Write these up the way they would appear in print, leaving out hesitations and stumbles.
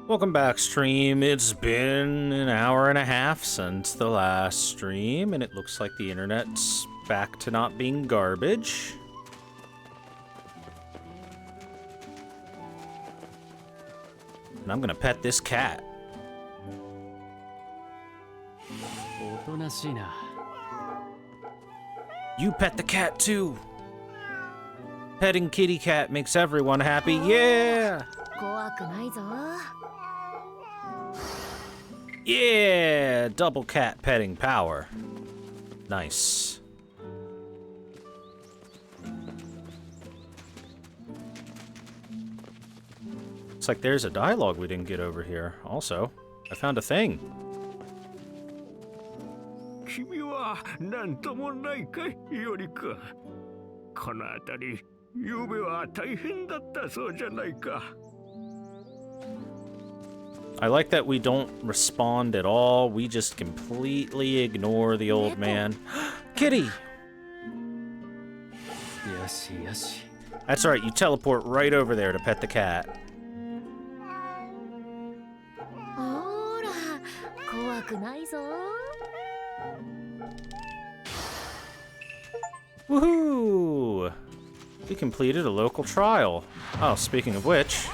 Welcome back, stream. It's been an hour and a half since the last stream, and it looks like the internet's back to not being garbage. And I'm gonna pet this cat. You pet the cat too. Petting kitty cat makes everyone happy. Yeah! Yeah! Double cat petting power. Nice. Looks like there's a dialogue we didn't get over here. Also, I found a thing. 君は何ともないかい、よりか。この辺り、昨べは大変だったそうじゃないか。I like that we don't respond at all. We just completely ignore the old man. Kitty! Yes, yes. That's right, you teleport right over there to pet the cat. Woohoo! We completed a local trial. Oh, speaking of which...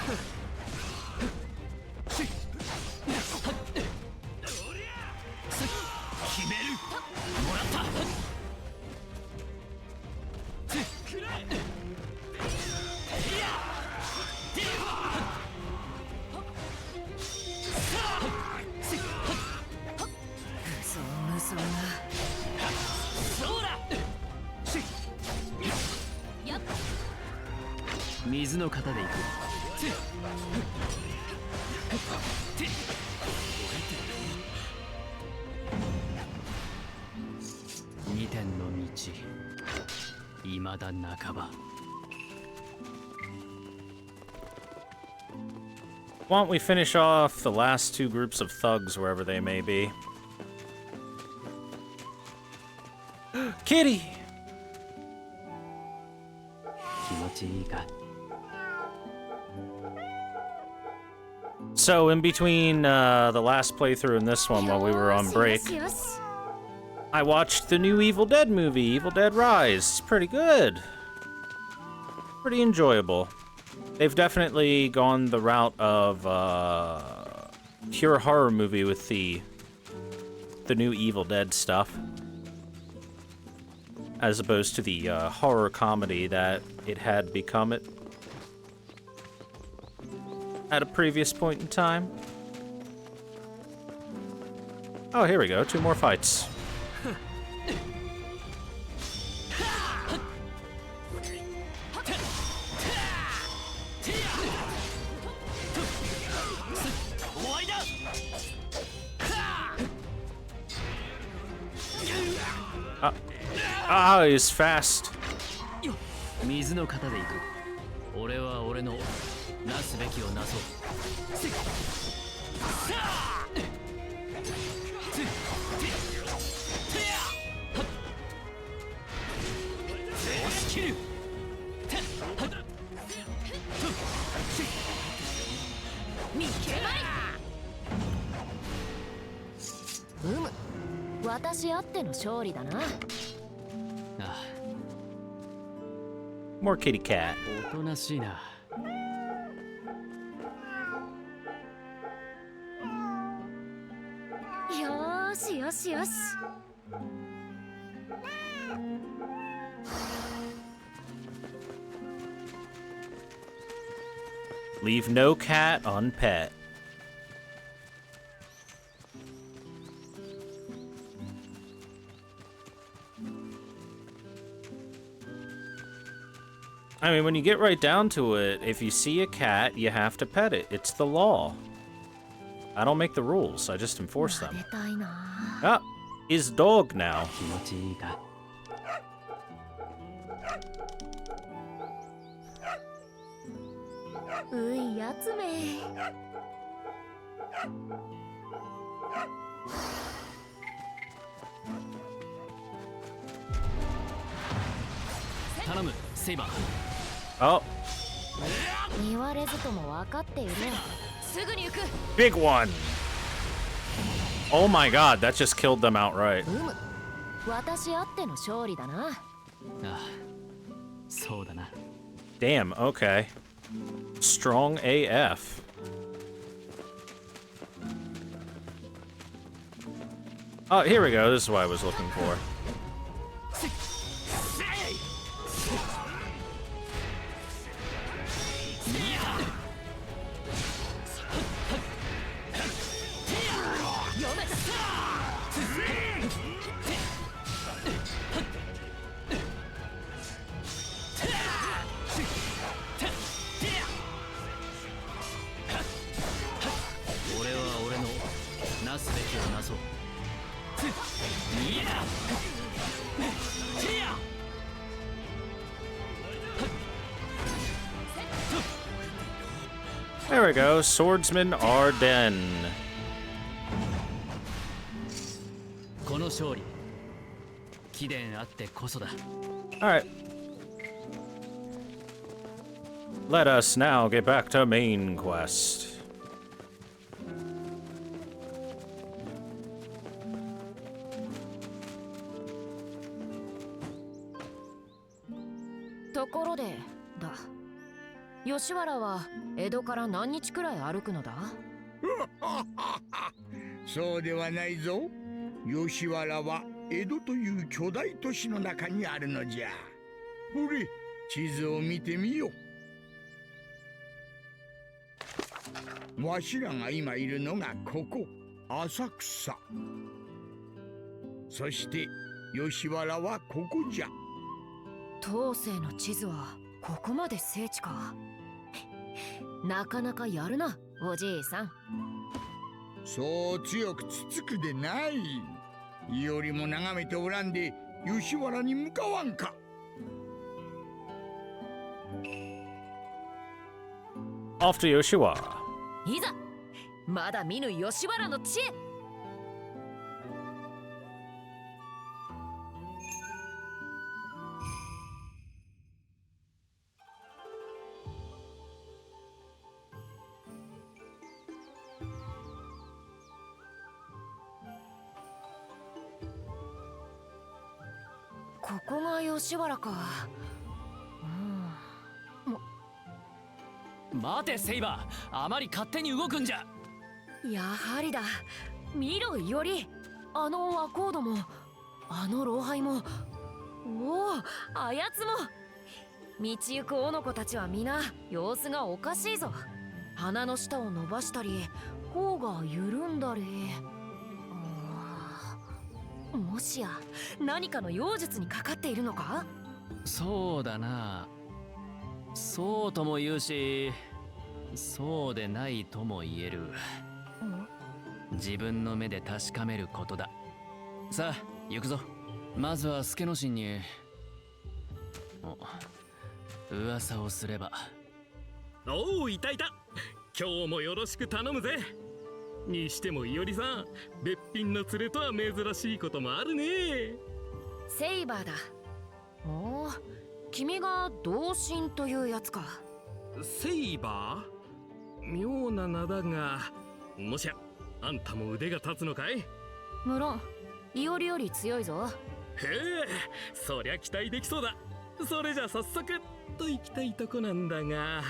Why don't we finish off the last two groups of thugs, wherever they may be. Kitty! So, in between the last playthrough and this one, while we were on break, I watched the new Evil Dead movie, Evil Dead Rise. It's pretty good. Pretty enjoyable. They've definitely gone the route of pure horror movie with the new Evil Dead stuff, as opposed to the horror comedy that it had become at a previous point in time. Oh, here we go. 2 more fights. Ah, he's fast. More kitty cat. Leave no cat unpet. I mean, when you get right down to it, if you see a cat, you have to pet it. It's the law. I don't make the rules, I just enforce them. Ah, his dog now. Oh. Big one. Oh my god, that just killed them outright. 私あっての勝利だな。ああ、そうだな。Damn, okay. Strong AF. Oh, here we go. This is what I was looking for. There we go. Swordsman Arden. この勝利、貴殿あってこそだ。Alright. Let us now get back to main quest. ところでだ。吉原は江戸から何日くらい歩くのだ？そうではないぞ。吉原は江戸という巨大都市の中にあるのじゃ。ほれ、地図を見てみよ。わしらが今いるのがここ、浅草。そして吉原はここじゃ。当世の地図はここまで精緻か。なかなかやるな、おじいさん。そう強くつつくでない。いよりも眺めておらんで吉原に向かわんか。Off to Yoshiwara. いざ、まだ見ぬ吉原の地へ。ここが吉原か。待てセイバー、あまり勝手に動くんじゃ。やはりだ。見ろより、あのアコードも、あの老輩も、おお、あやつも。道行く男の子たちは皆様子がおかしいぞ。鼻の下を伸ばしたり、頬が緩んだり。もしや何かの妖術にかかっているのか？そうだな。そうとも言うし、そうでないとも言える。自分の目で確かめることだ。さあ行くぞ。まずは助之進に噂をすれば。おお、いたいた。今日もよろしく頼むぜ。にしてもいおりさん、べっぴんの連れとは珍しいこともあるね。セイバーだ。おお、君が同心というやつか。セイバー？妙な名だが、もしやあんたも腕が立つのかい？無論、いおりより強いぞ。へえ、そりゃ期待できそうだ。それじゃ早速と行きたいとこなんだが、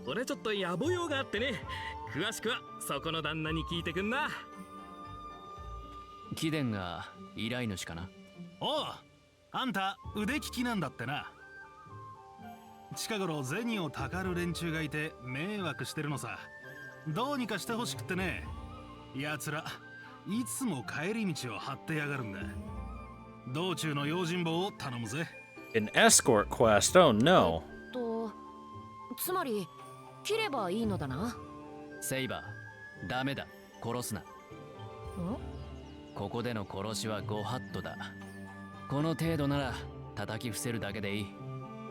俺ちょっと野暮用があってね。詳しくはそこの旦那に聞いてくんな。貴殿が依頼主かな？おう、あんた腕利きなんだってな。近頃銭をたかる連中がいて迷惑してるのさ。どうにかしてほしくってね。奴らいつも帰り道を張ってやがるんだ。道中の用心棒を頼むぜ。 An escort quest. Oh no. つまり切ればいいのだな。セイバー、ダメだ。殺すな。ここでの殺しはご法度だ。この程度なら叩き伏せるだけでいい。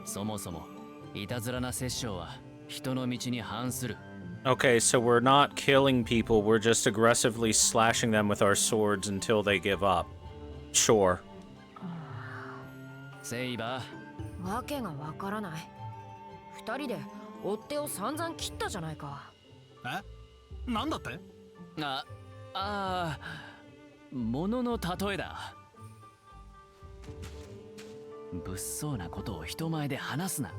そもそもいたずらな殺生は人の道に反する。 Okay, so we're not killing people, we're just aggressively slashing them with our swords until they give up. Sure. セイバー、わけがわからない。二人で追っ手を散々切ったじゃないか。なんだって？物の例えだ。物騒なことを人前で話すな。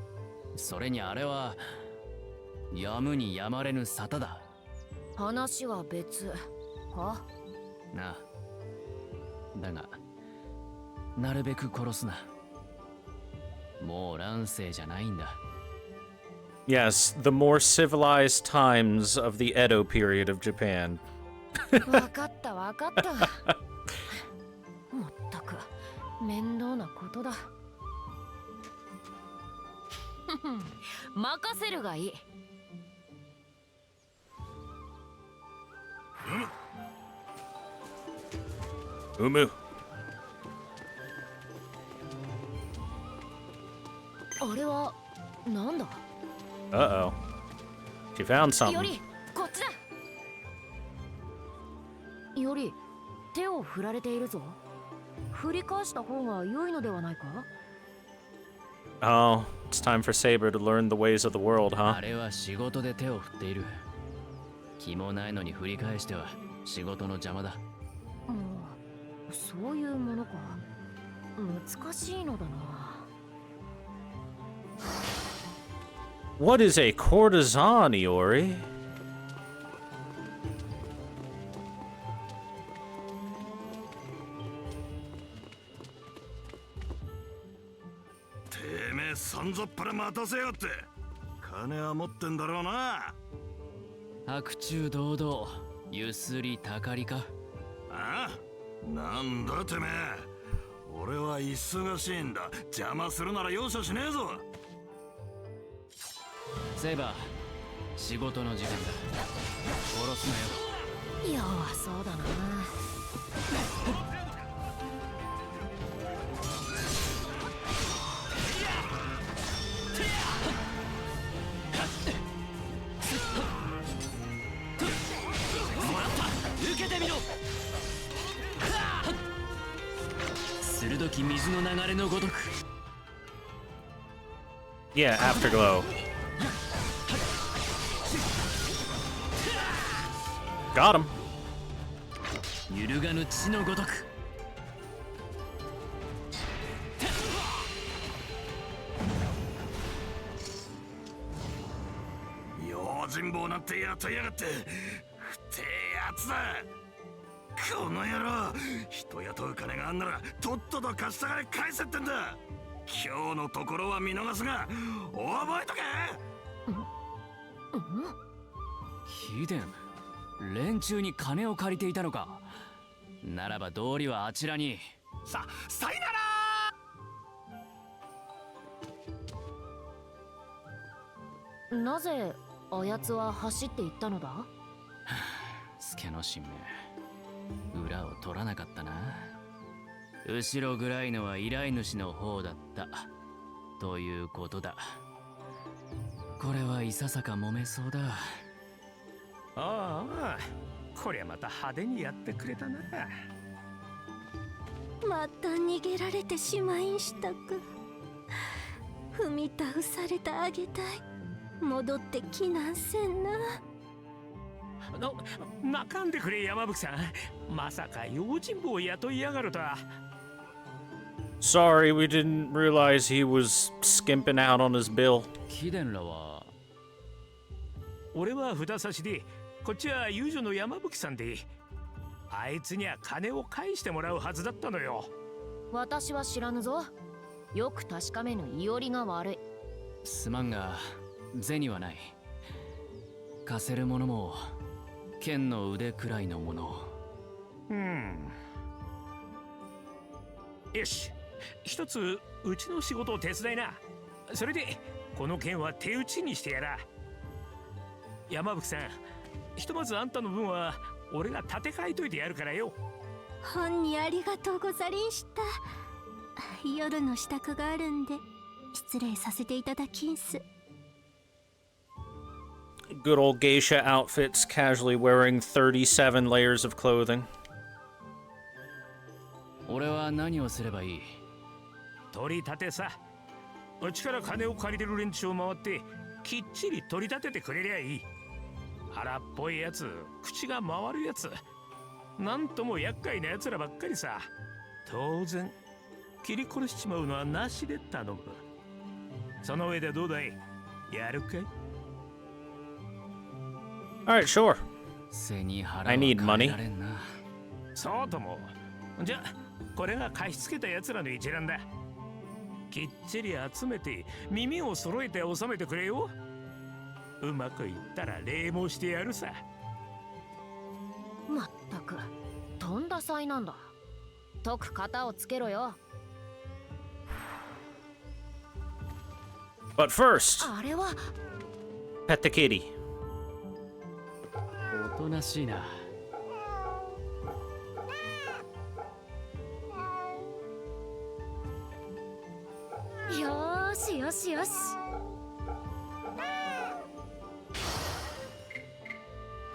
それにあれはやむにやまれぬ沙汰だ。話は別か。なあ、だがなるべく殺すな。もう乱世じゃないんだ。Yes, the more civilized times of the Edo period of Japan. わかったわかった。まったく面倒なことだ。任せるがいい。うむ。あれはなんだ？ Uh-oh. She found よ something. りこっちだ。より手を振られているぞ。振り返した方が良いのではないか？ Oh, it's time for Saber to learn the ways of the world, あ huh? れは仕事で手を振っている。気もないのに振り返しては仕事の邪魔だ。そういうものか。難しいのだな。What is a courtesan, Iori? てめえさんざっぱら待たせやがって。金は持ってんだろうな。白昼堂々ゆすりたかりか。ああ、なんだてめえ。俺は忙しいんだ。邪魔するなら容赦しねえぞ。セイバー、仕事の時間だ。殺すなよ。弱そうだな。受けてみろ。鋭き水の流れのごとく。 Yeah, Afterglow. Got him. 揺るがぬ血のごとく。用心棒なんて雇いやがって。ふてえやつだ。この野郎、人雇う金があんならとっとと貸した金返せってんだ。今日のところは見逃すが覚えとけ。ヒデン、連中に金を借りていたのか。ならば道理はあちらに。さいなら。なぜあやつは走っていったのだ？助の新名、裏を取らなかったな。後ろ暗いのは依頼主の方だったということだ。これはいささか揉めそうだ。ああ、こりゃまた派手にやってくれたな。また逃げられてしまいんしたく。踏み倒されたあげたい。戻ってきなんせんな。泣かんでくれ山吹さん。まさか用心棒を雇いやがるとは。Sorry, we didn't realize he was skimping out on his bill. ヒデンらは。俺は札差しで、こっちは遊女の山吹さんで、あいつには金を返してもらうはずだったのよ。私は知らぬぞ。よく確かめぬいおりが悪い。すまんが銭はない。貸せるものも剣の腕くらいのもの。よし、一つうちの仕事を手伝いな。それでこの剣は手打ちにしてやら。山吹さん、ひとまずあんたの分は俺が立て替えといてやるからよ。本にありがとうござりんした。夜の支度があるんで失礼させていただきんす。Good old geisha outfits, casually wearing 37 layers of clothing. 俺は何をすればいい？取り立てさ。うちから金を借りてる連中を回ってきっちり取り立ててくれりゃいい。荒っぽいやつ、口が回るやつ、なんとも厄介なやつらばっかりさ。当然切り殺しちまうのはなしで頼む。その上でどうだい、やるかい？ Alright, sure. 背に腹は I need money. 変えられんな。そうとも。じゃこれが貸し付けたやつらの一覧だ。きっちり集めて耳を揃えて収めてくれよ。うまくいったら礼もしてやるさ。まったくとんだ災難だ。解く型をつけろよ。 But first, あれは pet the kitty. おとなしいな。よーしよしよし。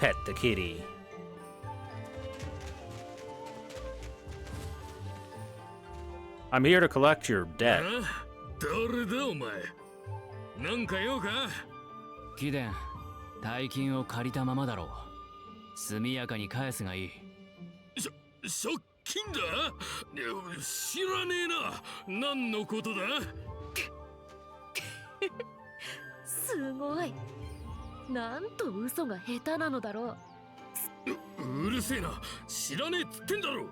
Pet the kitty. I'm here to collect your debt. 誰だお前。なんか用か？貴殿、大金を借りたままだろう。速やかに返すがいい。借金だ？知らねえな。何のことだ？すごい。なんと嘘が下手なのだろう。うるせえな。知らねえっつってんだろ。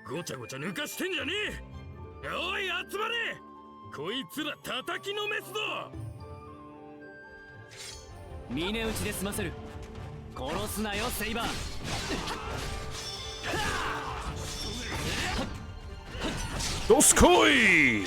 ごちゃごちゃ抜かしてんじゃねえ。おい集まれ。こいつら叩きのめすぞ。峰打ちで済ませる。殺すなよセイバー。どすこい!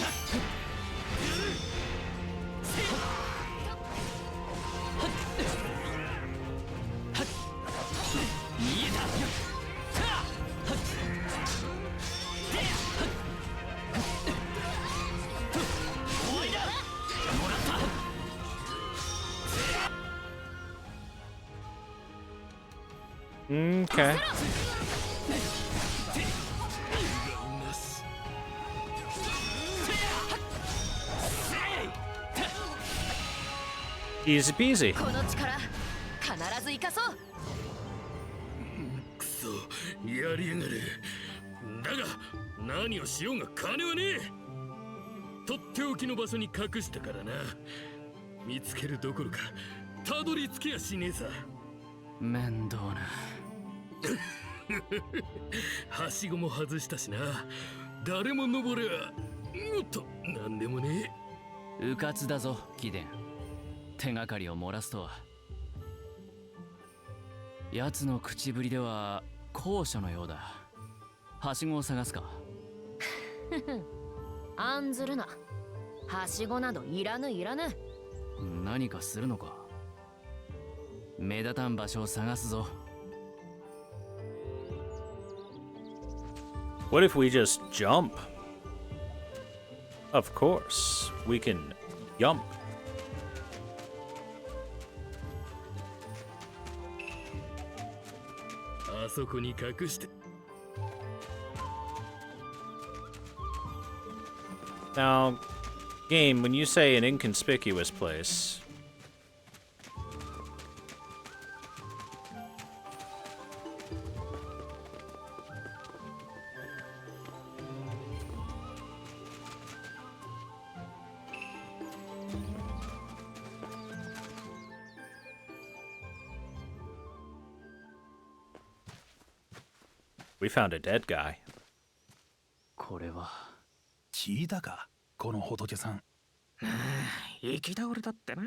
Okay. Easy peasy. この力必ず生かそう。くそ、やりやがる。だが何をしようが金はねえ。とっておきの場所に隠したからな。見つけるどころかたどり着けやしねえさ。面倒な。はしごも外したしな。誰も登ればもっとなんでもねえ。うかつだぞ貴殿。手がかりを漏らすとは。奴の口ぶりでは高所のようだ。はしごを探すか。案ずるな。はしごなどいらぬいらぬ。何かするのか。目立たん場所を探すぞ。What if we just jump? Of course, we can jump. あそこに隠して。Now, game, when you say an inconspicuous place, we found a dead guy. これは聞いたか、この仏さん。行き倒れだってな。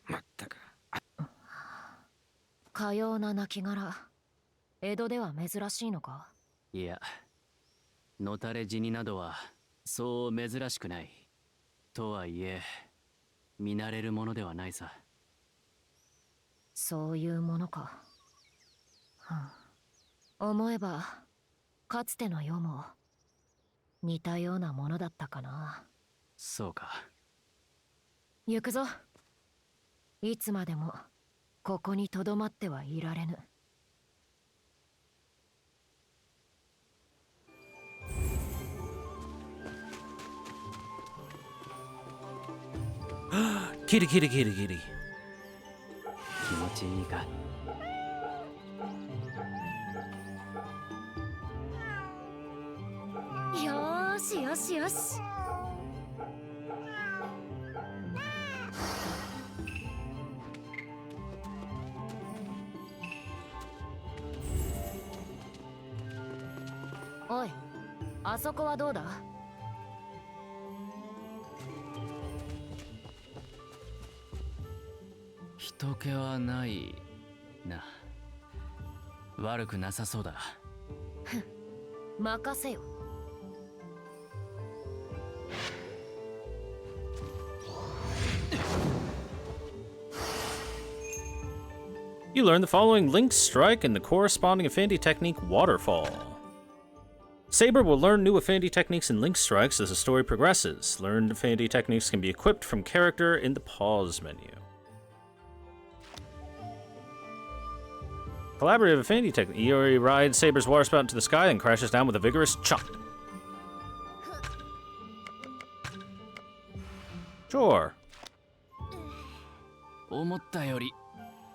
まったく。かような亡骸。江戸では珍しいのか？いや、のたれ死になどはそう珍しくない。とはいえ、見慣れるものではないさ。そういうものか。思えばかつての世も似たようなものだったかな。そうか。行くぞ。いつまでもここにとどまってはいられぬ。Kitty, kitty, kitty, kitty. 気持ちいいか。しよしよし。おい、あそこはどうだ？人気はないな。悪くなさそうだ。任せよ。You learn the following Link Strike and the corresponding affinity technique Waterfall. Saber will learn new affinity techniques and Link Strikes as the story progresses. Learned affinity techniques can be equipped from character in the pause menu. Collaborative affinity technique. Iori rides Saber's water spout into the sky and crashes down with a vigorous chop. Sure. 思ったより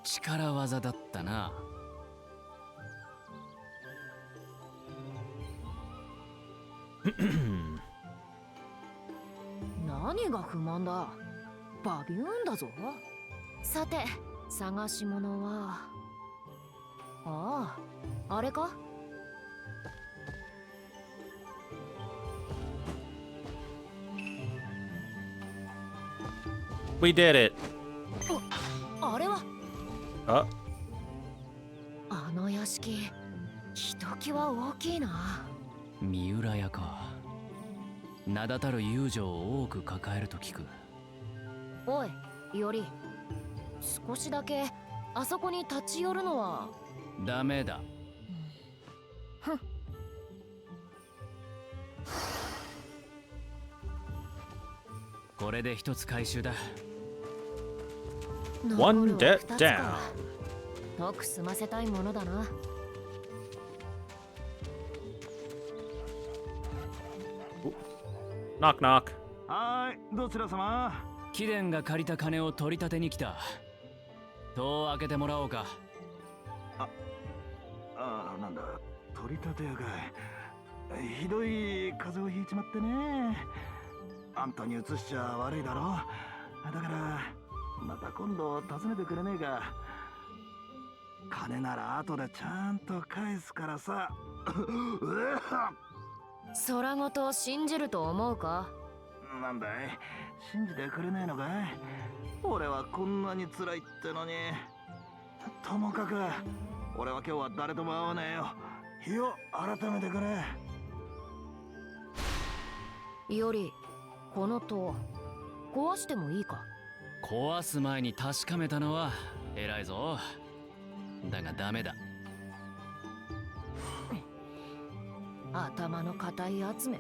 力技だったな。何が不満だ？バビューンだぞ。さて、探し物は。ああ、あれか？ We did it. あれは？あ、あの屋敷、ひときわ大きいな。三浦屋か。名だたる遊女を多く抱えると聞く。おい、より少しだけあそこに立ち寄るのはダメだ。ふん。これで一つ回収だ。One debt down. とく済ませたいものだな。Knock knock. はい、どちら様？貴殿が借りた金を取り立てに来た。戸を開けてもらおうか。なんだ、取り立て屋かい。ひどい風邪をひいちまってね。あんたに移しちゃ悪いだろ。だからまた今度訪ねてくれねえか。金なら後でちゃんと返すからさ。空ごと信じると思うか？なんだい、信じてくれねえのかい？俺はこんなに辛いってのに。ともかく俺は今日は誰とも会わねえよ。日を改めてくれ。よりこの塔壊してもいいか？壊す前に確かめたのは偉いぞ。だがダメだ。頭の固い集め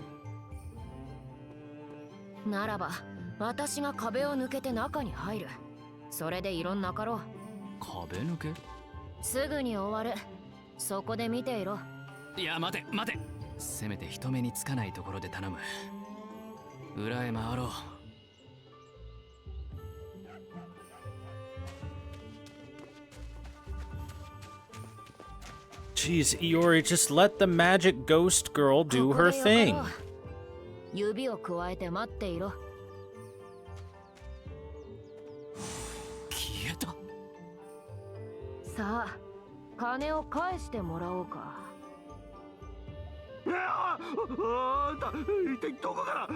ならば私が壁を抜けて中に入る。それでいろんなかろう。壁抜け？すぐに終わる。そこで見ていろ。いや待て待て。せめて人目につかないところで頼む。裏へ回ろう。Jeez, Iori, just let the magic ghost girl do her thing. 指をくわえて待っていろ。消えた。さあ、金を返してもらおうか。一体どこから？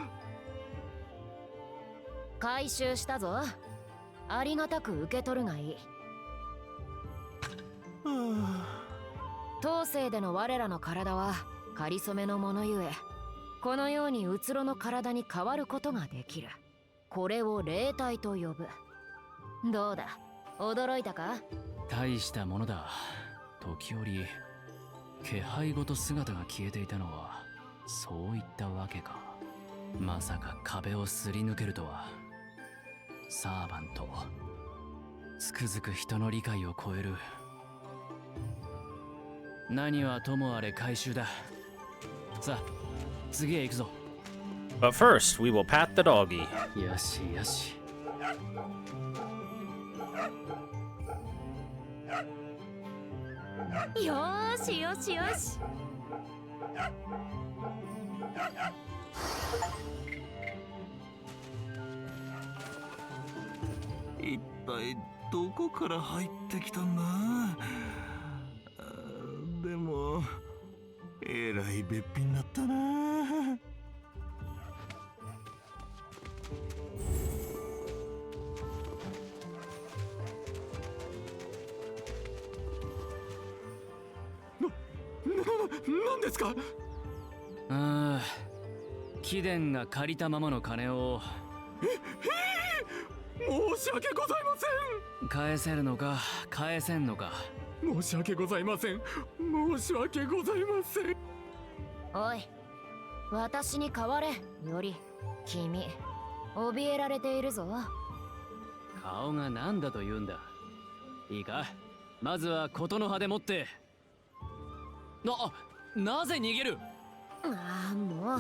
回収したぞ。ありがたく受け取るがいい。当世での我らの体は仮初めのものゆえ、このようにうつろの体に変わることができる。これを霊体と呼ぶ。どうだ、驚いたか？大したものだ。時折気配ごと姿が消えていたのはそういったわけか。まさか壁をすり抜けるとは。サーバント、つくづく人の理解を超える。何はともあれ回収だ。さあ、次へ行くぞ。But first, we will pat the doggy. よしよし。よーしよしよし。一体どこから入ってきたんだ。でもえらいべっぴんだったな。何ですか。貴殿が借りたままの金を申し訳ございません。返せるのか返せんのか。申し訳ございません。申し訳ございません。おい、私に代われより。君怯えられているぞ。顔が何だと言うんだ。いいか、まずは琴の葉でもって。なぜ逃げる。ああ、もう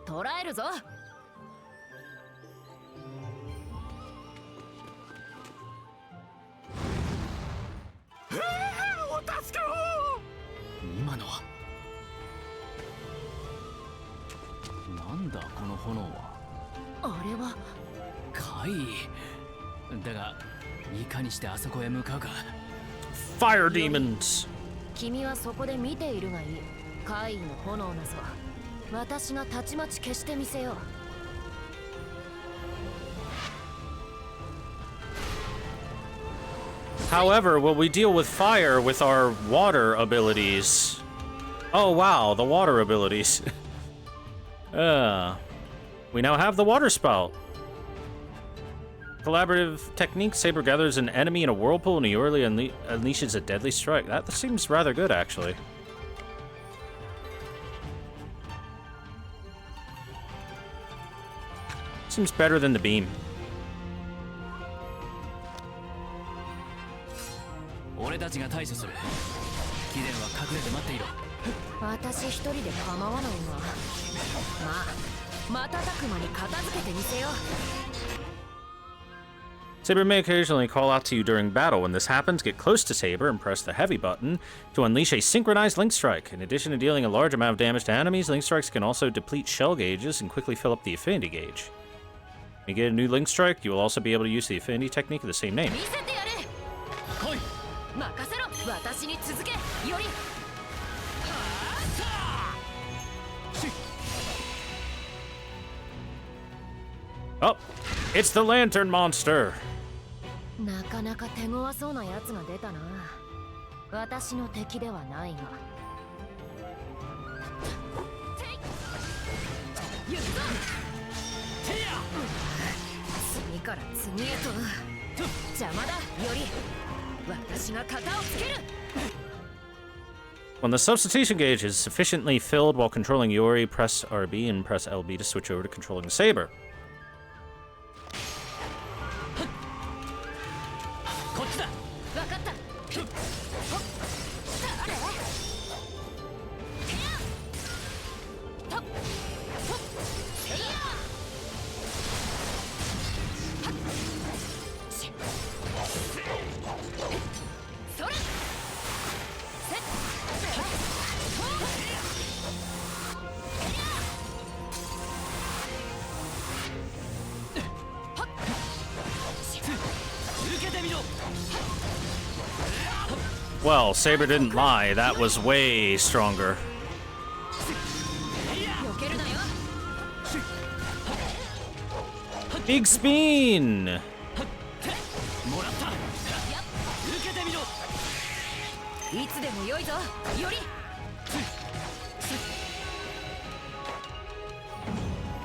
捕らえるぞ。お助けを。今のはなんだこの炎は。あれは怪異だが、いかにしてあそこへ向かうか。 Fire demons! 君はそこで見ているがいい。怪異の炎なぞ私がたちまち消してみせよう。However, will we deal with fire with our water abilities? Oh wow, the water abilities. We now have the water spout. Collaborative technique, Saber gathers an enemy in a whirlpool and Iori unleashes a deadly strike. That seems rather good, actually. Seems better than the beam. 俺たちが対処する。貴殿は隠れて待っていろ。私一人で構わないが、まあ瞬く間に片付けてみせよう。Saber may occasionally call out to you during battle. When this happens, get close to Saber and press the heavy button to unleash a synchronized Link Strike. In addition to dealing a large amount of damage to enemies, Link Strikes can also deplete shell gauges and quickly fill up the affinity gauge. When you get a new Link Strike, you will also be able to use the affinity technique of the same name. 任せろ、私に続けより。Oh, it's the Lantern Monster! なかなか手強そうなやつが出たな。私の敵ではないが。次から次へと邪魔だより。私が型をつける。 When the substitution gauge is sufficiently filled while controlling Iori, press RB and press LB to switch over to controlling the Saber. こっちだ。分かった。Well, Saber didn't lie. That was way stronger. Big spin!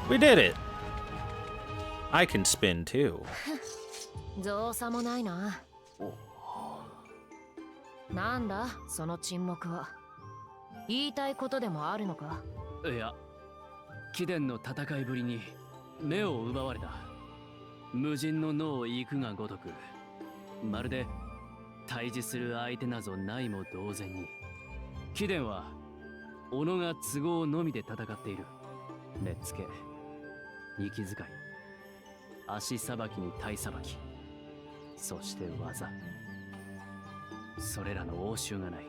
We did it! I can spin too. 造作もないな。なんだその沈黙は。言いたいことでもあるのか。いや、貴殿の戦いぶりに目を奪われた。無人の脳を行くがごとく、まるで対峙する相手なぞないも同然に。貴殿は己が都合のみで戦っている。目つけ、息遣い、足さばきに体さばき、そして技。それらの応酬がない。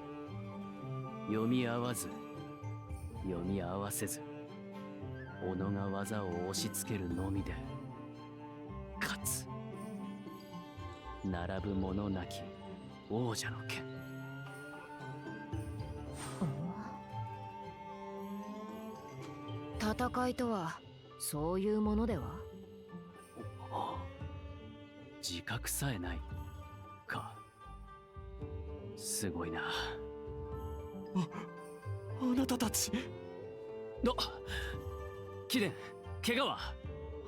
読み合わず、読み合わせず、己が技を押し付けるのみで勝つ。並ぶ者なき王者の剣。戦いとはそういうものでは？自覚さえないか。すごいな。あなたたち。貴殿、怪我は？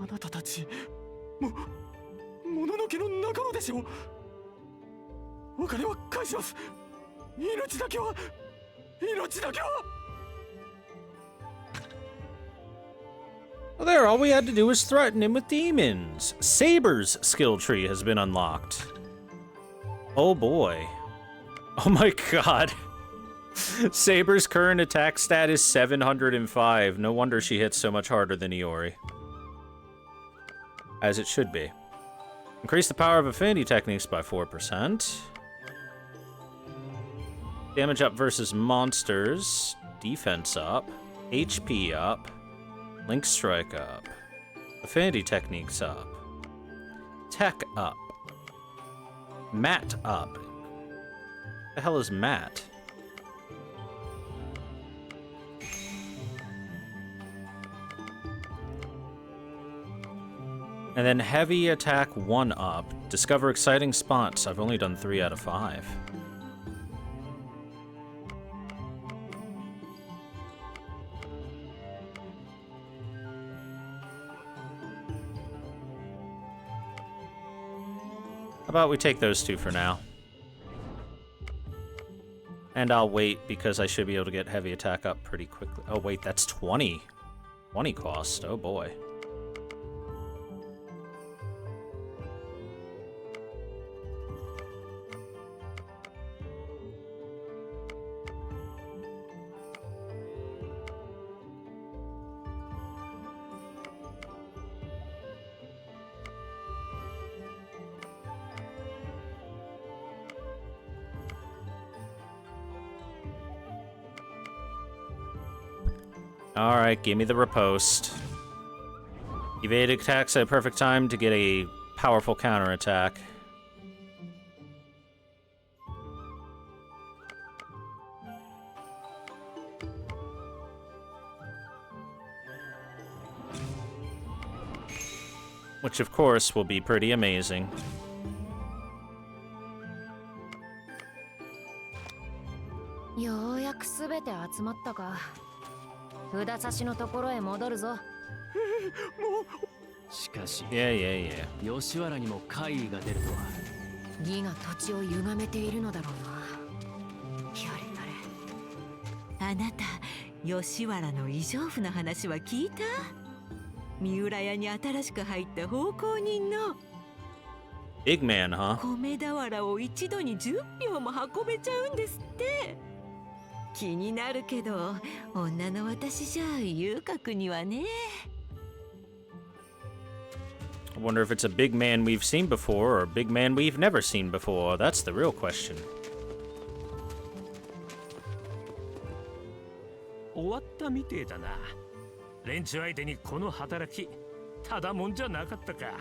あなたたちもののけの仲間でしょう。お金は返します。命だけは。 Well, there, all we had to do was threaten him with demons. Saber's skill tree has been unlocked. Oh boy. Oh my god. Saber's current attack stat is 705. No wonder she hits so much harder than Iori. As it should be. Increase the power of affinity techniques by 4%. Damage up versus monsters. Defense up. HP up. Link strike up. Affinity techniques up. Tech up. Mat up. The hell is mat? And then heavy attack 1 up. Discover exciting spots. I've only done 3 out of 5. How about we take those 2 for now? And I'll wait because I should be able to get heavy attack up pretty quickly. Oh wait, that's 20. 20 cost. Oh boy. Alright, give me the riposte. Evade attacks at a perfect time to get a powerful counterattack. Which, of course, will be pretty amazing. Yeah. 吉原にも怪異が出るとは。義が土地を歪めているのだろうな。やれやれ。あなた、吉原の異常譜の話は聞いた？三浦屋に新しく入った奉公人の。Big man, huh? 米俵を一度に10票も運べちゃうんですって。気になるけど、女の私じゃ遊郭にはね。I wonder if it's a big man we've seen before or a big man we've never seen before. That's the real question. 終わったみてえだな。連中相手にこの働き、ただもんじゃなかったか。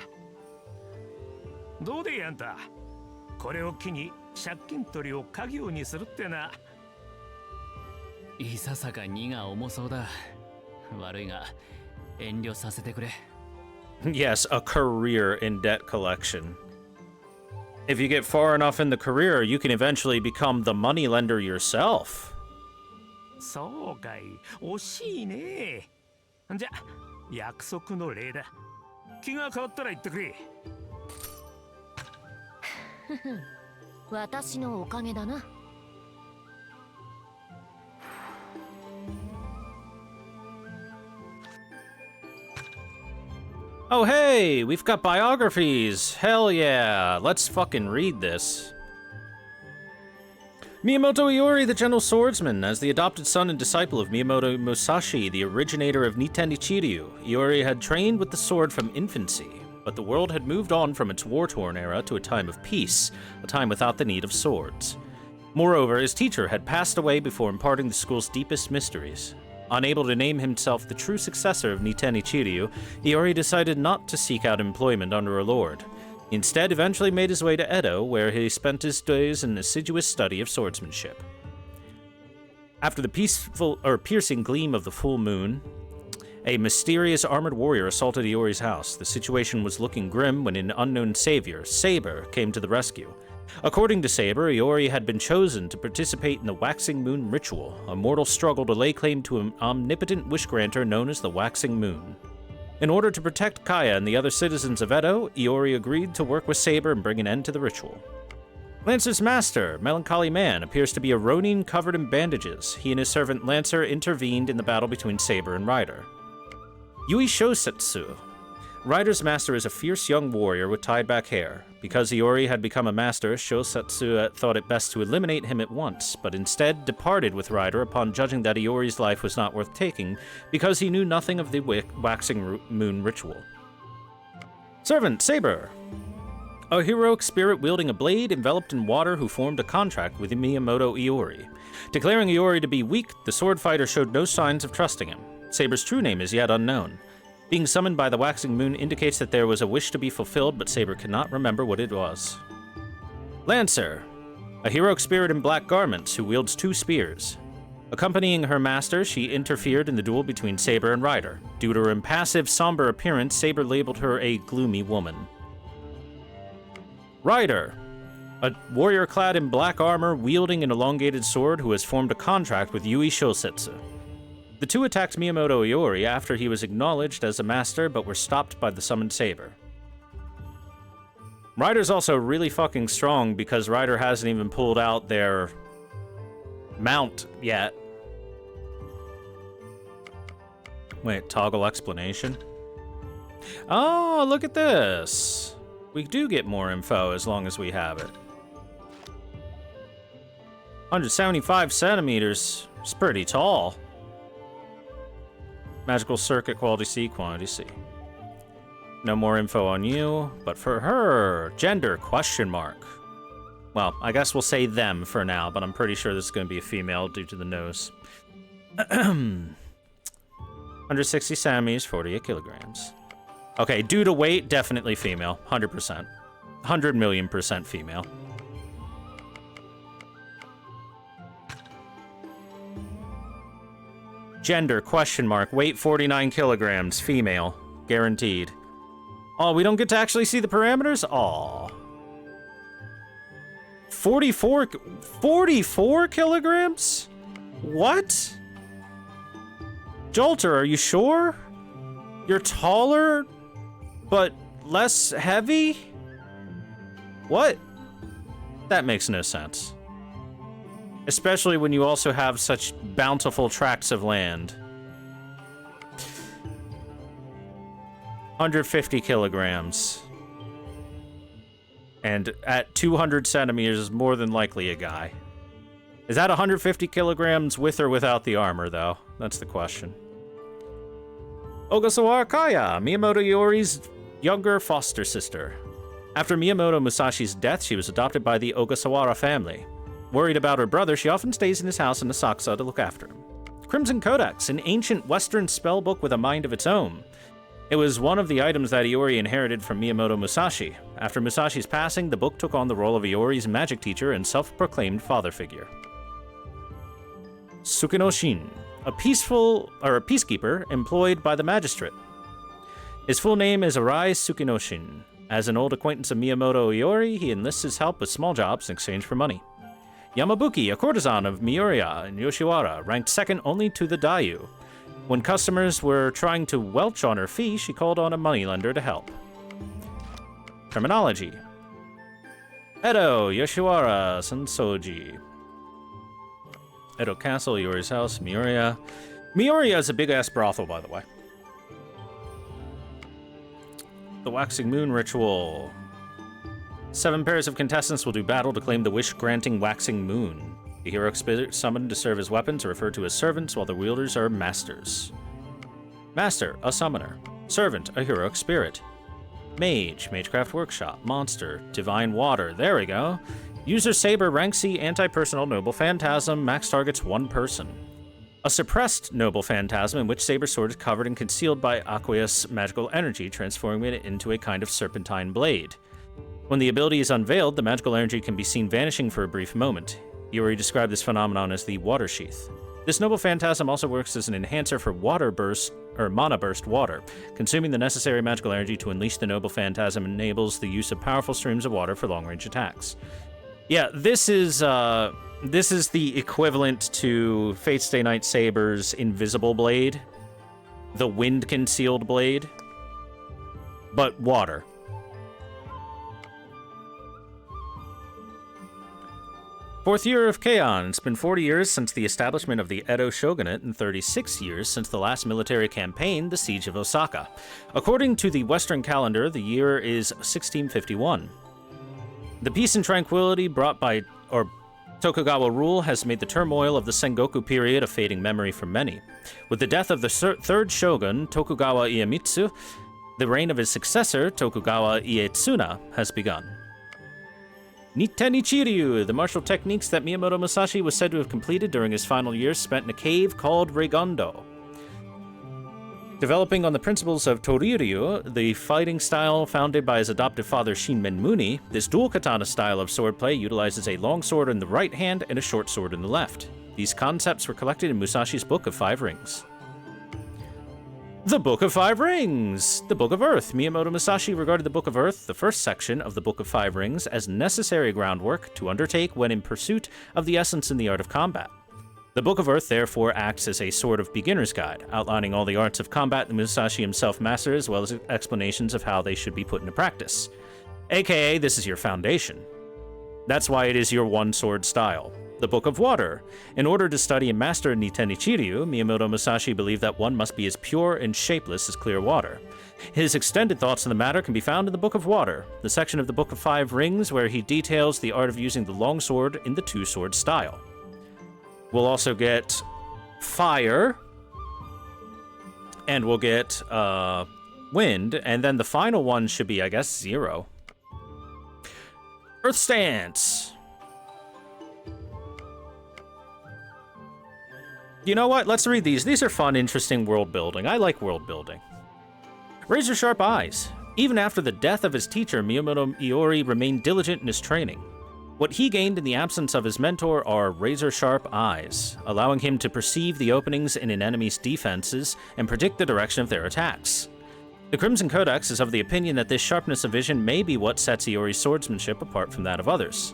どうでいあんた。これを機に借金取りを家業にするってな。いささか荷が重そうだ。悪いが遠慮させてくれ。Yes, a career in debt collection. If you get far enough in the career, you can eventually become the moneylender yourself. そうかい、惜しいね。じゃ、約束の礼だ。気が変わったら言ってくれ。私のおかげだな。Oh hey, we've got biographies. Hell yeah, let's fucking read this. Miyamoto Iori, the gentle swordsman, as the adopted son and disciple of Miyamoto Musashi, the originator of Niten Ichiryu, Iori had trained with the sword from infancy, but the world had moved on from its war-torn era to a time of peace, a time without the need of swords. Moreover, his teacher had passed away before imparting the school's deepest mysteries. Unable to name himself the true successor of Niten Ichiryu, Iori decided not to seek out employment under a lord. He instead eventually made his way to Edo, where he spent his days in assiduous study of swordsmanship. After the piercing gleam of the full moon, a mysterious armored warrior assaulted Iori's house. The situation was looking grim when an unknown savior, Saber, came to the rescue. According to Saber, Iori had been chosen to participate in the Waxing Moon ritual, a mortal struggle to lay claim to an omnipotent wish-granter known as the Waxing Moon. In order to protect Kaya and the other citizens of Edo, Iori agreed to work with Saber and bring an end to the ritual. Lancer's master, Melancholy Man, appears to be a Ronin covered in bandages. He and his servant Lancer intervened in the battle between Saber and Rider. Yui Shosetsu. Rider's master is a fierce young warrior with tied-back hair. Because Iori had become a master, Shosetsu thought it best to eliminate him at once, but instead departed with Rider upon judging that Iori's life was not worth taking because he knew nothing of the Waxing Moon ritual. Servant Saber. A heroic spirit wielding a blade enveloped in water who formed a contract with Miyamoto Iori. Declaring Iori to be weak, the sword fighter showed no signs of trusting him. Saber's true name is yet unknown. Being summoned by the Waxing Moon indicates that there was a wish to be fulfilled, but Saber cannot remember what it was. Lancer. A heroic spirit in black garments who wields 2 spears. Accompanying her master, she interfered in the duel between Saber and Rider. Due to her impassive, somber appearance, Saber labeled her a gloomy woman. Rider. A warrior clad in black armor wielding an elongated sword who has formed a contract with Yui Shosetsu. The two attacked Miyamoto Iori after he was acknowledged as a master, but were stopped by the summoned Saber. Rider's also really fucking strong because Rider hasn't even pulled out their mount yet. Wait, toggle explanation? Oh, look at this. We do get more info as long as we have it. 175 centimeters. It's pretty tall. Magical circuit, quality C, quantity C. No more info on you, but for her, gender, question mark. Well, I guess we'll say them for now, but I'm pretty sure this is going to be a female due to the nose. 160 centimeters, 48 kilograms. Okay, due to weight, definitely female, 100%. 100 million% female. Gender, question mark, weight 49 kilograms, female, guaranteed. Oh, we don't get to actually see the parameters? Aw. 44 kilograms? What? Jolter, are you sure? You're taller, but less heavy? What? That makes no sense. Especially when you also have such bountiful tracts of land. 150 kilograms. And at 200 centimeters is more than likely a guy. Is that 150 kilograms with or without the armor, though? That's the question. Ogasawara Kaya, Miyamoto Iori's younger foster sister. After Miyamoto Musashi's death, she was adopted by the Ogasawara family. Worried about her brother, she often stays in his house in Asakusa to look after him. Crimson Codex, an ancient Western spellbook with a mind of its own. It was one of the items that Iori inherited from Miyamoto Musashi. After Musashi's passing, the book took on the role of Iori's magic teacher and self-proclaimed father figure. Sukinoshin, a peacekeeper employed by the magistrate. His full name is Arai Sukinoshin. As an old acquaintance of Miyamoto Iori, he enlists his help with small jobs in exchange for money. Yamabuki, a courtesan of Mioriya and Yoshiwara, ranked second only to the Dayu. When customers were trying to welch on her fee, she called on a moneylender to help. Terminology. Edo, Yoshiwara, Sensoji. Edo Castle, Iori's house, Mioriya. Mioriya is a big-ass brothel, by the way. The Waxing Moon Ritual. 7 pairs of contestants will do battle to claim the wish-granting Waxing Moon. The heroic spirits summoned to serve as weapons are referred to as servants, while the wielders are masters. Master, a summoner. Servant, a heroic spirit. Mage, Magecraft Workshop. Monster, Divine Water. There we go. User Saber, rank C, anti-personal, noble phantasm. Max targets 1 person. A suppressed noble phantasm in which Saber Sword is covered and concealed by aqueous magical energy, transforming it into a kind of serpentine blade. When the ability is unveiled, the magical energy can be seen vanishing for a brief moment. Iori described this phenomenon as the water sheath. This noble phantasm also works as an enhancer for water burst, or mana burst water. Consuming the necessary magical energy to unleash the noble phantasm enables the use of powerful streams of water for long-range attacks. Yeah, this is the equivalent to Fate's Stay Night Saber's Invisible Blade, the wind-concealed blade, but water. Fourth year of Keion. It's been 40 years since the establishment of the Edo shogunate and 36 years since the last military campaign, the Siege of Osaka. According to the Western calendar, the year is 1651. The peace and tranquility brought by Tokugawa rule has made the turmoil of the Sengoku period a fading memory for many. With the death of the third shogun, Tokugawa Iemitsu, the reign of his successor, Tokugawa Ietsuna, has begun. Nitten Ichiryu, the martial techniques that Miyamoto Musashi was said to have completed during his final years spent in a cave called Reigondo. Developing on the principles of Toriryu, the fighting style founded by his adoptive father Shinmen Muni, this dual katana style of swordplay utilizes a long sword in the right hand and a short sword in the left. These concepts were collected in Musashi's Book of Five Rings. The Book of Five Rings! The Book of Earth. Miyamoto Musashi regarded the Book of Earth, the first section of the Book of Five Rings, as necessary groundwork to undertake when in pursuit of the essence in the art of combat. The Book of Earth therefore acts as a sort of beginner's guide, outlining all the arts of combat that Musashi himself mastered, as well as explanations of how they should be put into practice. AKA, this is your foundation. That's why it is your one-sword style. The Book of Water. In order to study and master Nitten Ichiryu, Miyamoto Musashi believed that one must be as pure and shapeless as clear water. His extended thoughts on the matter can be found in the Book of Water, the section of the Book of Five Rings where he details the art of using the longsword in the two-sword style. We'll also get fire, and we'll get wind, and then the final one should be, I guess, 0. Earth Stance. You know what? Let's read these. These are fun, interesting world building. I like world building. Razor sharp eyes. Even after the death of his teacher, Miyamoto Iori remained diligent in his training. What he gained in the absence of his mentor are razor-sharp eyes, allowing him to perceive the openings in an enemy's defenses and predict the direction of their attacks. The Crimson Codex is of the opinion that this sharpness of vision may be what sets Iori's swordsmanship apart from that of others.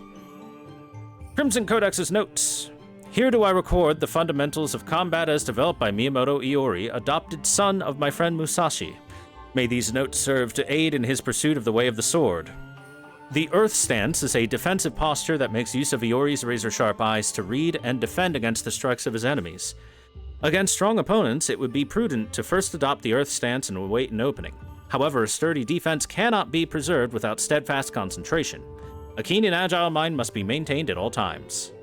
Crimson Codex's notes. Here do I record the fundamentals of combat as developed by Miyamoto Iori, adopted son of my friend Musashi. May these notes serve to aid in his pursuit of the way of the sword. The Earth Stance is a defensive posture that makes use of Iori's razor-sharp eyes to read and defend against the strikes of his enemies. Against strong opponents, it would be prudent to first adopt the Earth Stance and await an opening. However, a sturdy defense cannot be preserved without steadfast concentration. A keen and agile mind must be maintained at all times.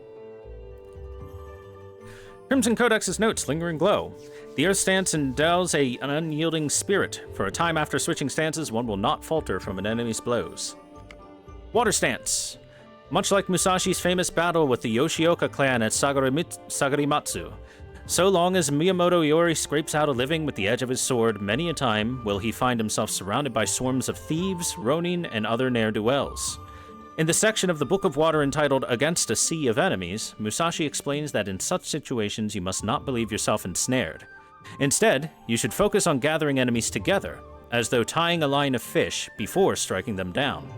Crimson Codex's notes, lingering glow. The Earth Stance endows an unyielding spirit. For a time after switching stances, one will not falter from an enemy's blows. Water Stance. Much like Musashi's famous battle with the Yoshioka clan at Sagarimatsu, so long as Miyamoto Iori scrapes out a living with the edge of his sword, many a time will he find himself surrounded by swarms of thieves, ronin, and other ne'er-do-wells. In the section of the Book of Water entitled Against a Sea of Enemies, Musashi explains that in such situations you must not believe yourself ensnared. Instead, you should focus on gathering enemies together, as though tying a line of fish before striking them down.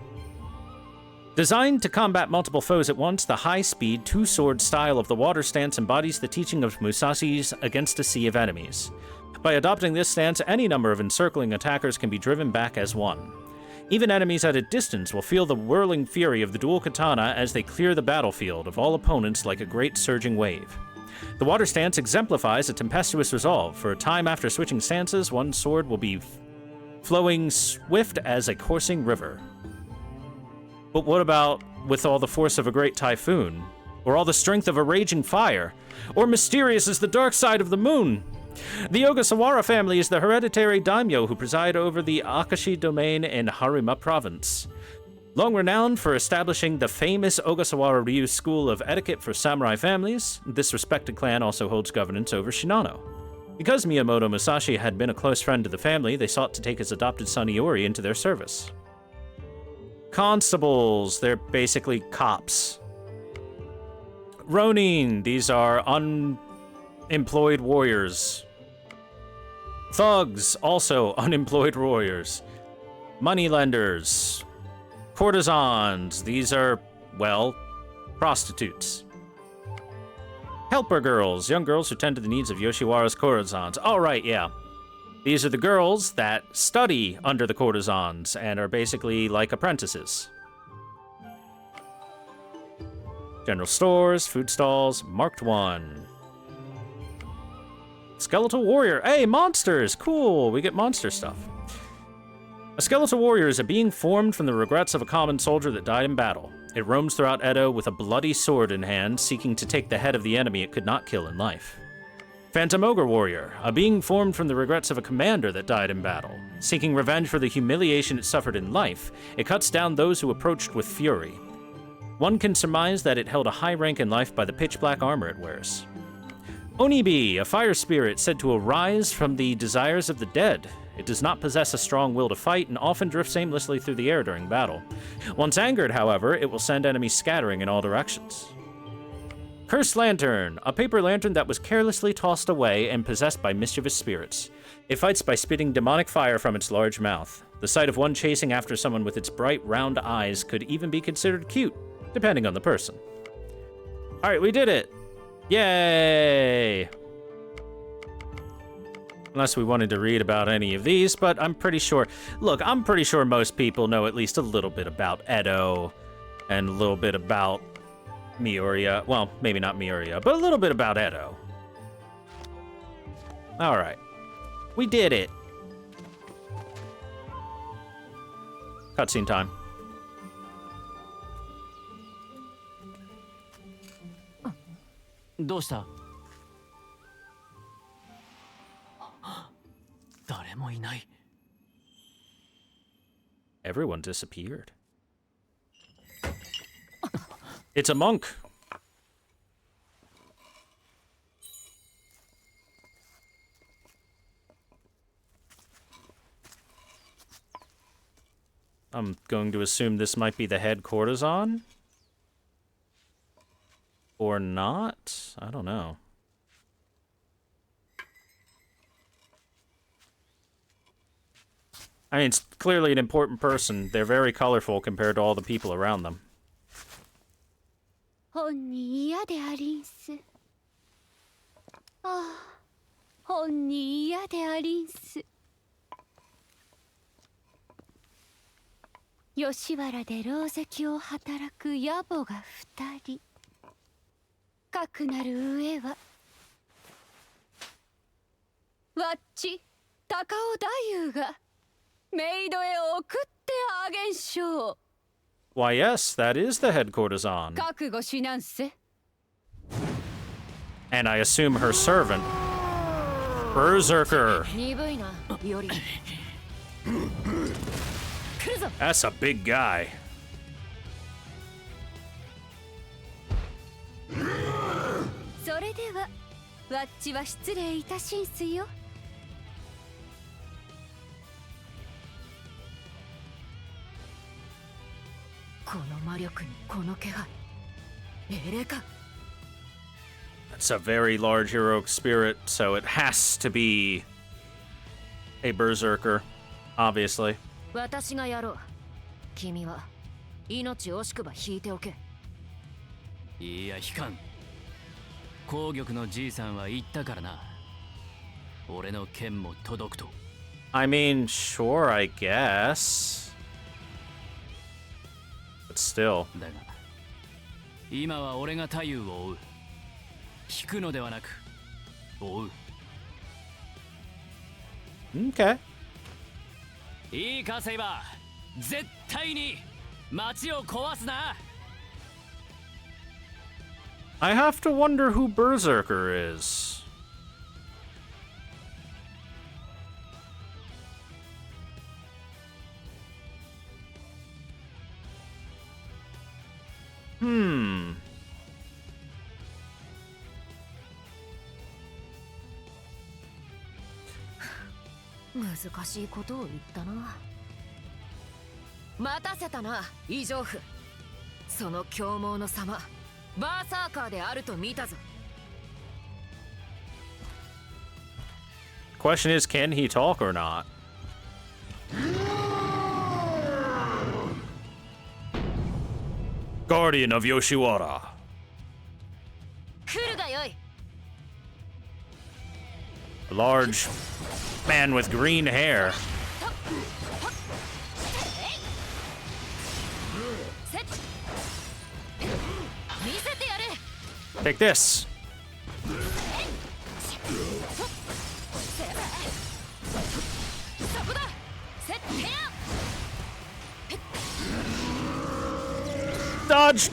Designed to combat multiple foes at once, the high-speed, two-sword style of the Water Stance embodies the teaching of Musashi's Against a Sea of Enemies. By adopting this stance, any number of encircling attackers can be driven back as one. Even enemies at a distance will feel the whirling fury of the dual katana as they clear the battlefield of all opponents like a great surging wave. The Water Stance exemplifies a tempestuous resolve. For a time after switching stances, one sword will be flowing swift as a coursing river. But what about with all the force of a great typhoon? Or all the strength of a raging fire? Or mysterious as the dark side of the moon? The Ogasawara family is the hereditary daimyo who preside over the Akashi domain in Harima province. Long renowned for establishing the famous Ogasawara Ryu school of etiquette for samurai families, this respected clan also holds governance over Shinano. Because Miyamoto Musashi had been a close friend to the family, they sought to take his adopted son Iori into their service. Constables, they're basically cops. Ronin, these are unemployed warriors. Thugs, also unemployed warriors. Moneylenders. Courtesans, these are, well, prostitutes. Helper girls, young girls who tend to the needs of Yoshiwara's courtesans. All right, yeah. These are the girls that study under the courtesans and are basically like apprentices. General stores, food stalls, marked 1. Skeletal warrior. Hey, monsters! Cool, we get monster stuff. A skeletal warrior is a being formed from the regrets of a common soldier that died in battle. It roams throughout Edo with a bloody sword in hand, seeking to take the head of the enemy it could not kill in life. Phantom Ogre Warrior, a being formed from the regrets of a commander that died in battle. Seeking revenge for the humiliation it suffered in life, it cuts down those who approached with fury. One can surmise that it held a high rank in life by the pitch-black armor it wears. Onibi, a fire spirit said to arise from the desires of the dead. It does not possess a strong will to fight and often drifts aimlessly through the air during battle. Once angered, however, it will send enemies scattering in all directions. Cursed Lantern, a paper lantern that was carelessly tossed away and possessed by mischievous spirits. It fights by spitting demonic fire from its large mouth. The sight of one chasing after someone with its bright, round eyes could even be considered cute, depending on the person. All right, we did it. Yay! Unless we wanted to read about any of these, but I'm pretty sure... Look, I'm pretty sure most people know at least a little bit about Edo and a little bit about Mioriya. Well, maybe not Mioriya, but a little bit about Edo. All right. We did it. Cutscene time. Dosta? 誰もいない。 Everyone disappeared. It's a monk. I'm going to assume this might be the head courtesan? Or not? I don't know. I mean, it's clearly an important person. They're very colorful compared to all the people around them. 本に嫌でありんす。ああ、本に嫌でありんす。吉原で狼藉を働く野暮が2人。かくなる上はわっち高尾太夫がメイドへ送ってあげんしょう。 Why, yes, that is the head courtesan. 覚悟しなんせ。 And I assume her servant, Berserker. 鈍いな、より。来るぞ。 That's a big guy. それではわっちは失礼いたしんすよ。この魔力にこの気配。命令か。 It's a very large heroic spirit, so it has to be a berserker, obviously. 私がやろう。君は命惜しくば引いておけ。いや、引かん。紅玉のじいさんは言ったからな。俺の剣も届くと。I mean, sure, I guess. But still. だが、今は俺が太夫を追う。引くのではなく、追う。Okay. いいか、セイバー。絶対に街を壊すな。 I have to wonder who Berserker is. 難しいことを言ったな。待たせたな、異常婦。その凶猛の様、バーサーカーであると見たぞ。Question is, can he talk or not? Guardian of Yoshiwara. 来るがよい。 A large man with green hair. 見せてやれ。 Take this. そこだ。せっへや。 Dodge.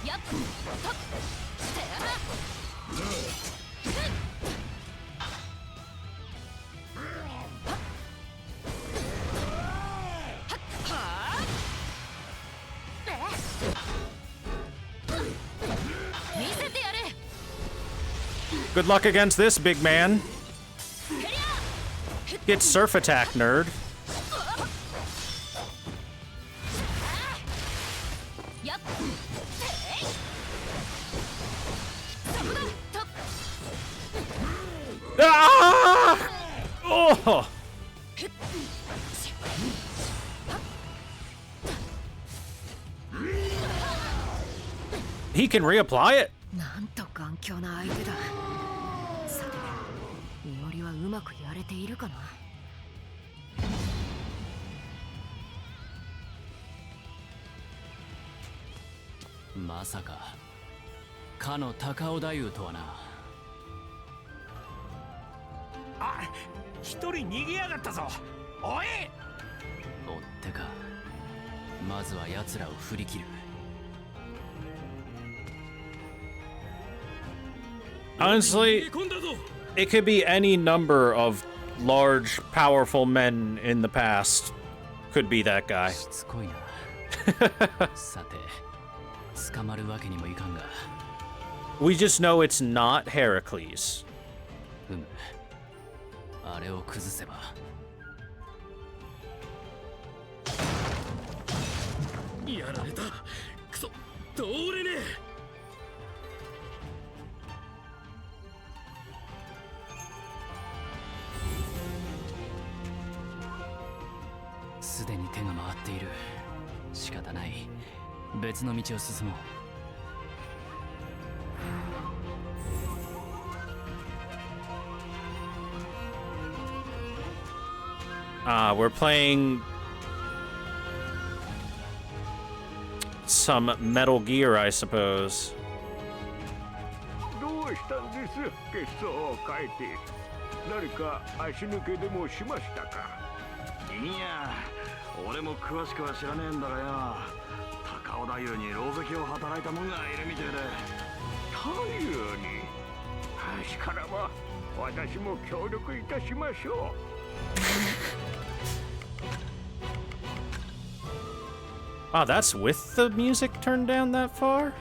やっとせやな。見せてやれ。 Good luck against this, big man. Get surf attack, nerd. やっそこだと。 Ah! Oh! He can reapply it? なんと頑強な相手だ。さて、いおりはうまくやれているかな。まさかかの高尾太夫とはな。あ、一人逃げやがったぞ。おい。追ってか。まずは奴らを振り切る。 Honestly, it could be any number of large, powerful men in the past. Could be that guy. しつこいな。さて、捕まるわけにもいかんが。 We just know it's not Heracles. あれを崩せば。やられた。くそ、通れねえ。 すでに手が回っている。仕方ない。別の道を進もう。We're playing some Metal Gear, I suppose. どうしたんです、血相を変えて。誰か足抜けでもしましたか。いや、俺も詳しくは知らねえんだがよ。高尾太夫に狼藉を働いた者がいるみてえで。太夫に。確からば私も協力いたしましょう。Ah, that's with the music turned down that far?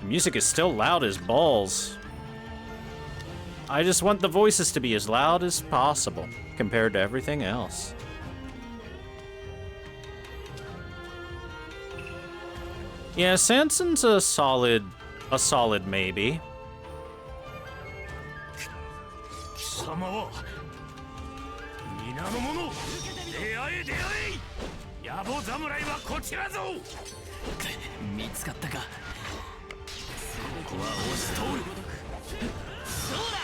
The music is still loud as balls. I just want the voices to be as loud as possible compared to everything else. Yeah, Sanson's a solid maybe. 貴様は皆の者、出会え出会え。野暮侍はこちらぞ。見つかったか。ここは押し通る。そうだ。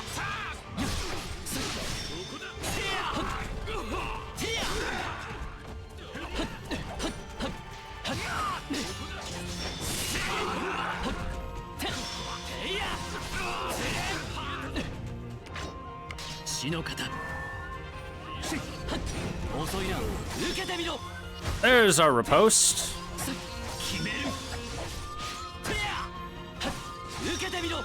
死の方。遅いな。受けてみろ。 There's our riposte. 決める。受けてみろ。 Ugh.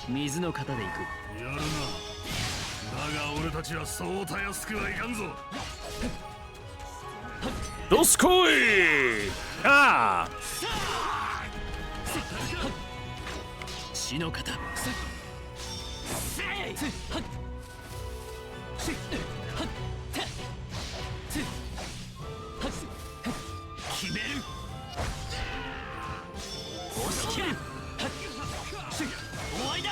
水の型で行く。やるな。だが俺たちはそうたやすくはいかんぞ。どすこい。ああ。血の型。決める。押し切る。終わりだ。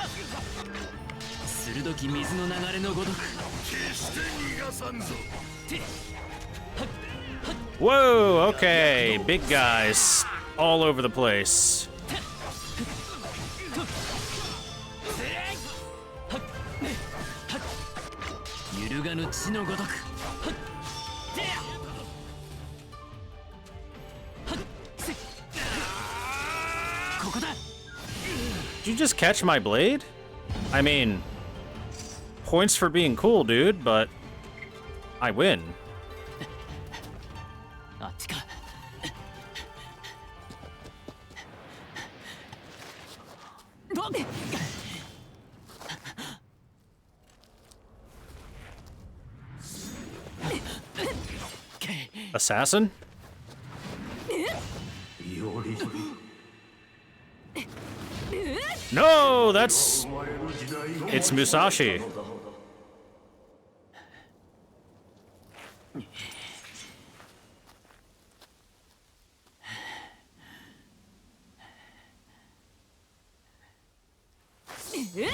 鋭き水の流れのごとく。決して逃がさんぞ。Whoa, okay. Big guys all over the place. 揺るがぬ血のごとく。ここだ。 Did you just catch my blade? I mean, points for being cool, dude, but I win. あっちか。どで。 Assassin? No, that's... It's Musashi. Eh?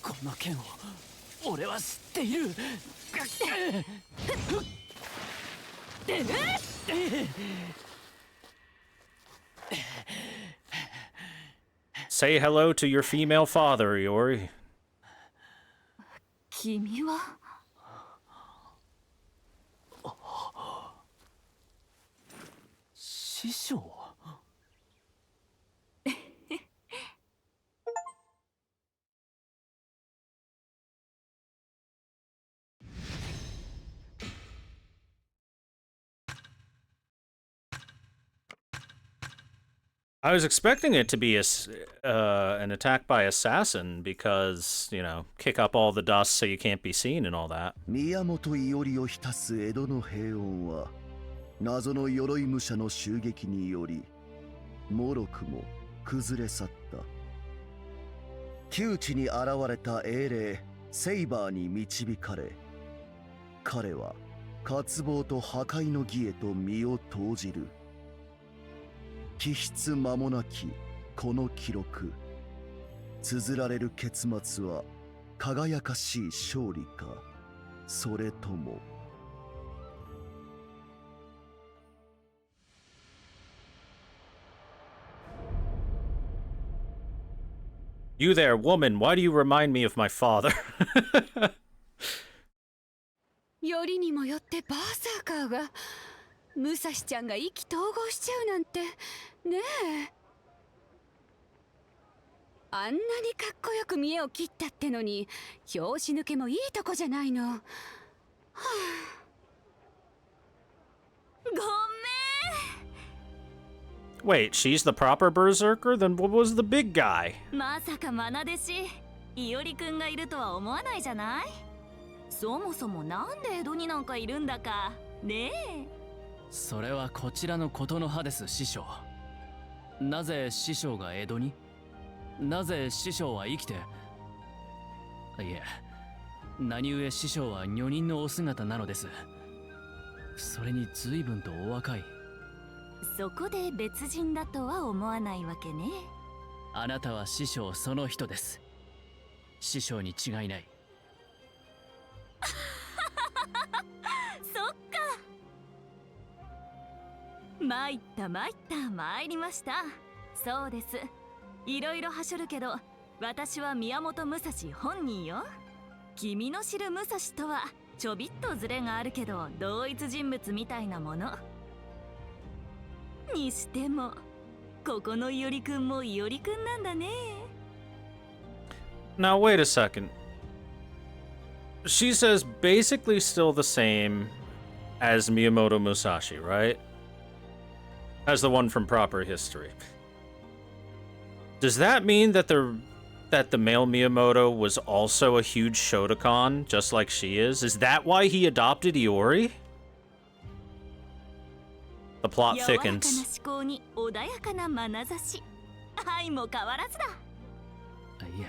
この剣を俺は知っている。 Say hello to your female father, Iori. 君は師匠。 I was expecting it to be an attack by assassin because, you know, kick up all the dust so you can't be seen and all that. 宮本伊織を浸す江戸の平穏は謎の鎧武者の襲撃によりもろくも崩れ去った。窮地に現れた英霊セイバーに導かれ、彼は渇望と破壊の儀へと身を投じる。気質間もなきこの記録、綴られる結末は輝かしい勝利か、それとも。 You there, woman, why do you remind me of my father? よりにもよってバーサーカーが武蔵ちゃんが意気投合しちゃうなんてねえ。あんなにかっこよく見栄を切ったってのに拍子抜けもいいとこじゃないの。はあ、ごめん。 Wait, she's the proper berserker? Then what was the big guy? まさか愛弟子いおりくんがいるとは思わないじゃない。そもそもなんで江戸になんかいるんだかねえ。それはこちらのことの葉です、師匠。なぜ師匠が江戸に？なぜ師匠は生きて？いえ、何故師匠は女人のお姿なのです。それに随分とお若い。 そこで別人だとは思わないわけね。あなたは師匠その人です。師匠に違いない。そっか。参った参りました。そうです。いろいろはしょるけど、私は宮本武蔵本人よ。君の知る武蔵とはちょびっとズレがあるけど同一人物みたいなもの。 にしても、ここのいおりくんもいおりくんなんだね。 Now, wait a second. She says basically still the same as Miyamoto Musashi, right? As the one from Proper History. Does that mean that that the male Miyamoto was also a huge Shotokan, just like she is? Is that why he adopted Iori? The plot thickens. いえ、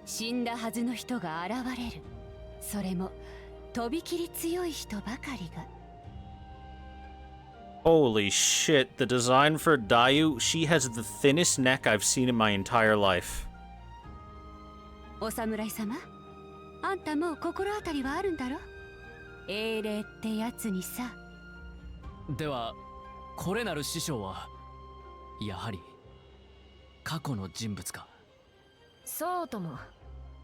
死んだはずの人が現れる。それもとびきり強い人ばかりが。 Holy shit, the design for Dayu, she has the thinnest neck I've seen in my entire life. お侍様、あんたもう心当たりはあるんだろ？英霊ってやつにさ。ではこれなる師匠はやはり過去の人物か？そうとも。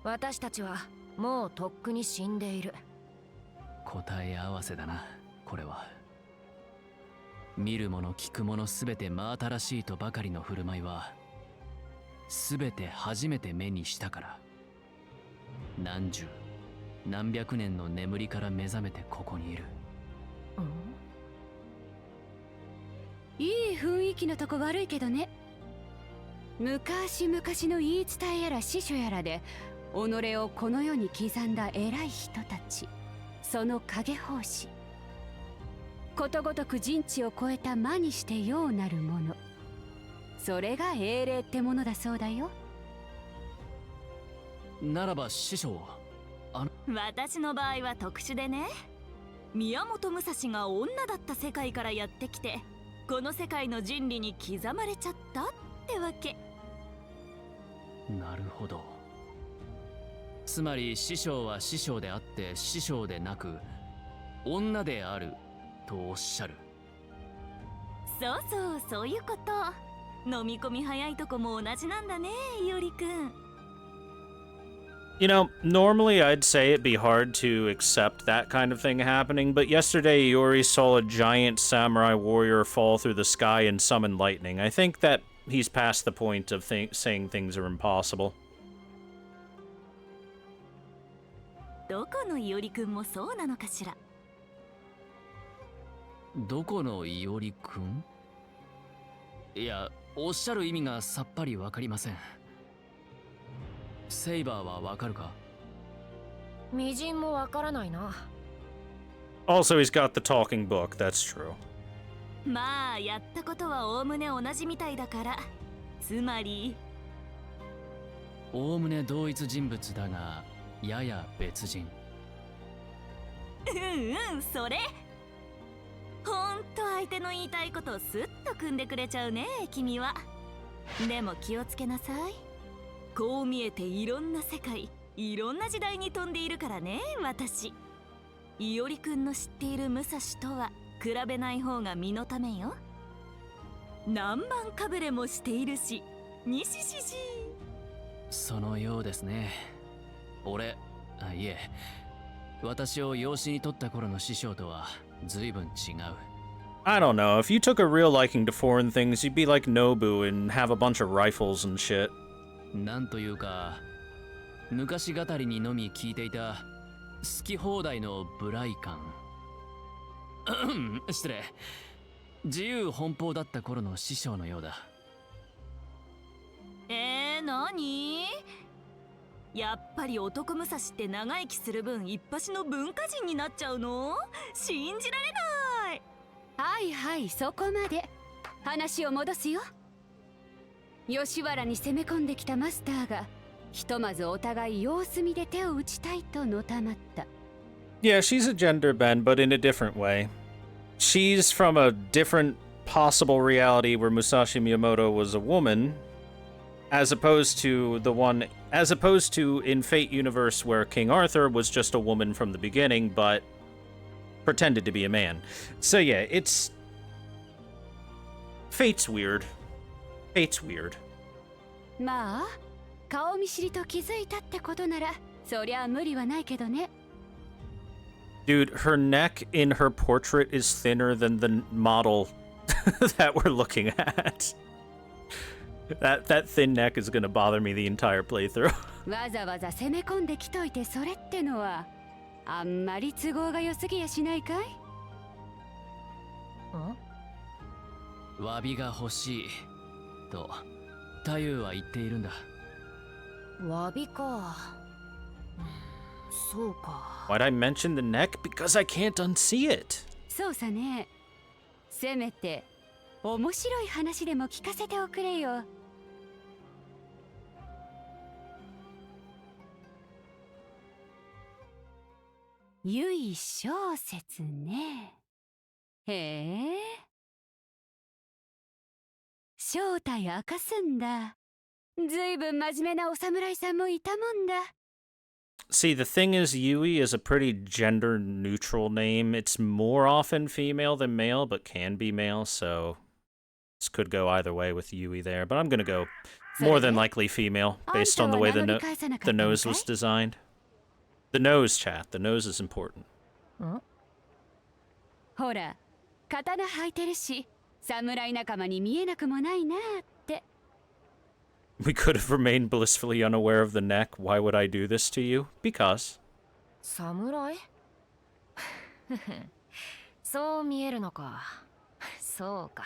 私たちはもうとっくに死んでいる。答え合わせだな、これは。見るもの聞くものすべて真新しいとばかりの振る舞いはすべて初めて目にしたから。何十何百年の眠りから目覚めてここにいる。いい雰囲気のとこ悪いけどね。昔々の言い伝えやら師匠やらで己をこの世に刻んだ偉い人たち、その影奉仕、ことごとく人知を超えた魔にしてようなるもの、それが英霊ってものだそうだよ。ならば師匠、私の場合は特殊でね、宮本武蔵が女だった世界からやってきて、この世界の人理に刻まれちゃったってわけ。なるほど。つまり師匠は師匠であって師匠でなく女であるとおっしゃる。そうそう、そういうこと。飲み込み早いとこも同じなんだね、いおりくん。You know, normally I'd say it'd be hard to accept that kind of thing happening, but yesterday Iori saw a giant samurai warrior fall through the sky and summon lightning. I think that he's past the point of saying things are impossible. どこのいおりくんもそうなのかしら。どこのいおりくん？いや、おっしゃる意味がさっぱりわかりません。セイバーはわかるか？微塵もわからないな。Also, he's got the talking book, that's true. まあ、やったことはおおむね同じみたいだから。つまりおおむね同一人物だが、やや別人。それ。ほんと相手の言いたいことをスッと組んでくれちゃうね、君は。でも気をつけなさい。こう見えていろんな世界、いろんな時代に飛んでいるからね、私。いおりくんの知っている武蔵とは比べない方が身のためよ。何万かぶれもしているし、にししし。そのようですね。いえ、私を養子に取った頃の師匠とは随分違う。I don't know, if you took a real liking to foreign things, you'd be like Nobu and have a bunch of rifles and shit. なんというか、昔語りにのみ聞いていた好き放題の無頼感。失礼。自由奔放だった頃の師匠のようだ。何？やっぱり男武蔵って長生きする分一発の文化人になっちゃうの？信じられない。はいはい、そこまで。話を戻すよ。吉原に攻め込んできたマスターがひとまずお互い様子見で手を打ちたいとのたまった。 Yeah, she's a gender bend, but in a different way. She's from a different possible reality where Musashi Miyamoto was a woman, as opposed to in Fate Universe where King Arthur was just a woman from the beginning, but pretended to be a man. So yeah, Fate's weird. Fate's weird. まあ、顔見知りと気づいたってことなら、そりゃ無理はないけどね。Dude, her neck in her portrait is thinner than the model that we're looking at. That thin neck is gonna bother me the entire playthrough. わざわざ攻め込んできといてそれってのはあんまり都合が良すぎやしないかい？詫びが欲しいと太夫は言っているんだ。詫びか。そうか。 Why'd I mention the neck? Because I can't unsee it. そうさね。せめて面白い話でも聞かせておくれよ。由小説ね。へえ。正体明かすんだ。ずいぶん真面目なお侍さんもいたもんだ。See, the thing is, Yui is a pretty gender-neutral name. It's more often female than male, but can be male, so this could go either way with Yui there. But I'm gonna go more than likely female, based on the way the nose was designed. The nose, chat. The nose is important. ほら、刀履いてるし、侍仲間に見えなくもないなって。We could have remained blissfully unaware of the neck. Why would I do this to you? Because. 侍そう見えるのか。そうか。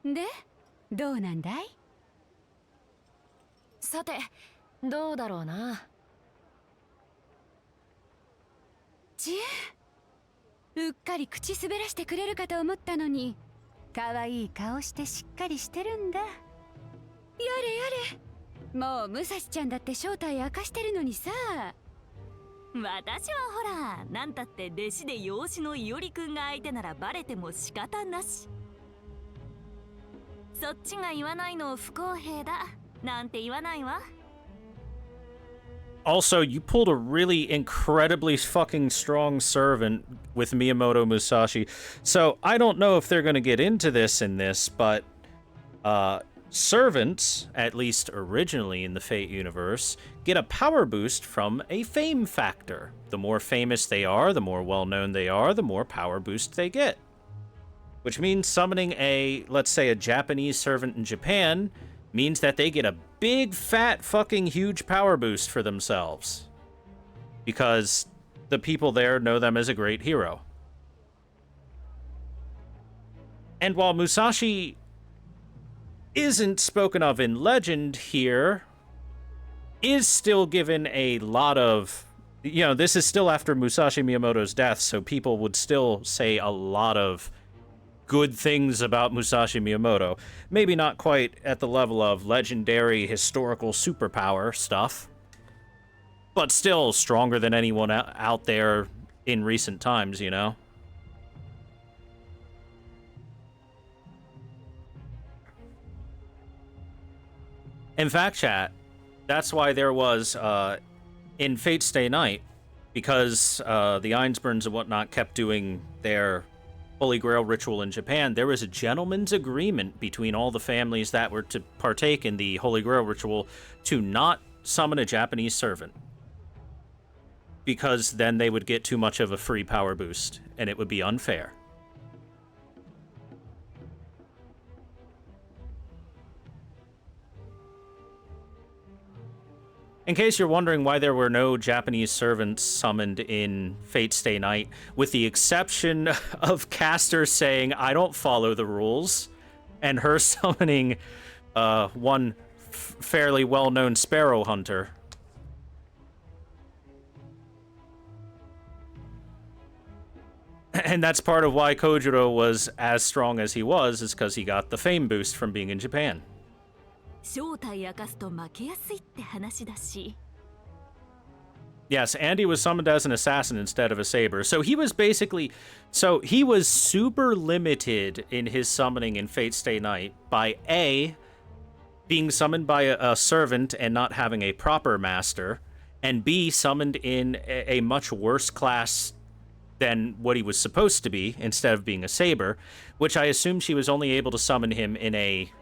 で、どうなんだい？さて、どうだろうな。ちえ、うっかり口滑らしてくれるかと思ったのに、可愛い顔してしっかりしてるんだ。やれやれ、もう武蔵ちゃんだって正体明かしてるのにさ。私はほら、なんたって弟子で養子のいおりくんが相手ならバレても仕方なし。そっちが言わないの不公平だなんて言わないわ。Also, you pulled a really incredibly fucking strong servant with Miyamoto Musashi. So, I don't know if they're going to get into this in this, but servants, at least originally in the Fate universe, get a power boost from a fame factor. The more famous they are, the more well-known they are, the more power boost they get. Which means summoning a, let's say, a Japanese servant in Japan means that they get a big, fat, fucking huge power boost for themselves. Because the people there know them as a great hero. And while Musashi isn't spoken of in legend here, is still given a lot of... You know, this is still after Musashi Miyamoto's death, so people would still say a lot of good things about Musashi Miyamoto. Maybe not quite at the level of legendary historical superpower stuff, but still stronger than anyone out there in recent times, you know? In fact, chat, that's why there was, in Fate Stay Night, because the Einsburns and whatnot kept doing their Holy Grail ritual in Japan, there was a gentleman's agreement between all the families that were to partake in the Holy Grail ritual to not summon a Japanese servant. Because then they would get too much of a free power boost, and it would be unfair. In case you're wondering why there were no Japanese servants summoned in Fate Stay Night, with the exception of Caster saying, I don't follow the rules, and her summoning one fairly well-known sparrow hunter. And that's part of why Kojiro was as strong as he was, is because he got the fame boost from being in Japan. 正体明かすと負けやすいって話だし。 Yes, Andy was summoned as an assassin instead of a saber. So he was basically... So he was super limited in his summoning in Fate Stay Night by A, being summoned by a servant and not having a proper master, and B, summoned in a much worse class than what he was supposed to be, instead of being a saber, which I assume she was only able to summon him in a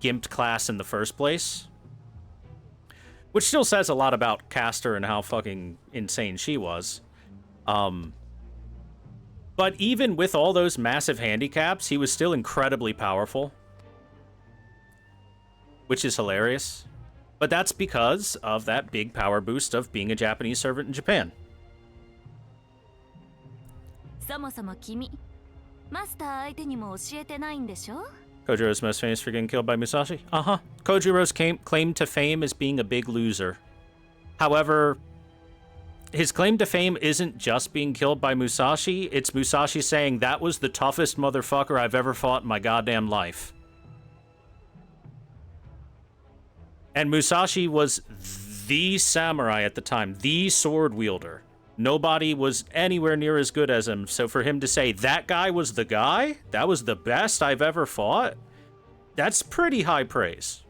gimped class in the first place. Which still says a lot about Caster and how fucking insane she was. But even with all those massive handicaps, he was still incredibly powerful. Which is hilarious. But that's because of that big power boost of being a Japanese servant in Japan. そもそも君、マスター相手にも教えてないんでしょ? Kojiro's most famous for getting killed by Musashi? Uh-huh. Kojiro's claim to fame is being a big loser. However, his claim to fame isn't just being killed by Musashi, it's Musashi saying that was the toughest motherfucker I've ever fought in my goddamn life. And Musashi was the samurai at the time, the sword wielder. Nobody was anywhere near as good as him, so for him to say, that guy was the guy? That was the best I've ever fought? That's pretty high praise.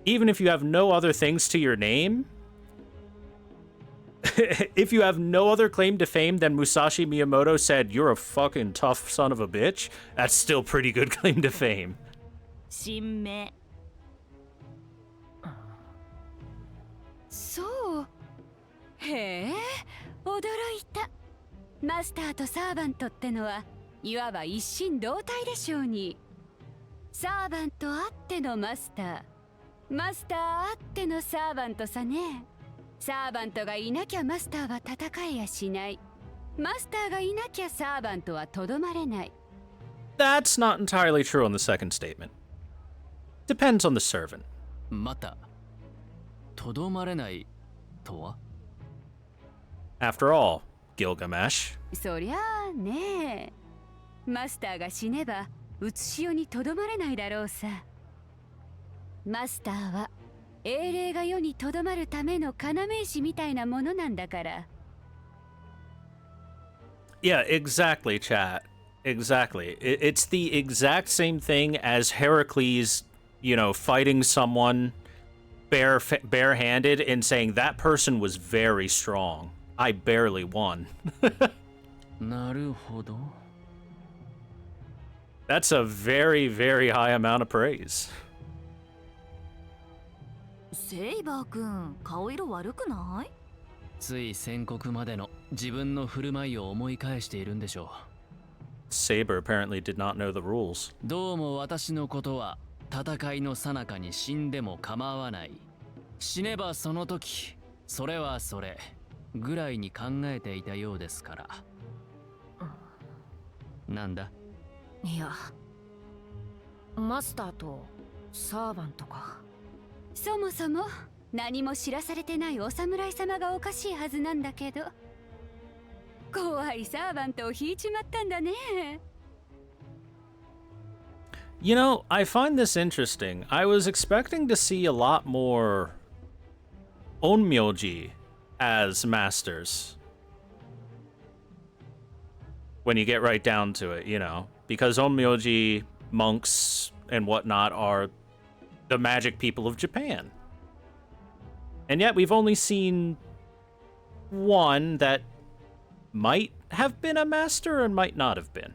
Even if you have no other things to your name, if you have no other claim to fame than Musashi Miyamoto said, you're a fucking tough son of a bitch, that's still pretty good claim to fame. 新名。そう。へえ、驚いた。マスターとサーバントってのはいわば一心同体でしょうに。サーバントあってのマスター、マスターあってのサーバントさね。サーバントがいなきゃマスターは戦えやしない。マスターがいなきゃサーバントはとどまれない。That's not entirely true on the second statement. Depends on the servant. また、とどまれないとは After all, Gilgamesh. そりゃあねえ。マスターが死ねば、うつしおにとどまれないだろうさ。マスターは英霊が世にとどまるための要石みたいなものなんだから。Yeah, exactly, chat. Exactly. It's the exact same thing as Heracles, you know, fighting someone barehanded and saying that person was very strong. I barely won. なるほど。That's a very, very high amount of praise. セイバー君、顔色悪くない？つい宣告までの自分の振る舞いを思い返しているんでしょう。Saber apparently did not know the rules. どうも私のことは戦いの最中に死んでも構わない。死ねばその時、それはそれぐらいに考えていたようですから。なんだ？いや、マスターとサーバントか。そもそも何も知らされてないお侍様がおかしいはずなんだけど。怖いサーバントを引いちまったんだね。You know, I find this interesting. I was expecting to see a lot more Onmyoji as masters. When you get right down to it, you know. Because Onmyoji monks and whatnot are the magic people of Japan. And yet we've only seen one that might have been a master and might not have been.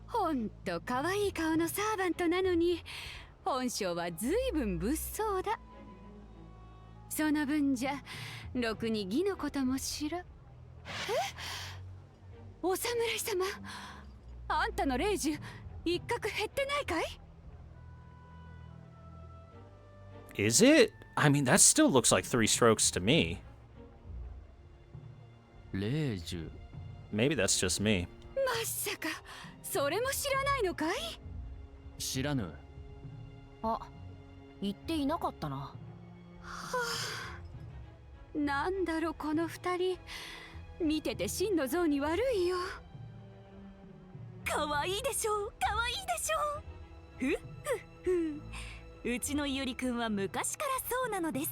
ほんと可愛い顔のサーバントなのに、本性はずいぶん物騒だ。その分じゃ、ろくに義のことも知ら。え？お侍様、あんたの霊樹、一角減ってないかい？ Is it? I mean, that still looks like 3 strokes to me. 霊樹。Maybe that's just me. まさか、それも知らないのかい？知らぬ。あ、言っていなかったな。はあ、なんだろこの二人。見てて真の像に悪いよ。かわいいでしょう、かわいいでしょう。ふっふっふ。うちのいおりくんは昔からそうなのです。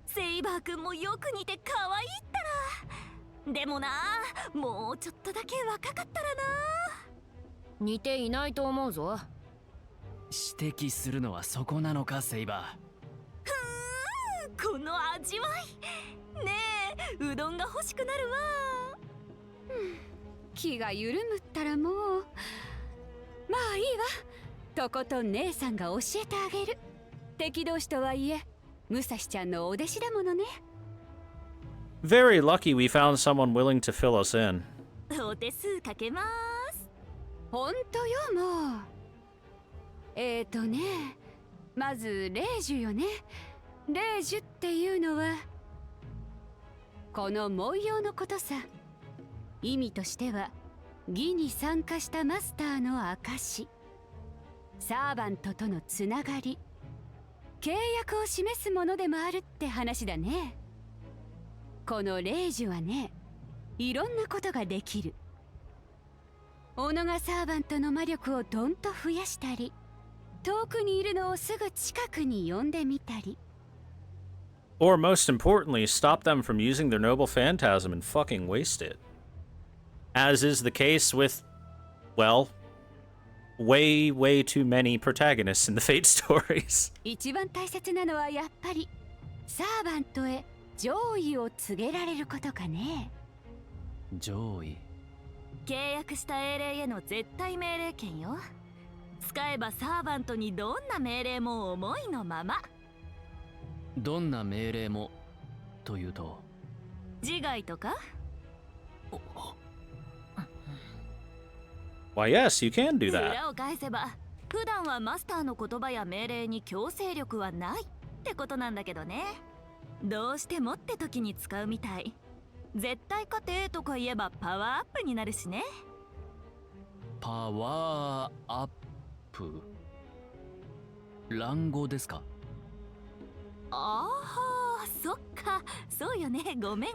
セイバーくんもよく似てかわいいったら。でもな、もうちょっとだけ若かったらな。似ていないと思うぞ。指摘するのはそこなのか、セイバー。この味わい。ねえ、うどんが欲しくなるわ。気が緩むったらもう。まあいいわ。とことん姉さんが教えてあげる。敵同士とはいえ、武蔵ちゃんのお弟子だものね。Very lucky we found someone willing to fill us in. お手数かけます。ほんとよ、もう。ね、まず霊樹よね。霊樹っていうのはこの文様のことさ。意味としては義に参加したマスターの証、サーバントとのつながり、契約を示すものでもあるって話だね。この霊樹はね、いろんなことができる。オノがサーバントの魔力をどんと増やしたり、遠くにいるのをすぐ近くに呼んでみたり。Or most importantly, stop them from using their noble phantasm and fucking waste it. As is the case with, well, way too many protagonists in the Fate stories. 一番大切なのはやっぱりサーバントへ上位を告げられることかね。上位。契約した英霊への絶対命令権よ。使えばサーバントにどんな命令も思いのまま。どんな命令もというと、自害とか。Why, yes, you can do that. 裏を返せば、普段はマスターの言葉や命令に強制力はないってことなんだけどね。どうしてもって時に使うみたい。絶対勝てとか言えばパワーアップになるしね。パワーアップ。乱語ですか？ああ、そっか。そうよね。ごめん。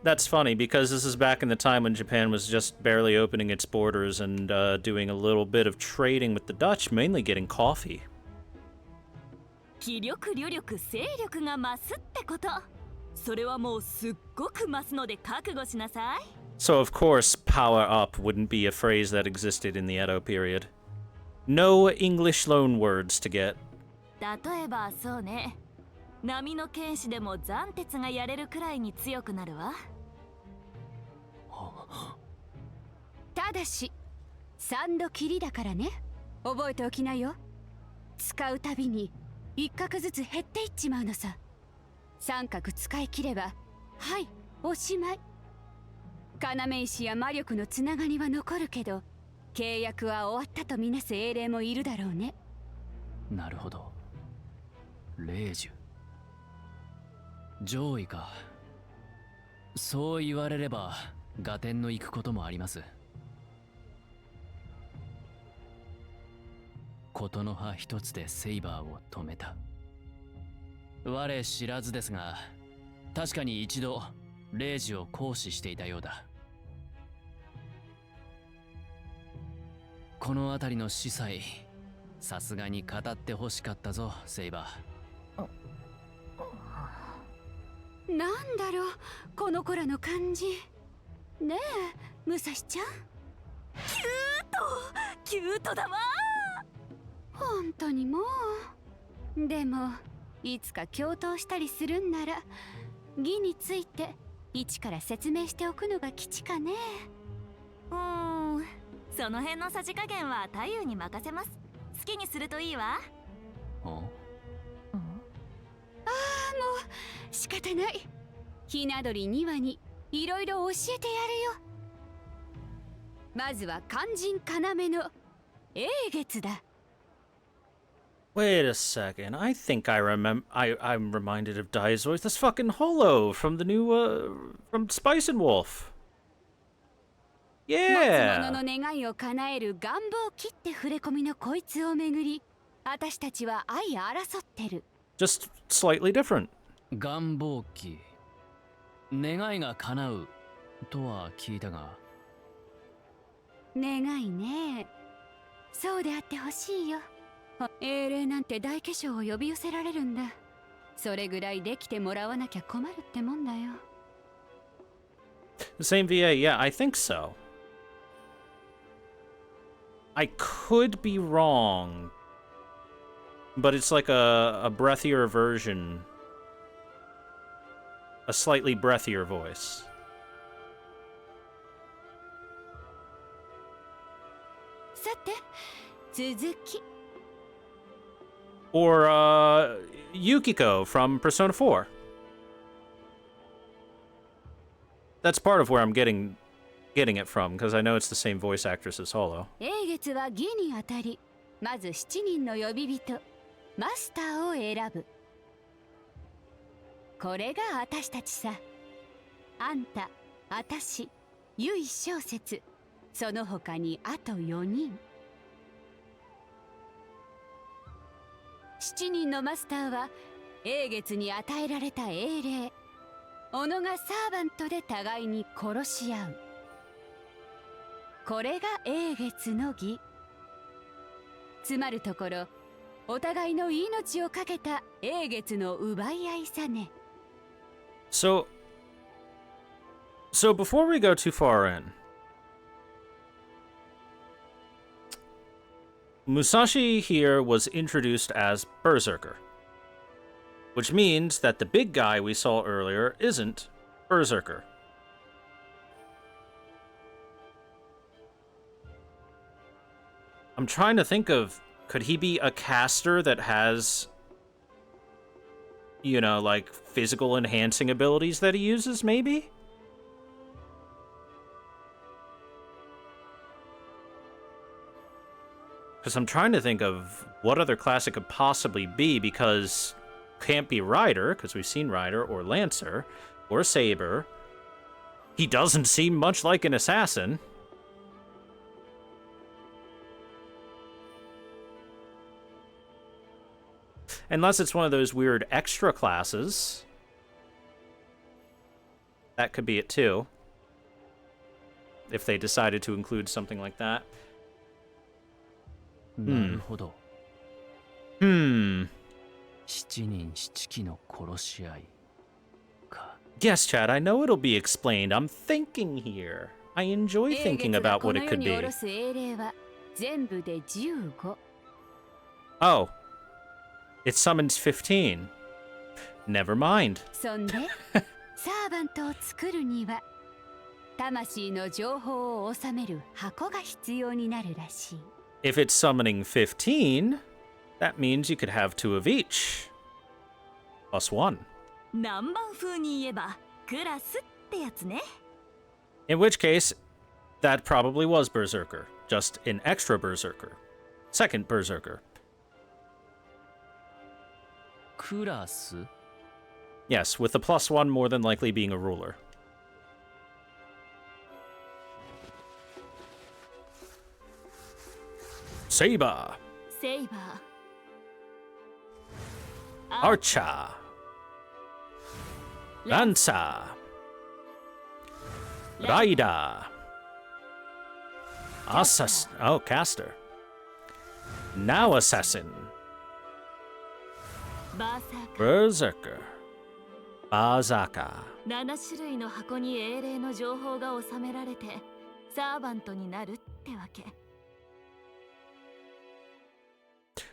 That's funny, because this is back in the time when Japan was just barely opening its borders and doing a little bit of trading with the Dutch, mainly getting coffee. 気力、旅力、勢力が増すってこと。それはもうすっごく増すので覚悟しなさい。So of course, power up wouldn't be a phrase that existed in the Edo period. No English loan words to get. 例えばそうね。波の剣士でも斬鉄がやれるくらいに強くなるわ。ただし3度きりだからね。覚えておきなよ。使うたびに1角ずつ減っていっちまうのさ。3角使い切ればはいおしまい。要石や魔力のつながりは残るけど、契約は終わったとみなす英霊もいるだろうね。なるほど。霊樹。上位か。そう言われれば合点の行くこともあります。ことの葉一つでセイバーを止めた。我知らずですが、確かに一度霊樹を行使していたようだ。この辺りの司祭、さすがに語ってほしかったぞ、セイバー。なんだろう、この子らの感じ。ねえ、武蔵ちゃん。キュートだわ。本当にもう。でもいつか共闘したりするんなら、義について一から説明しておくのが吉かね。その辺のさじ加減は太夫に任せます。好きにするといいわ。もう仕方ない。ひな鳥2羽にいろいろ教えてやるよ。まずは肝心要の英月だ。Wait a second. I think I'm reminded of Daizo's this fucking holo from the new from Spice and Wolf. 持つ Yeah. 者の願いを叶える願望切って触れ込みのこいつをめぐり、私たちは相争ってる。Just slightly different. 願望期。願いが叶うとは聞いたが。願いね。そうであってほしいよ。英霊なんて大化粧を呼び寄せられるんだ。それぐらいできてもらわなきゃ困るってもんだよ。The same VA, yeah, I think so. I could be wrong, but it's like a breathier version. A slightly breathier voice. さて、続き。Or Yukiko from Persona 4. That's part of where I'm getting it from, because I know it's the same voice actress as Holo. 英月は義にあたり、まず7人の呼び人、マスターを選ぶ。これが私たちさ。あんた、あたし、唯小節、その他にあと4人。7人のマスターは英月に与えられた英霊、己がサーバントで互いに殺し合う。これが英月の義。つまるところ、お互いの命をかけた英月の奪い合いさね。So before we go too far in, Musashi here was introduced as Berserker, which means that the big guy we saw earlier isn't Berserker. I'm trying to think of, could he be a caster that has, you know, like physical enhancing abilities that he uses, maybe? Because I'm trying to think of what other class it could possibly be, because can't be Rider, because we've seen Rider, or Lancer, or Saber. He doesn't seem much like an assassin. Unless it's one of those weird extra classes. That could be it too. If they decided to include something like that. なるほど。Hmm. 7人7機の殺し合いか。Yes, Chad, I know it'll be explained. I'm thinking here. I enjoy thinking about what it could be. 英霊は全部で15。Oh. It summons 15. Never mind. そんで、サーバントを作るには、魂の情報を収める箱が必要になるらしい。If it's summoning 15, that means you could have 2 of each. Plus 1. 南蛮風に言えばクラスってやつね。In which case, that probably was Berserker. Just an extra Berserker. Second Berserker. クラス Yes, with the plus 1 more than likely being a ruler. Saber. Saber. Archer. Lancer. Rider. Assassin. Oh, caster. Now assassin. Berserker. Berserker. 7種類の箱に英霊の情報が収められてサーバントになるってわけ。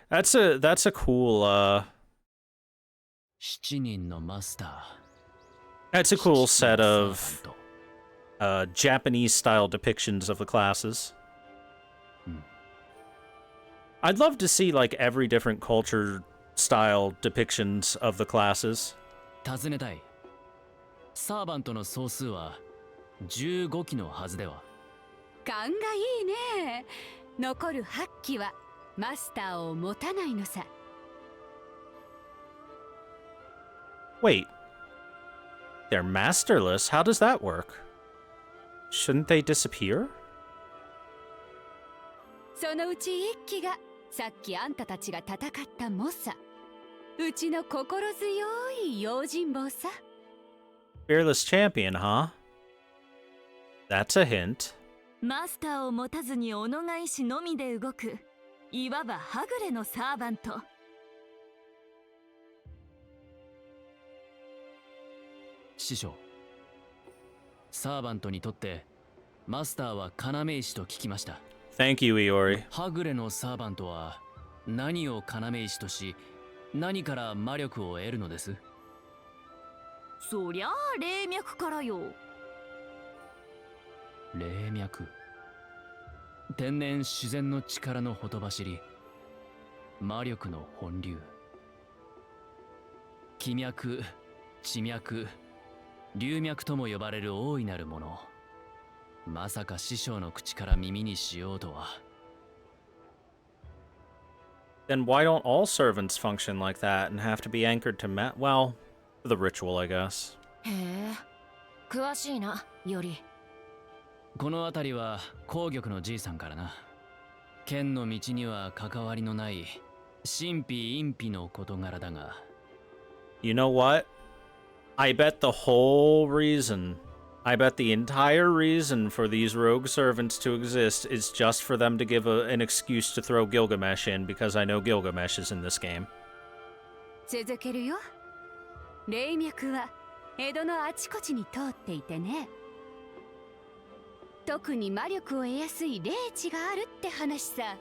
That's a cool 7人のマスタthat's a cool ー set サー of バント Japanese style depictions of the classes. I'd love to see like every different culture style depictions of the classes. 尋ねたい。サーバントの総数は15機のはずでは。勘がいいね。残る8機はマスターを持たないのさ。Wait. They're masterless? How does that work? Shouldn't they disappear? そのうち1機がさっきあんたたちが戦った猛者。うちの心強い用心棒さ。Fearless champion, huh? That's a hint. マスターを持たずに己が意志のみで動く、いわばはぐれのサーバント。師匠、サーバントにとってマスターは要石と聞きました。 Thank you, Iori. はぐれのサーバントは何を要石とし、何から魔力を得るのです？そりゃあ霊脈からよ。霊脈、天然自然の力のほとばしり、魔力の本流、気脈、地脈、流脈とも呼ばれる大いなるもの。まさか師匠の口から耳にしようとは。Then why don't all servants function like that and have to be anchored to well, for the ritual, I guess. へえ、詳しいな、より。この辺りは紅玉のじいさんからな。剣の道には関わりのない神秘隠秘の事柄だが。You know what? I bet the whole reason, I bet the entire reason for these rogue servants to exist is just for them to give an excuse to throw Gilgamesh in, because I know Gilgamesh is in this game. 続けるよ。霊脈は江戸のあちこちに通っていてね。特に魔力を得やすい霊地があるって話さ。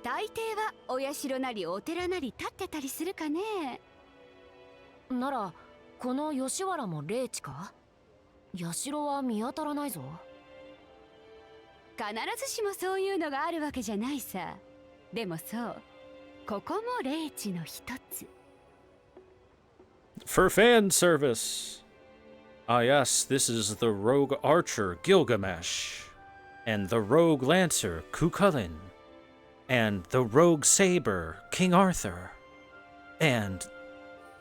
大抵はお社なりお寺なり建ってたりするかね。ならこの吉原も霊地か？社は見当たらないぞ。必ずしもそういうのがあるわけじゃないさ。でもそう、ここも霊地の一つ。For fan service. Ah yes, this is the rogue archer Gilgamesh, and the rogue lancer Cuchulainn, and the rogue saber King Arthur, and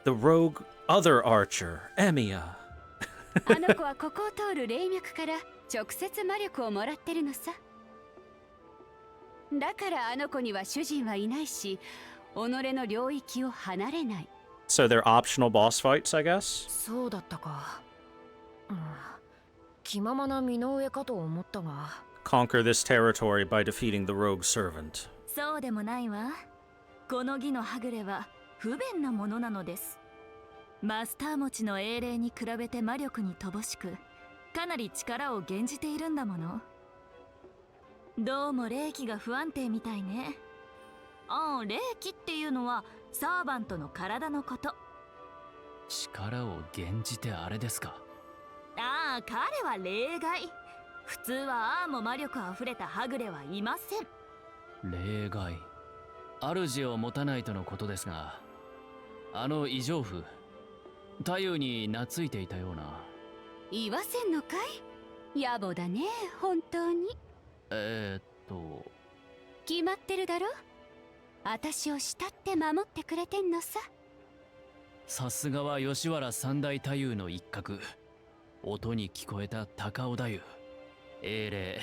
the rogue other archer Emiya. あの子はここを通る霊脈から直接魔力をもらってるのさ。だからあの子には主人はいないし、己の領域を離れない。So they're optional boss fights, I guess? そうだったか。気ままな身の上かと思ったが。Conquer this territory by defeating the rogue servant. そうでもないわ。この儀のはぐれは不便なものなのです。マスター持ちの英霊に比べて魔力に乏しく、かなり力を減じているんだもの。どうも霊気が不安定みたいね。ああ、霊気っていうのはサーバントの体のこと。力を減じてあれですか。ああ、彼は例外。普通はああも魔力あふれたはぐれはいません。例外。主を持たないとのことですが、あの異常婦太夫に懐いていたような。言わせんのかい？野暮だね、本当に。決まってるだろ。私を慕って守ってくれてんのさ。さすがは吉原三大太夫の一角。音に聞こえた高尾太夫。英霊。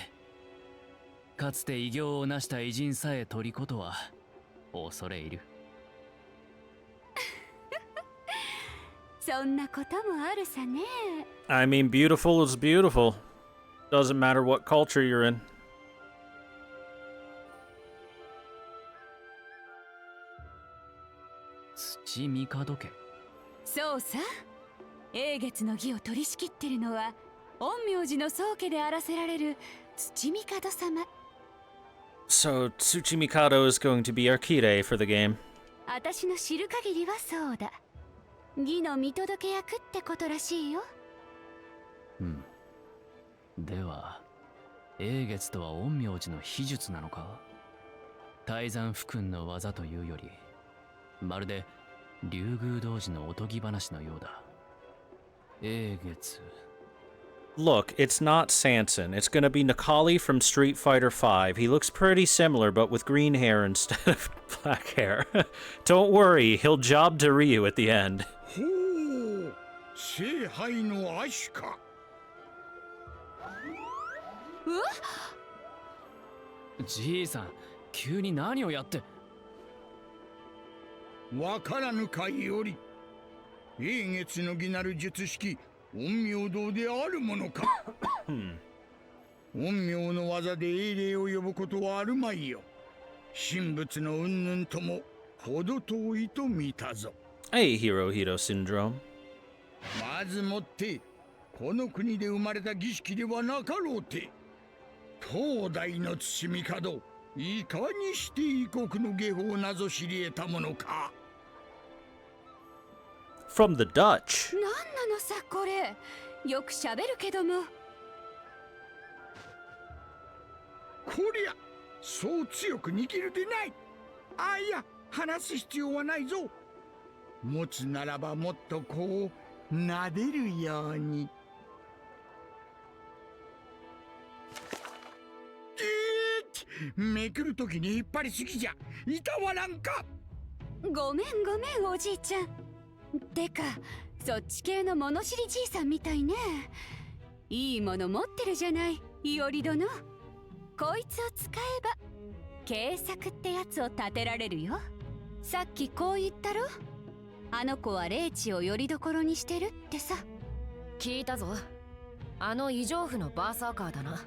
かつて偉業を成した偉人さえ虜とは恐れ入る。そんなこともあるさね。I mean, beautiful is beautiful. Doesn't matter what culture you're in. 土帝家。そうさ。英月の儀を取り仕切ってるのは陰陽師の宗家であらせられる土帝様。So, Tsuchimikado is going to be our Kire for the game. 私の知る限りはそうだ。儀の見届け役ってことらしいよ。では、英月とは陰陽師の秘術なのか？泰山府君の技というより、まるで竜宮童子のおとぎ話のようだ。英月。Look, it's not Sanson. It's gonna be Nakali from Street Fighter V. He looks pretty similar, but with green hair instead of black hair. Don't worry, he'll job to Ryu at the end. ほう、聖杯の足か。じいさん、急に何をやって。わからぬかより、英月の儀なる術式陰陽道であるものか。陰陽の技で英霊を呼ぶことはあるまいよ。神仏の云々とも程遠いと見たぞ。Hey, Hirohito syndrome. まずもってこの国で生まれた儀式ではなかろうて。東大の土帝、いかにして異国の下法なぞ知り得たものか。From the Dutch. なんなのさこれ。よくしゃべるけども。こりゃそう強く握るでない。あ、いや、話す必要はないぞ。持つならばもっとこう撫でるように。めくるときに引っ張りすぎじゃいたわらんか。ごめんごめんおじいちゃん。てかそっち系の物知りじいさんみたいね。いいもの持ってるじゃない。いおり殿、こいつを使えば計策ってやつを立てられるよ。さっきこう言ったろ。あの子は霊地をよりどころにしてるってさ。聞いたぞ。あの異常婦のバーサーカーだな。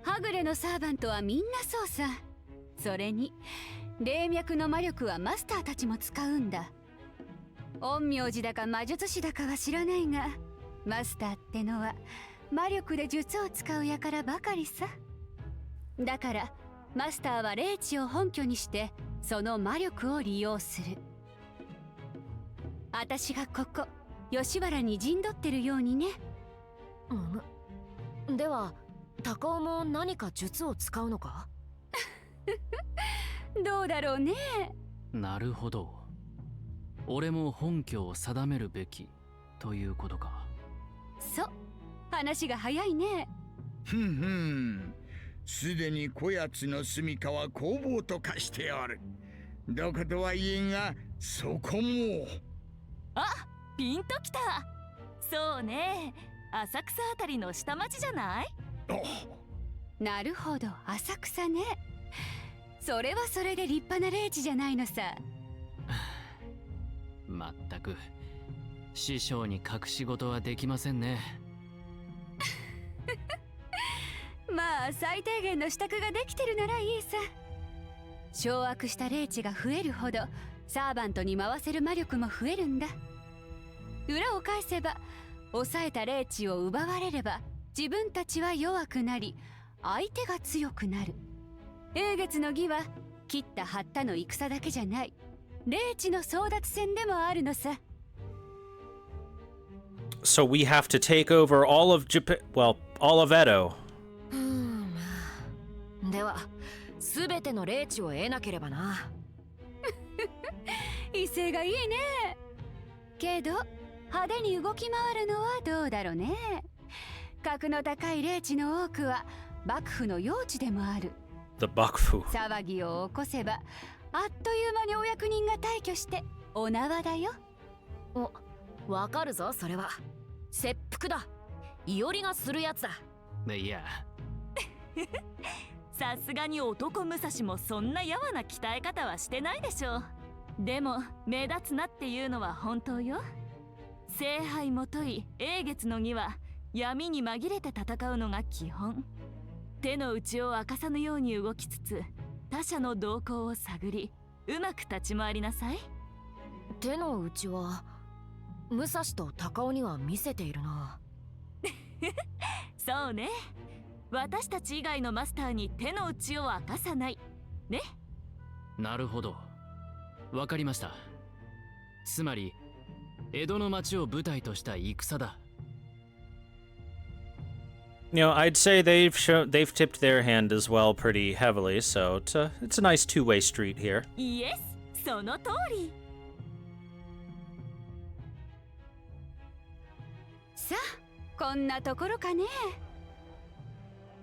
はぐれのサーバントはみんなそうさ。それに霊脈の魔力はマスターたちも使うんだ。陰陽師だか魔術師だかは知らないが、マスターってのは魔力で術を使う輩ばかりさ。だからマスターは霊地を本拠にしてその魔力を利用する。私がここ吉原に陣取ってるようにね。では高尾も何か術を使うのか？どうだろうね。なるほど。俺も本拠を定めるべきということか。そう、話が早いね。ふんふん、すでにこやつの住処は工房と化しておる。どことは言えんが、そこも。あ、ピンときた。そうね、浅草あたりの下町じゃない？なるほど、浅草ね。それはそれで立派な霊地じゃないのさ。まったく師匠に隠し事はできませんね。まあ最低限の支度ができてるならいいさ。掌握した霊地が増えるほどサーバントに回せる魔力も増えるんだ。裏を返せば、抑えた霊地を奪われれば自分たちは弱くなり相手が強くなる。英月の儀は切った張ったの戦だけじゃない、霊地の争奪戦でもあるのさ。So we have to take over all of Japan, well, all of Edo. では全ての霊地を得なければな。威勢がいいね。けど派手に動き回るのはどうだろうね。格の高い霊地の多くは幕府の用地でもある。 The Bakufu. 騒ぎを起こせばあっという間にお役人が退去してお縄だよ。お、わかるぞ。それは切腹だ。いおりがするやつだ。いや、さすがに男武蔵もそんなやわな鍛え方はしてないでしょう。でも目立つなっていうのは本当よ。聖杯もとい英月の儀は闇に紛れて戦うのが基本。手の内を明かさぬように動きつつ他者の動向を探り、うまく立ち回りなさい。手の内は武蔵と高尾には見せているな。そうね、私たち以外のマスターに手の内を明かさないね。なるほど、わかりました。つまり江戸の町を舞台とした戦だ。You know, I'd say they've tipped their hand as well pretty heavily, so it's a nice two-way street here. イエス、その通り。さあ、こんなところかね。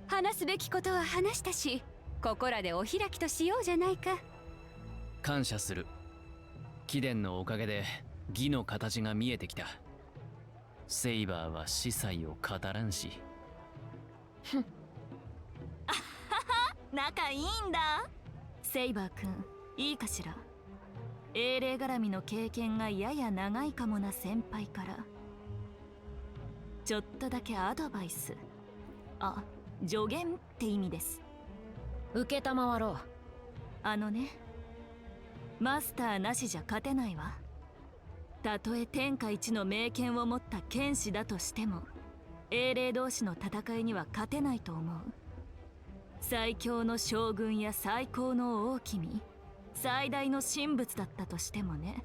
話すべきことは話したし、ここらでお開きとしようじゃないか。感謝する。貴殿のおかげで義の形が見えてきた。セイバーは司祭を語らんし。あはは、仲いいんだ。セイバー君、いいかしら。英霊絡みの経験がやや長いかもな先輩からちょっとだけアドバイス、あ、助言って意味です。受けたまわろう。あのね、マスターなしじゃ勝てないわ。たとえ天下一の名剣を持った剣士だとしても英霊同士の戦いには勝てないと思う。最強の将軍や最高の王君、最大の神仏だったとしてもね。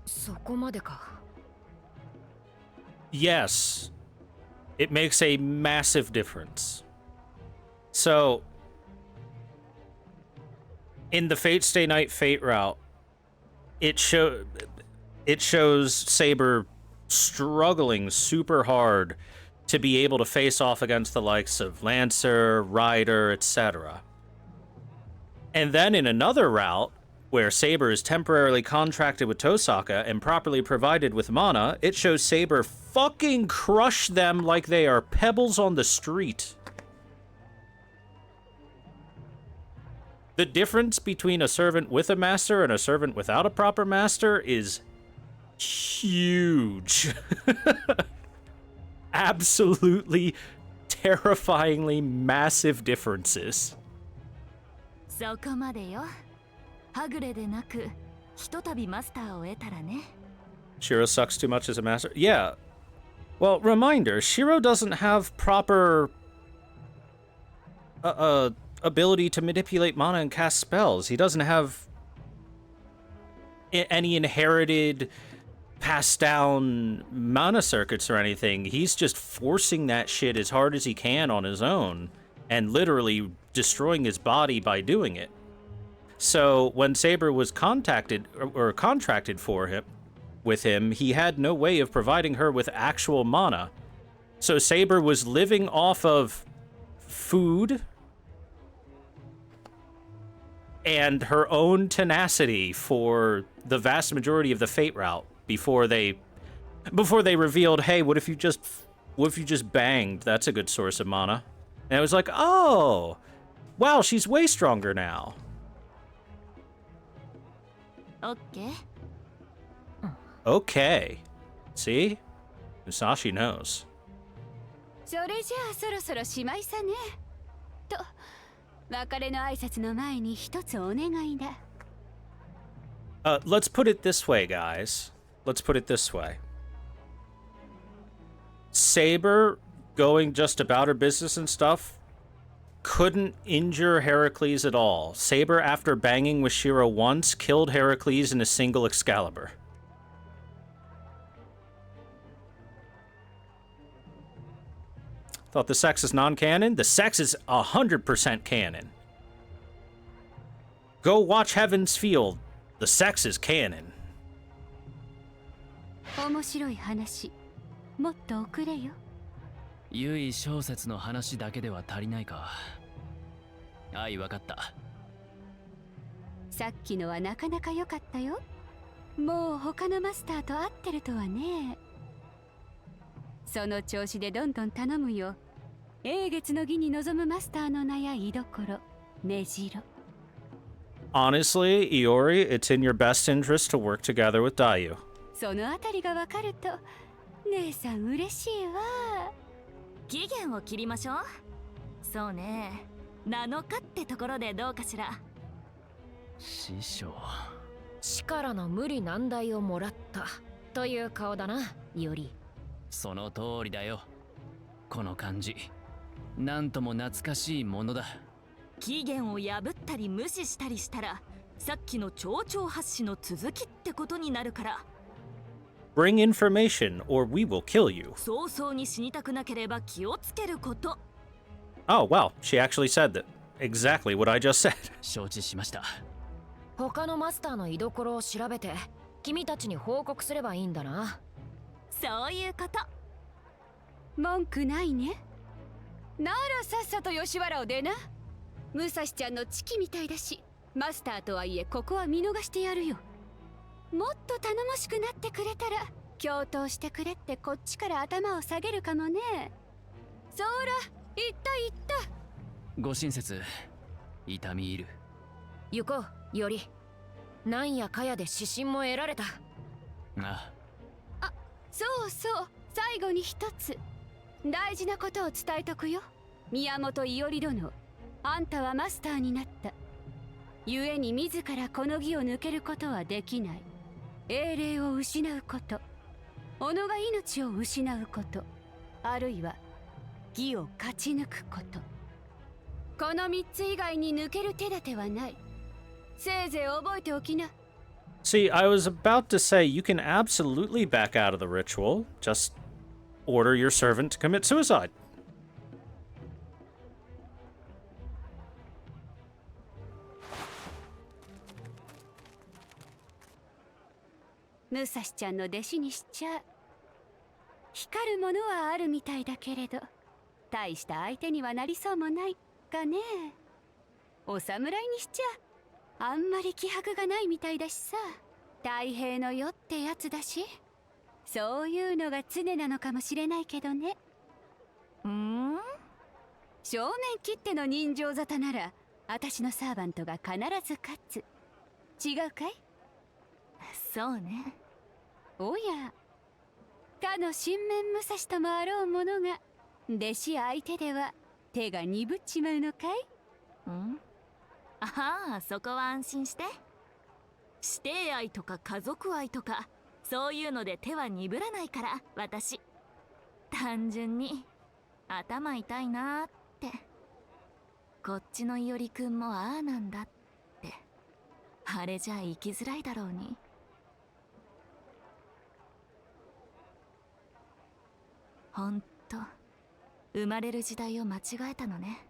そこまでか。Yes, it makes a massive difference. So, in the Fate Stay Night Fate route, it shows Saber struggling super hard to be able to face off against the likes of Lancer, Rider, etc. And then in another route, where Saber is temporarily contracted with Tosaka and properly provided with mana, it shows Saber fucking crush them like they are pebbles on the street. The difference between a servant with a master and a servant without a proper master is huge. Absolutely terrifyingly massive differences. そこまでよ。はぐれでなく、ひとたびマスターを得たらね。Shiro sucks too much as a master. Yeah. Well, reminder, Shiro doesn't have proper ability to manipulate mana and cast spells. He doesn't have any inherited passed down mana circuits or anything. He's just forcing that shit as hard as he can on his own and literally destroying his body by doing it. So when Saber was contracted with him, he had no way of providing her with actual mana. So Saber was living off of food and her own tenacity for the vast majority of the Fate route before they revealed, hey, what if you just banged? That's a good source of mana. And I was like, oh, wow, she's way stronger now. Okay. Okay. See? Musashi knows. それじゃあそろそろしまいさね。と、別れの挨拶の前に一つお願いだ。Let's put it this way, guys. Let's put it this way. Saber going just about her business and stuff couldn't injure Heracles at all. Saber, after banging with Shiro once, killed Heracles in a single Excalibur. Thought the sex is non-canon? The sex is 100% canon. Go watch Heaven's Field. The sex is canon. 面白い話、もっと遅れよ。唯小説の話だけでは足りないか。はい、わかった。さっきのはなかなか良かったよ。もう他のマスターと会ってるとはね。その調子でどんどん頼むよ。英月の儀に臨むマスターの名や居所、目白。Honestly, Iori, it's in your best interest to work together with Dayu. そのあたりがわかると、姉さん嬉しいわ。期限を切りましょう。そうね。7日ってところでどうかしら。師匠。力の無理難題をもらったという顔だな、より。その通りだよ。この感じ。なんとも懐かしいものだ。期限を破ったり無視したりしたら、さっきの蝶々発信の続きってことになるから。Bring information or we will kill you. 早々に死にたくなければ気をつけること。Oh, wow. She actually said that. Exactly what I just said. 承知しました。他のマスターの居所を調べて、君たちに報告すればいいんだな。そういうこと。文句ないね。ならさっさと吉原を出な。武蔵ちゃんのチキみたいだし、マスターとはいえここは見逃してやるよ。もっと頼もしくなってくれたら共闘してくれってこっちから頭を下げるかもね。そら、言った言った。ご親切、痛み入る。行こう、より。なんやかやで指針も得られた。あそうそう、最後に一つ大事なことを伝えとくよ。宮本伊織殿、あんたはマスターになった。故に自らこの儀を抜けることはできない。英霊を失うこと、己が命を失うこと、あるいは義を勝ち抜くこと。この3つ以外に抜ける手立てはない。せいぜい覚えておきな。See, I was about to say you can absolutely back out of the ritual. Just order your servant to commit suicide. 武蔵ちゃんの弟子にしちゃ光るものはあるみたいだけれど、大した相手にはなりそうもないかね。お侍にしちゃあんまり気迫がないみたいだしさ。太平の世ってやつだし、そういうのが常なのかもしれないけどね。正面切っての人情沙汰なら私のサーバントが必ず勝つ。違うかい？そうね。おや、かの神面武蔵ともあろう者が弟子相手では手が鈍っちまうのかい？ああ、そこは安心して。師弟愛とか家族愛とかそういうので手は鈍らないから。私単純に頭痛いなーって。こっちのいおりくんもああなんだって。あれじゃ生きづらいだろうに。ほんと生まれる時代を間違えたのね。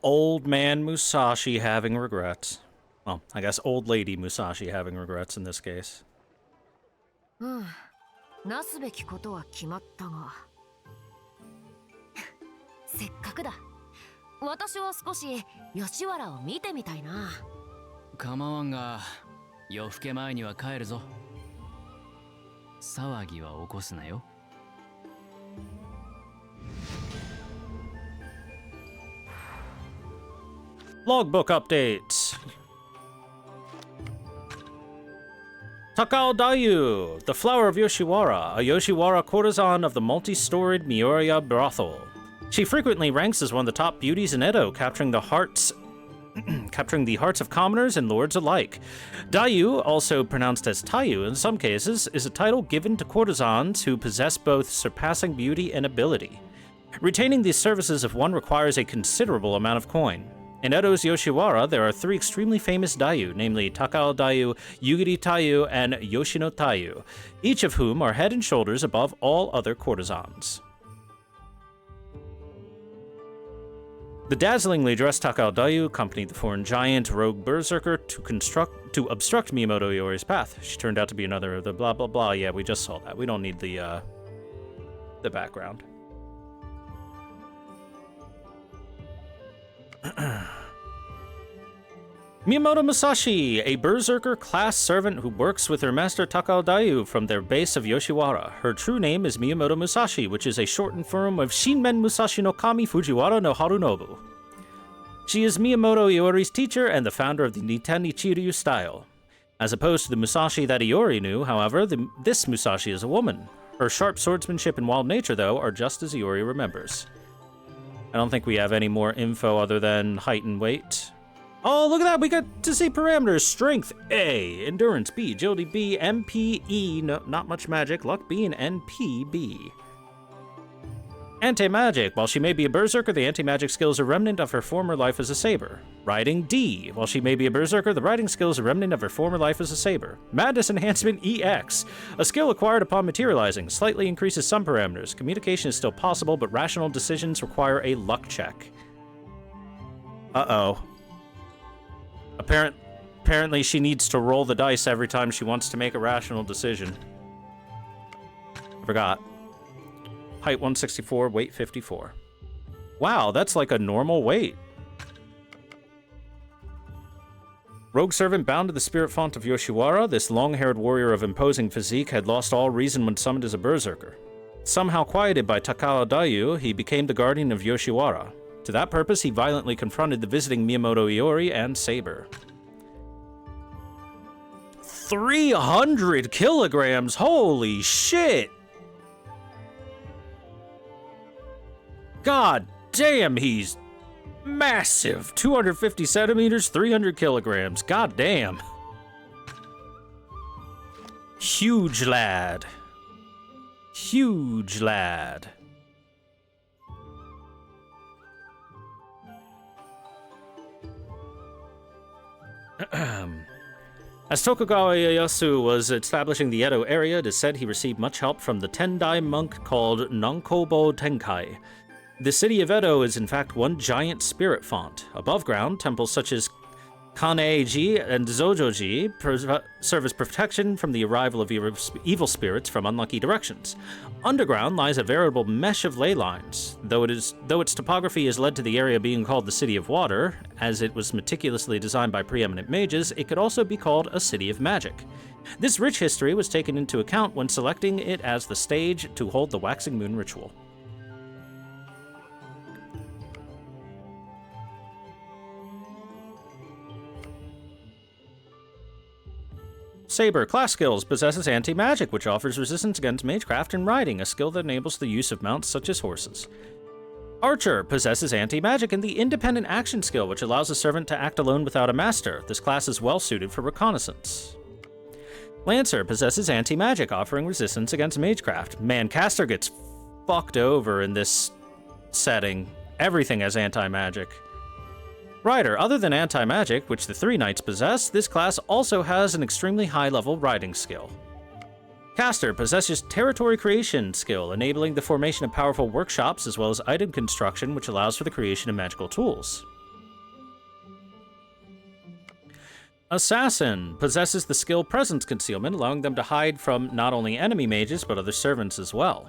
Old man Musashi having regrets. Well, I guess old lady Musashi having regrets in this case. なすべきことは決まったがせっかくだ。私は少し吉原を見てみたいな。構わんが、夜更け前には帰るぞ。騒ぎは起こすなよ。Logbook updates. Takao Dayu, the flower of Yoshiwara, a Yoshiwara courtesan of the multi-storied Mioriya brothel. She frequently ranks as one of the top beauties in Edo, capturing the hearts of commoners and lords alike. Dayu, also pronounced as Tayu in some cases, is a title given to courtesans who possess both surpassing beauty and ability. Retaining these services of one requires a considerable amount of coin. In Edo's Yoshiwara, there are 3 extremely famous Dayu, namely Takao Dayu, Yugiri Tayu, and Yoshino Tayu, each of whom are head and shoulders above all other courtesans. The dazzlingly dressed Takao Dayu accompanied the foreign giant rogue Berserker to obstruct Miyamoto Iori's path. She turned out to be another of the blah blah blah. Yeah, we just saw that. We don't need the background. Miyamoto Musashi, a Berserker class servant who works with her master Takao Dayu from their base of Yoshiwara. Her true name is Miyamoto Musashi, which is a shortened form of Shinmen Musashi no Kami Fujiwara no Harunobu. She is Miyamoto Iori's teacher and the founder of the Nitani Chiryu style. As opposed to the Musashi that Iori knew, however, this Musashi is a woman. Her sharp swordsmanship and wild nature, though, are just as Iori remembers. I don't think we have any more info other than height and weight. Oh, look at that! We got to see parameters. Strength A, Endurance B, Agility B, MP E, no, not much magic, Luck B, and NP B. Anti-magic. While she may be a berserker, the anti-magic skills are remnant of her former life as a saber. Riding D. While she may be a berserker, the riding skills are remnant of her former life as a saber. Madness Enhancement EX. A skill acquired upon materializing. Slightly increases some parameters. Communication is still possible, but rational decisions require a luck check. Uh-oh. Apparently she needs to roll the dice every time she wants to make a rational decision. Forgot. Height 164, weight 54. Wow, that's like a normal weight. Rogue servant bound to the spirit font of Yoshiwara, this long-haired warrior of imposing physique had lost all reason when summoned as a berserker. Somehow quieted by Takao Dayu, he became the guardian of Yoshiwara. To that purpose, he violently confronted the visiting Miyamoto Iori and Saber. 300 kilograms! Holy shit! God damn, he's massive! 250 centimeters, 300 kilograms. God damn. Huge lad. Huge lad. As Tokugawa Ieyasu was establishing the Edo area, it is said he received much help from the Tendai monk called Nankobo Tenkai. The city of Edo is in fact one giant spirit font. Above ground, temples such as Kaneji and Zojoji serve as protection from the arrival of evil spirits from unlucky directions. Underground lies a veritable mesh of ley lines. Though its topography has led to the area being called the City of Water, as it was meticulously designed by preeminent mages, it could also be called a City of Magic. This rich history was taken into account when selecting it as the stage to hold the Waxing Moon ritual. Saber, class skills, possesses anti-magic, which offers resistance against magecraft and riding, a skill that enables the use of mounts such as horses. Archer possesses anti-magic and the independent action skill, which allows a servant to act alone without a master. This class is well suited for reconnaissance. Lancer possesses anti-magic, offering resistance against magecraft. Man, caster gets fucked over in this setting. Everything has anti-magic. Rider, other than anti-magic, which the 3 knights possess, this class also has an extremely high-level riding skill. Caster possesses territory creation skill, enabling the formation of powerful workshops as well as item construction, which allows for the creation of magical tools. Assassin possesses the skill presence concealment, allowing them to hide from not only enemy mages, but other servants as well.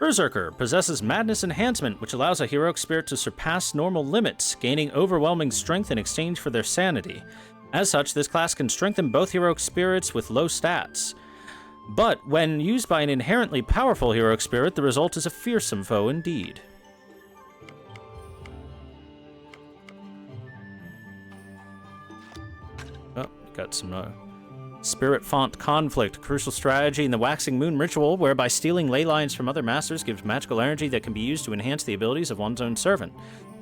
Berserker possesses Madness Enhancement, which allows a heroic spirit to surpass normal limits, gaining overwhelming strength in exchange for their sanity. As such, this class can strengthen both heroic spirits with low stats. But when used by an inherently powerful heroic spirit, the result is a fearsome foe indeed. Oh, got some Spirit Font Conflict, crucial strategy in the Waxing Moon ritual, whereby stealing ley lines from other masters gives magical energy that can be used to enhance the abilities of one's own servant.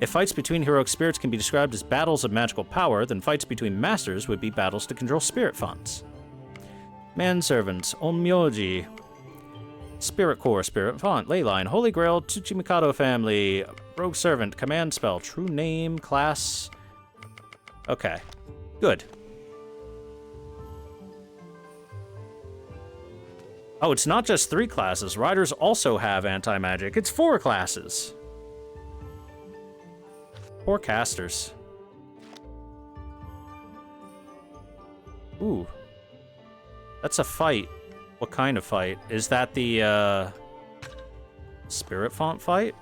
If fights between heroic spirits can be described as battles of magical power, then fights between masters would be battles to control spirit fonts. Manservants, Onmyoji, Spirit Core, Spirit Font, Leyline, Holy Grail, Tsuchimikado family, Rogue Servant, Command Spell, True Name, Class. Okay, good. Oh, it's not just 3 classes. Riders also have anti-magic. It's 4 classes. 4 casters. Ooh. That's a fight. What kind of fight? Is that the, Spirit Font fight?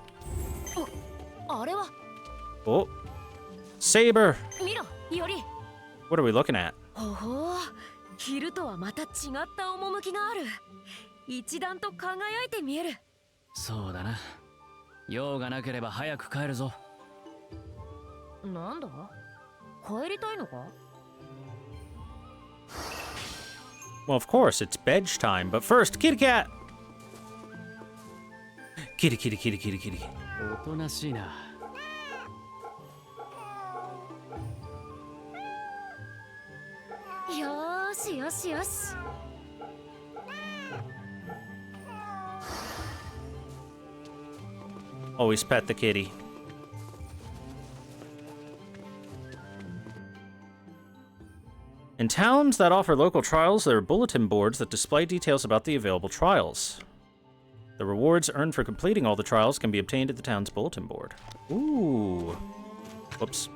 Oh. Saber! What are we looking at? 昼とはまた違った趣がある。一段と輝いて見える。そうだな。用がなければ早く帰るぞ。なんだ？帰りたいのか？ Well, of course, it's bedge time, but first, kitty cat! Kitty, kitty, kitty, kitty, kitty. おとなしいな。よーしよしよし。Always pet the kitty. In towns that offer local trials, there are bulletin boards that display details about the available trials. The rewards earned for completing all the trials can be obtained at the town's bulletin board. Ooh. Whoops.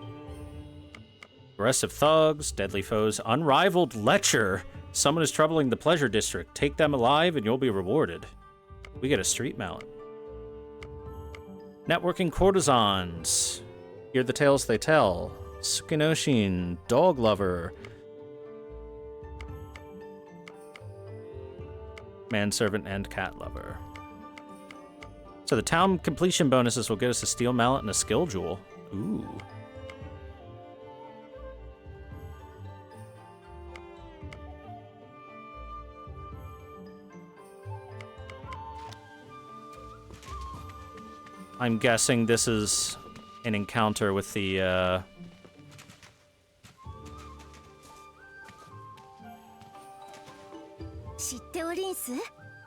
Aggressive thugs, deadly foes, unrivaled lecher. Someone is troubling the pleasure district. Take them alive and you'll be rewarded. We get a street mallet. Networking courtesans. Hear the tales they tell. Sukinoshin, dog lover. Manservant and cat lover. So the town completion bonuses will get us a steel mallet and a skill jewel. Ooh. I'm guessing this is an encounter with the, 知っておりんす？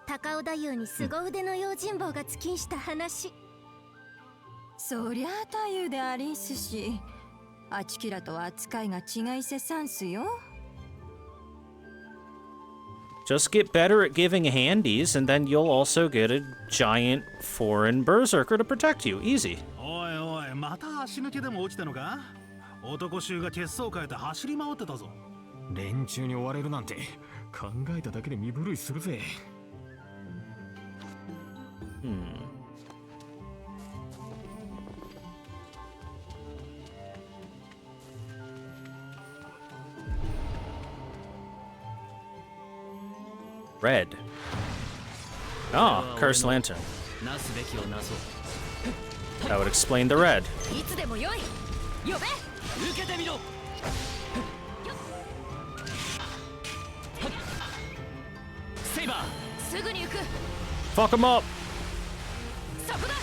高尾太夫に凄腕の用心棒が突きんした話。そりゃあ太夫でありんすし、あちきらとは扱いが違いせさんすよ。Just get better at giving handies, and then you'll also get a giant foreign berserker to protect you. Easy. おいおい、また足抜けでも落ちたのか？男衆が血相変えて走り回ってたぞ。連中に追われるなんて考えただけで身震いするぜ。Red. Oh, cursed lantern. なすべきをなそう。 That would explain the red. いつでもよい。呼べ。受けてみろ。セイバー。すぐに行く。 Fuck him up. そこだ。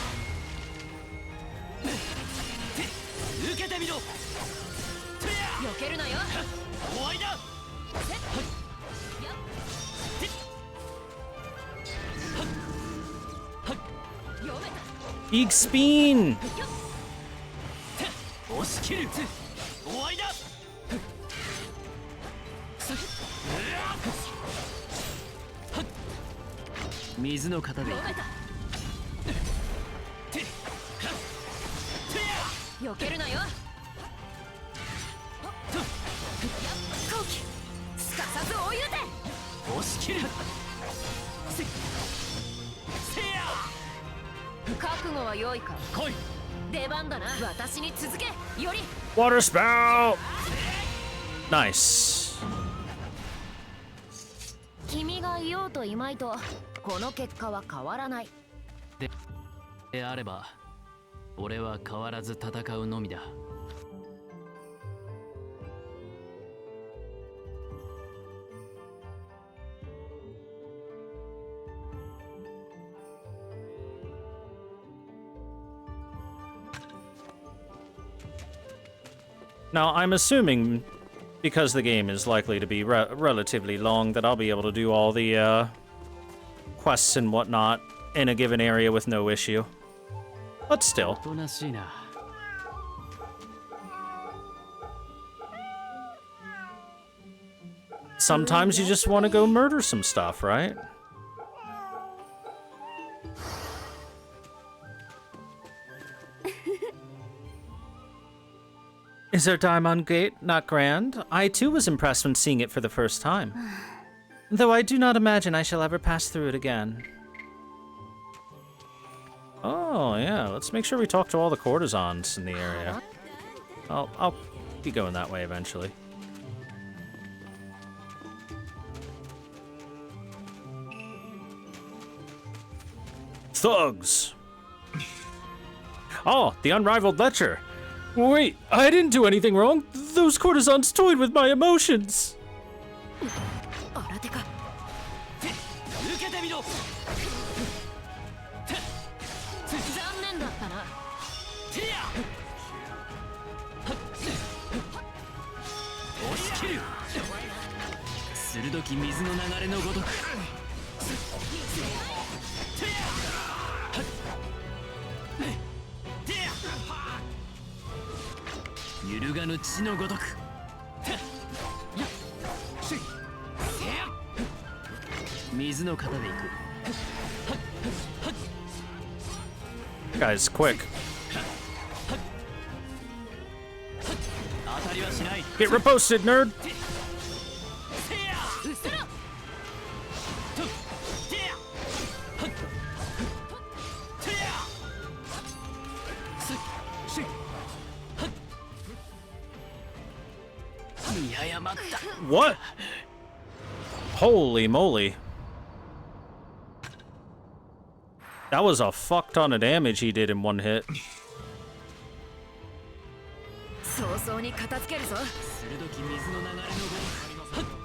受けてみろ。避けるなよ。終わりだ。 Big spin. 押し切る。終わりだ。水の型で避けるなよ。後期すかさず追い打て。押し切る。覚悟は良いか。来い。出番だな。私に続け。より Water spout. Nice. 君がいようといまいとこの結果は変わらない。であれば俺は変わらず戦うのみだ。Now, I'm assuming, because the game is likely to be relatively long, that I'll be able to do all the quests and whatnot in a given area with no issue. But still. おとなしいな。 Sometimes you just want to go murder some stuff, right? Is there Diamond Gate not grand? I too was impressed when seeing it for the first time. Though I do not imagine I shall ever pass through it again. Oh, yeah, let's make sure we talk to all the courtesans in the area. I'll be going that way eventually. Thugs! Oh, the unrivaled lecher! Wait, I didn't do anything wrong! Those courtesans toyed with my emotions! 新手か。受けてみろ。残念だったな。押し切る。鋭き水の流れのごとく。揺るがぬ血のごとく。水の型でいく。 Guys, quick. 当たりはしない。 Get reposted, nerd! 見誤った。 What? Holy moly. That was a fuck ton of damage he did in one hit. 早々に片付けるぞ。鋭き水の流れのごとく。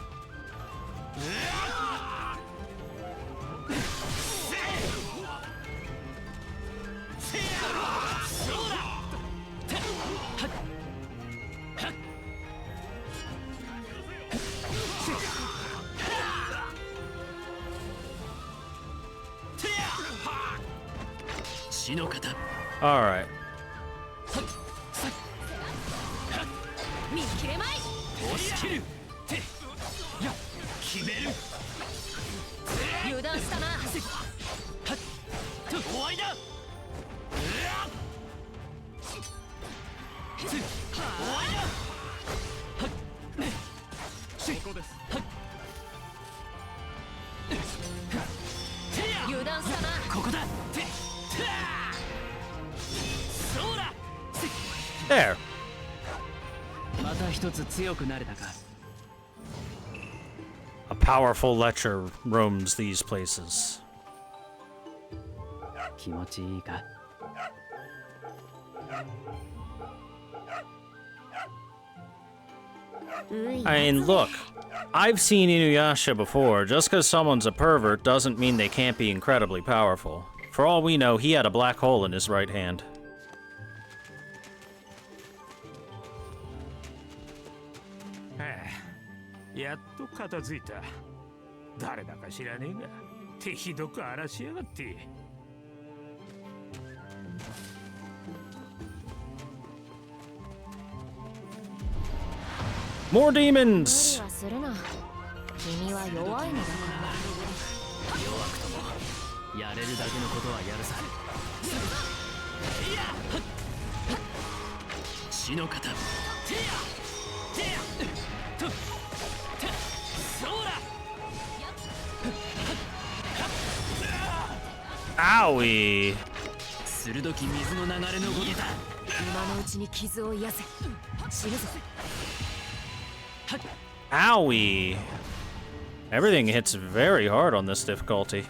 血の型。 Alright. 見切れまい。押し切る。決める。油断したな。終わりだ。終わりだ。There. また一つ強くなれたか。 A powerful lecher roams these places. 気持ちいいか。 I mean, look, I've seen Inuyasha before. Just because someone's a pervert doesn't mean they can't be incredibly powerful. For all we know, he had a black hole in his right hand. やっと片付いた。誰だか知らねえが手ひどく荒らしやがって。 More demons! 君は弱いのだから。弱くともやれるだけのことはやるさ。血の型。 Owie! 鋭き水の流れのごけた。今のうちに傷を癒せ。死ぬぞ。 Owie! Everything hits very hard on this difficulty.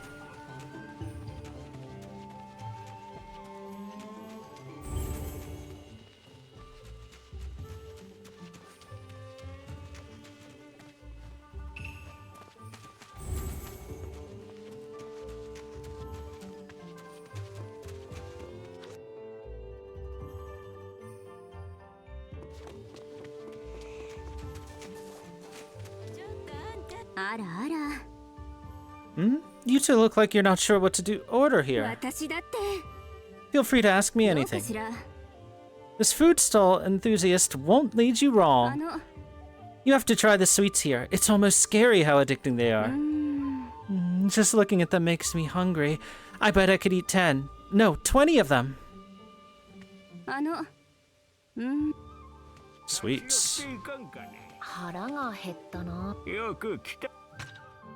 Hmm? You two look like you're not sure what to order here. Feel free to ask me anything. This food stall enthusiast won't lead you wrong. You have to try the sweets here. It's almost scary how addicting they are. Just looking at them makes me hungry. I bet I could eat 10. No, 20 of them. Sweets.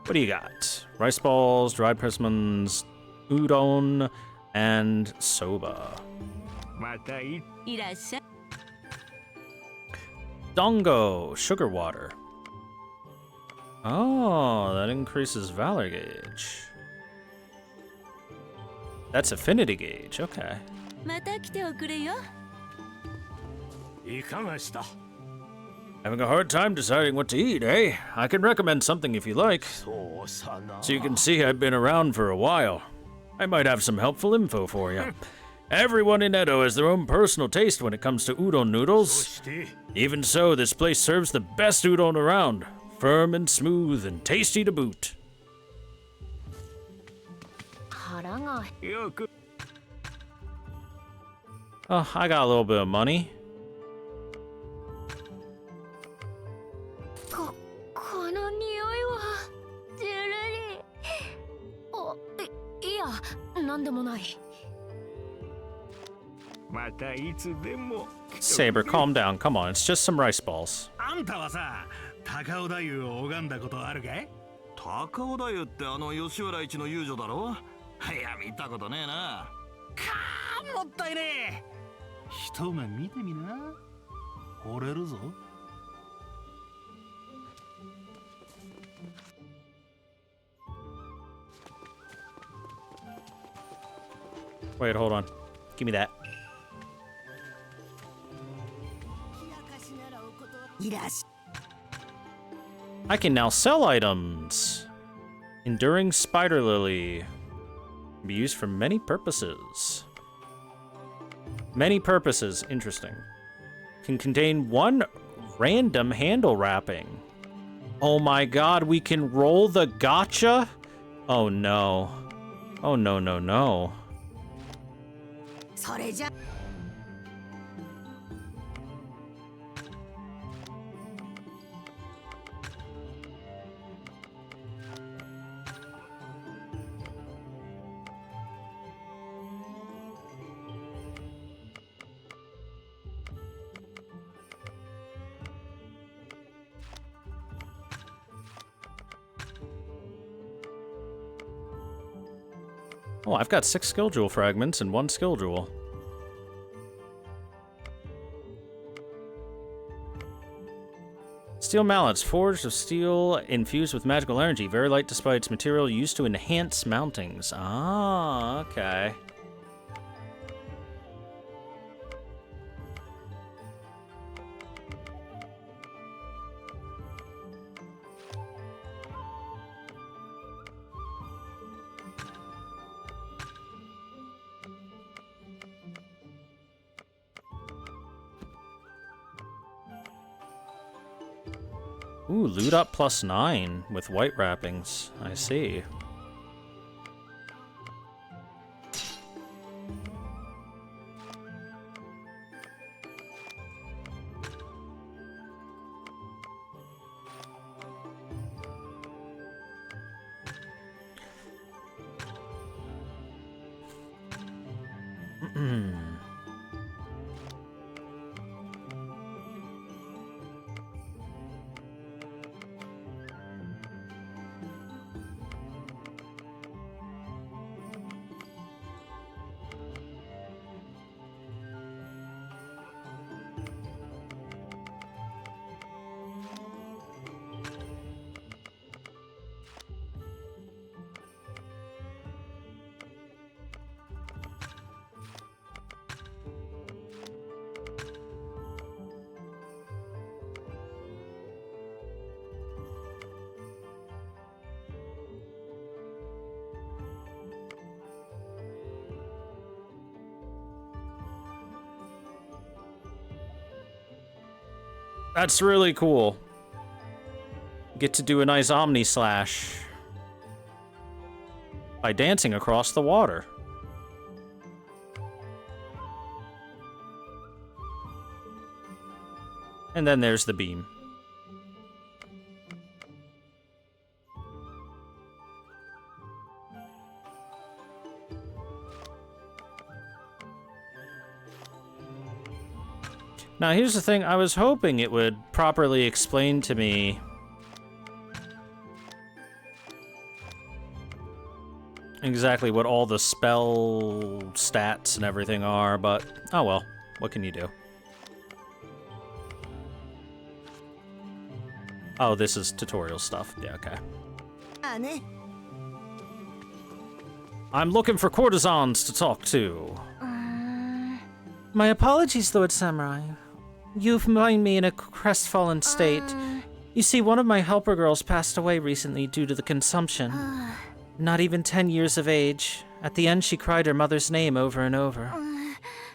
What do you got? Rice balls, dried persimmons, udon, and soba. Dongo, sugar water. Oh, that increases valor gauge. That's affinity gauge, okay. Having a hard time deciding what to eat, eh? I can recommend something if you like. So you can see I've been around for a while. I might have some helpful info for you. Everyone in Edo has their own personal taste when it comes to udon noodles. Even so, this place serves the best udon around. Firm and smooth and tasty to boot. Oh, I got a little bit of money. Saber, calm down. Come on, it's just some rice balls. あんたはさ、高尾太夫を拝んだことあるかい？高尾太夫って吉原一の遊女だろ？いや、見たことねえな。もったいねえ。一目見てみな。惚れるぞ。Wait, hold on. Give me that. I can now sell items. Enduring Spider Lily. Can be used for many purposes. Many purposes. Interesting. Can contain one random handle wrapping. Oh my god, we can roll the gacha? Oh no. Oh no, no, no. Oh, I've got 6 skill jewel fragments and 1 skill jewel. Steel mallets, forged of steel, infused with magical energy. Very light despite its material, used to enhance mountings. Ah, okay. Ooh, loot up +9 with white wrappings. I see. That's really cool. Get to do a nice Omni Slash by dancing across the water. And then there's the beam. Now, here's the thing. I was hoping it would properly explain to me exactly what all the spell stats and everything are, but oh well. What can you do? Oh, this is tutorial stuff. Yeah, okay. I'm looking for courtesans to talk to. My apologies, Lord Samurai. You find me in a crestfallen state. You see, one of my helper girls passed away recently due to the consumption. Not even 10 years of age. At the end, she cried her mother's name over and over.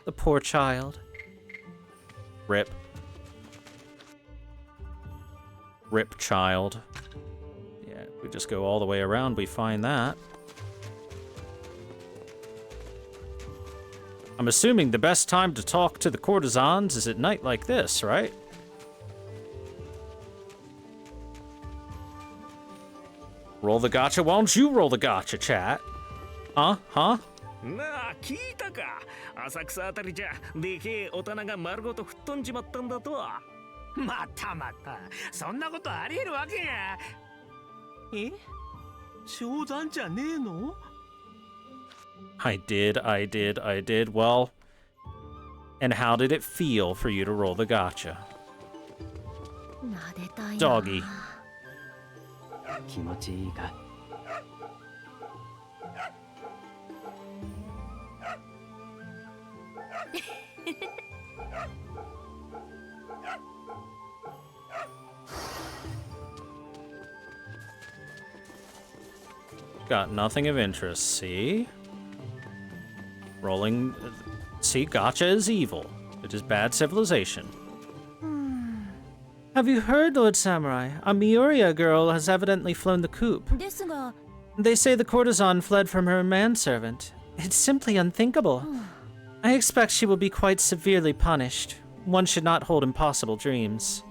The poor child. Rip. Rip child. Yeah, we just go all the way around, we find that. I'm assuming the best time to talk to the courtesans is at night like this, right? Roll the gacha. Why don't you roll the gacha, chat? Huh? なあ、聞いたか。浅草あたりじゃでけえお棚が丸ごと吹っ飛んじまったんだとは。またまた、そんなことありえるわけが。え？冗談じゃねえの？ I did. Well, and how did it feel for you to roll the gacha? Doggy. 気持ちいいか? Got nothing of interest, see? Rolling... See, gacha is evil. It is bad civilization. Have you heard, Lord Samurai? A Miuria girl has evidently flown the coop. They say the courtesan fled from her manservant. It's simply unthinkable. I expect she will be quite severely punished. One should not hold impossible dreams.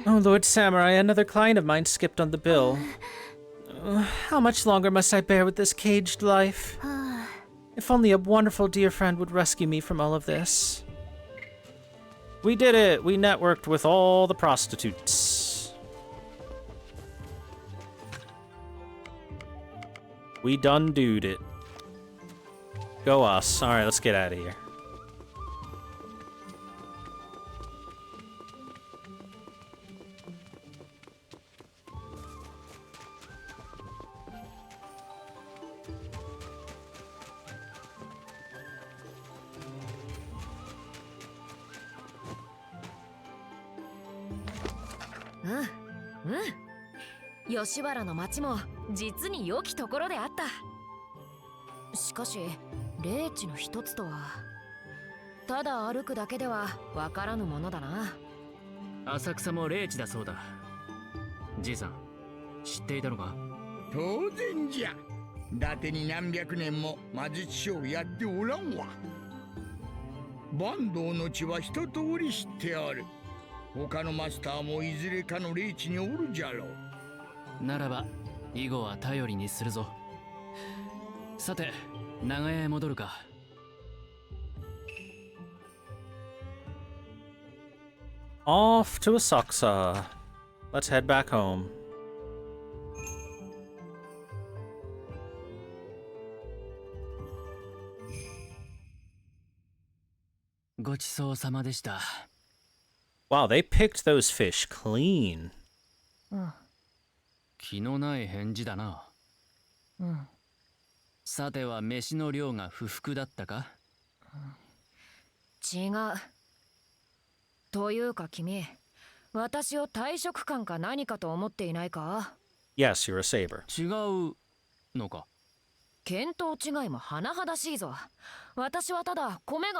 Oh, Lord Samurai, another client of mine skipped on the bill. How much longer must I bear with this caged life? If only a wonderful dear friend would rescue me from all of this. We did it! We networked with all the prostitutes. We done doed it. Go us. Alright, let's get out of here. Mm. 吉原の町も実に良きところであった。しかし霊地の一つとはただ歩くだけではわからぬものだな。浅草も霊地だそうだ。じいさん、知っていたのか？当然じゃ。伊達に何百年も魔術師をやっておらんわ。坂東の地は一通り知ってある。他のマスターもいずれかの霊地におるじゃろう。ならば以後は頼りにするぞ。さて、長屋へ戻るか。Off to Asakusa. Let's head back home. ごちそうさまでした。Wow, they picked those fish clean. 気のない返事だな。さては飯の量が不服だったか？違う。というか君、私を退職官か何かと思っていないか？ Yes, you're a saber. 違うのか？見当違いも甚だしいぞ。私はただ米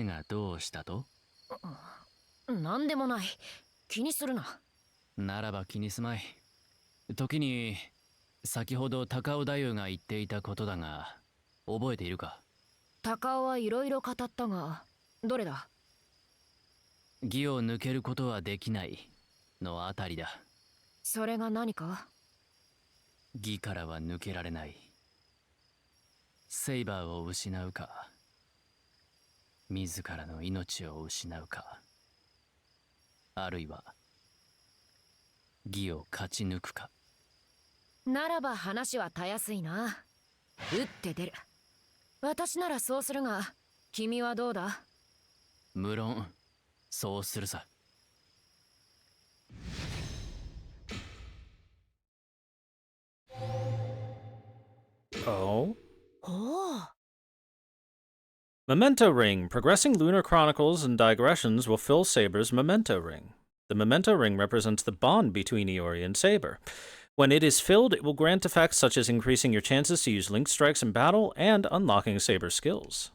がどうしたと？なんでもない。気にするな。ならば気にすまい。時に先ほど高尾太夫が言っていたことだが、覚えているか？高尾はいろいろ語ったが、どれだ？義を抜けることはできないのあたりだ。それが何か？義からは抜けられない。セイバーを失うか、自らの命を失うか、あるいは義を勝ち抜くか。ならば話はたやすいな。打って出る。私ならそうするが、君はどうだ？無論そうするさ。Oh? おお。 Memento Ring. Progressing Lunar Chronicles and digressions will fill Saber's Memento Ring. The Memento Ring represents the bond between Iori and Saber. When it is filled, it will grant effects such as increasing your chances to use link strikes in battle and unlocking Saber's skills.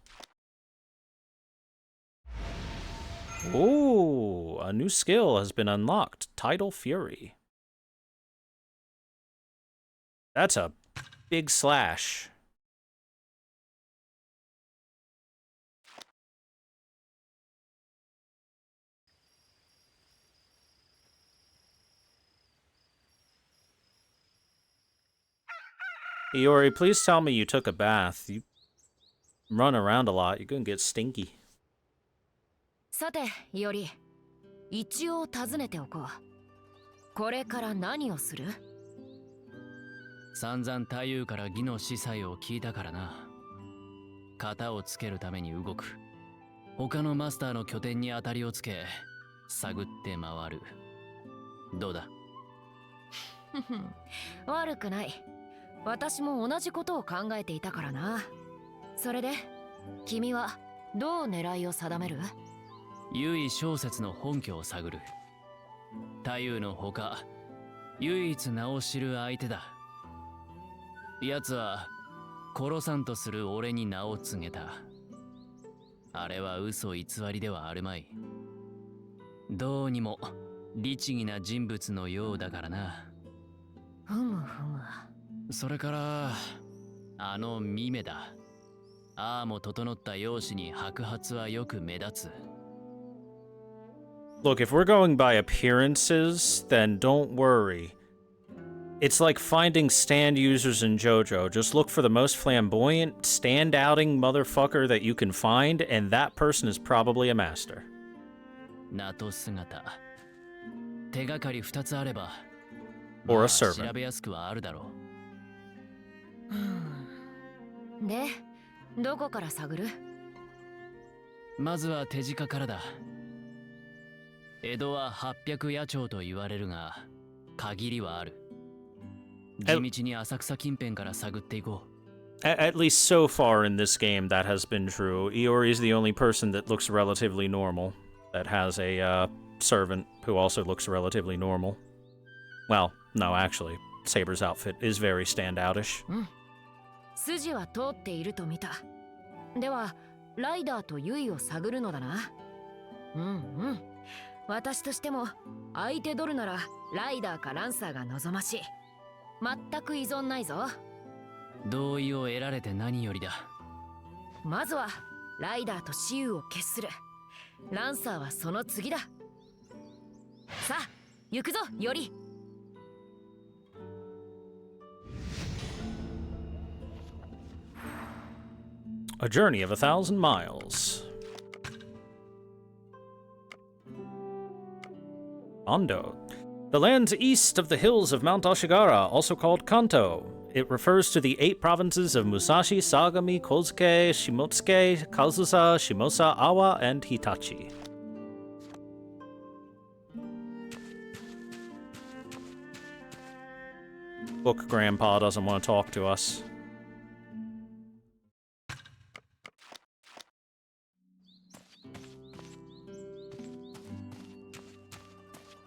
Ooh, a new skill has been unlocked. Tidal Fury. That's a big slash. Iori, please tell me you took a bath. You run around a lot. You're gonna get stinky. さて、いおり、一応尋ねておこう。これから何をする？散々太夫から義の司祭を聞いたからな。型をつけるために動く。他のマスターの拠点に当たりをつけ、探って回る。どうだ？悪くない。私も同じことを考えていたからな。それで、君はどう狙いを定める？唯小説の本拠を探る。太夫のほか、唯一名を知る相手だ。奴は殺さんとする俺に名を告げた。あれは嘘偽りではあるまい。どうにも律儀な人物のようだからな。ふむふむ。それからあのミメだ。ああも整った容姿に白髪はよく目立つ。Look, if we're going by appearances, then don't worry. It's like finding stand users in JoJo. Just look for the most flamboyant, stand-outing motherfucker that you can find, and that person is probably a master. ナト姿。手がかり2つあれば、Or a 調 servant. べやすくはあるだろで、どこから探る？まずは手近からだ。江戸は800野鳥と言われるが、限りはある。地道に浅草近辺から探っていこう。At least so far in this game, that has been true. Iori is the only person that looks relatively normal, that has a servant who also looks relatively normal. Well, no, actually, Saber's outfit is very standoutish. 筋は通っていると見た。では、ライダーとユイを探るのだな。私としても、相手取るなら、ライダーかランサーが望ましい。全く依存ないぞ。同意を得られて何よりだ。まずはライダーと雌雄を決する。ランサーはその次だ。さあ行くぞより。A journey of 1,000 miles. Ando. The lands east of the hills of Mount Ashigara, also called Kanto. It refers to the 8 provinces of Musashi, Sagami, Kozuke, Shimotsuke, Kazusa, Shimosa, Awa, and Hitachi. Book Grandpa doesn't want to talk to us.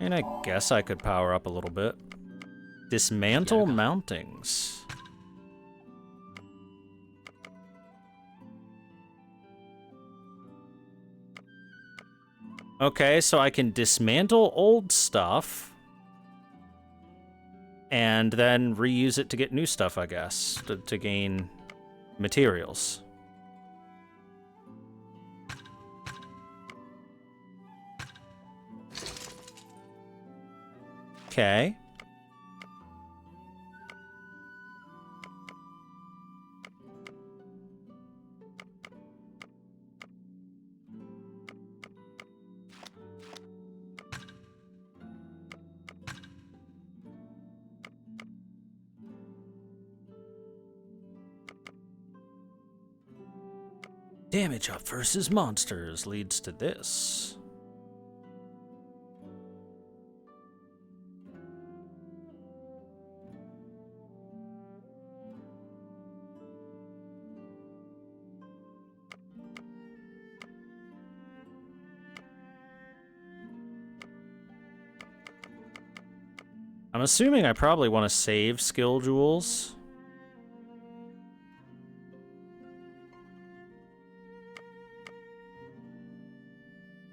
And I guess I could power up a little bit. Dismantle mountings. Okay, so I can dismantle old stuff and then reuse it to get new stuff, I guess, to gain materials. Okay. Damage up versus monsters leads to this. I'm assuming I probably want to save skill jewels.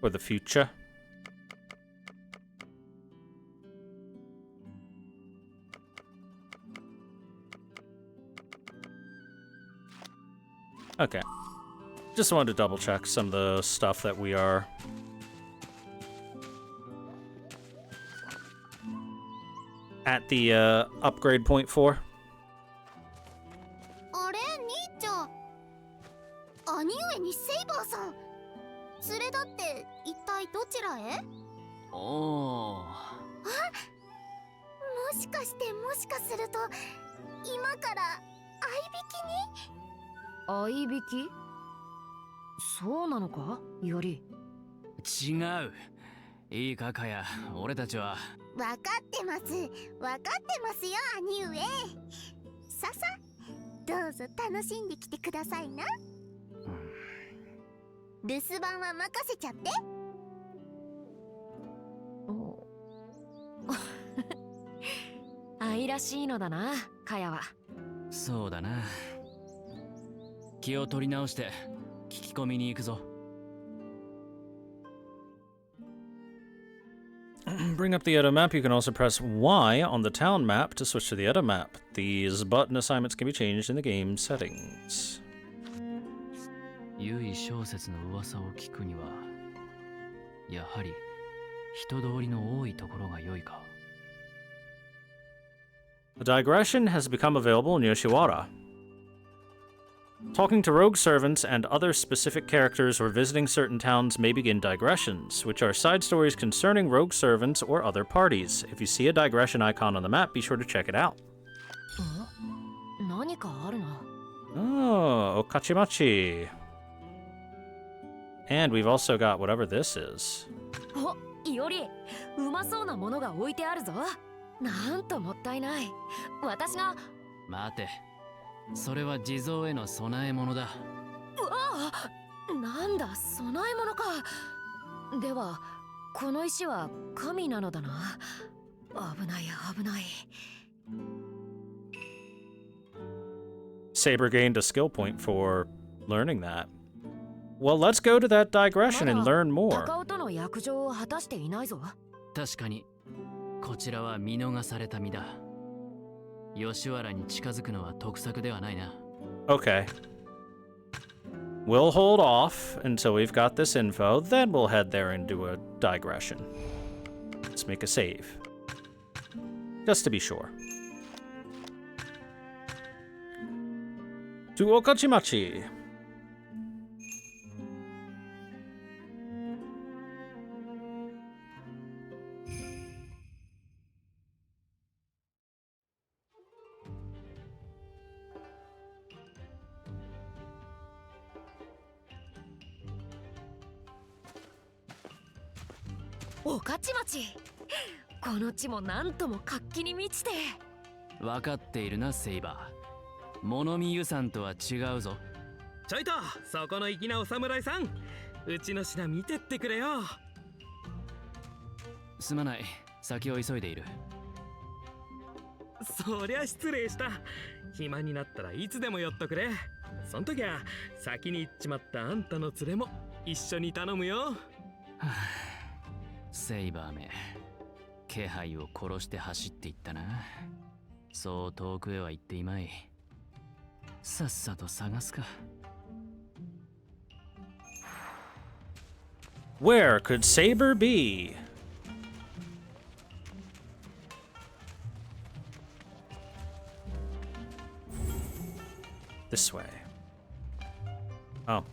For the future. Okay. Just wanted to double check some of the stuff that we are at the upgrade point for. あれ、兄ちゃん。兄上にセイバーさん。連れだって一体どちらへ？おー。もしかすると今から合いびき？そうなのか？より。違う。いいかかや、俺たちは。分かってますよ兄上。ささ、どうぞ楽しんできてくださいな。留守番は任せちゃって。愛らしいのだな、カヤは。そうだな。気を取り直して聞き込みに行くぞ。Bring up the Edo map. You can also press Y on the town map to switch to the Edo map. These button assignments can be changed in the game settings. 優位小説の噂を聞くには、やはり人通りの多いところが良いか。A digression has become available in Yoshiwara. Talking to rogue servants and other specific characters or visiting certain towns may begin digressions, which are side stories concerning rogue servants or other parties. If you see a digression icon on the map, be sure to check it out. 何何かあるな。 Oh, okachimachi. And we've also got whatever this is. お、いおり、うまそうなものが置いてあるぞ。なんともったいない。私が。待て、それは地蔵への供え物だ。うわあ、なんだ、供え物か。ではこの石は神なのだな。危ない危ない。 Saber gained a skill point for learning that. Well, let's go to that digression and learn more. 高尾との約定を果たしていないぞ。確かにこちらは見逃された身だ。吉原に近づくのは得策ではないな。 Okay. We'll hold off until we've got this info, then we'll head there and do a digression. Let's make a save. Just to be sure. To Okachimachi. Oh, 御徒町。この地もなんとも活気に満ちて。分かっているな、セイバー。物見湯さんとは違うぞ。ちょいと、そこの粋なお侍さん、うちの品見てってくれよ。すまない、先を急いでいる。そりゃ失礼した。暇になったらいつでも寄っとくれ。そん時は先に行っちまったあんたの連れも一緒に頼むよ。セイバーめ、気配を殺して走っていったな。そう遠くへは行っていまい。さっさと探すか。 Where could Saber be? This way. Oh.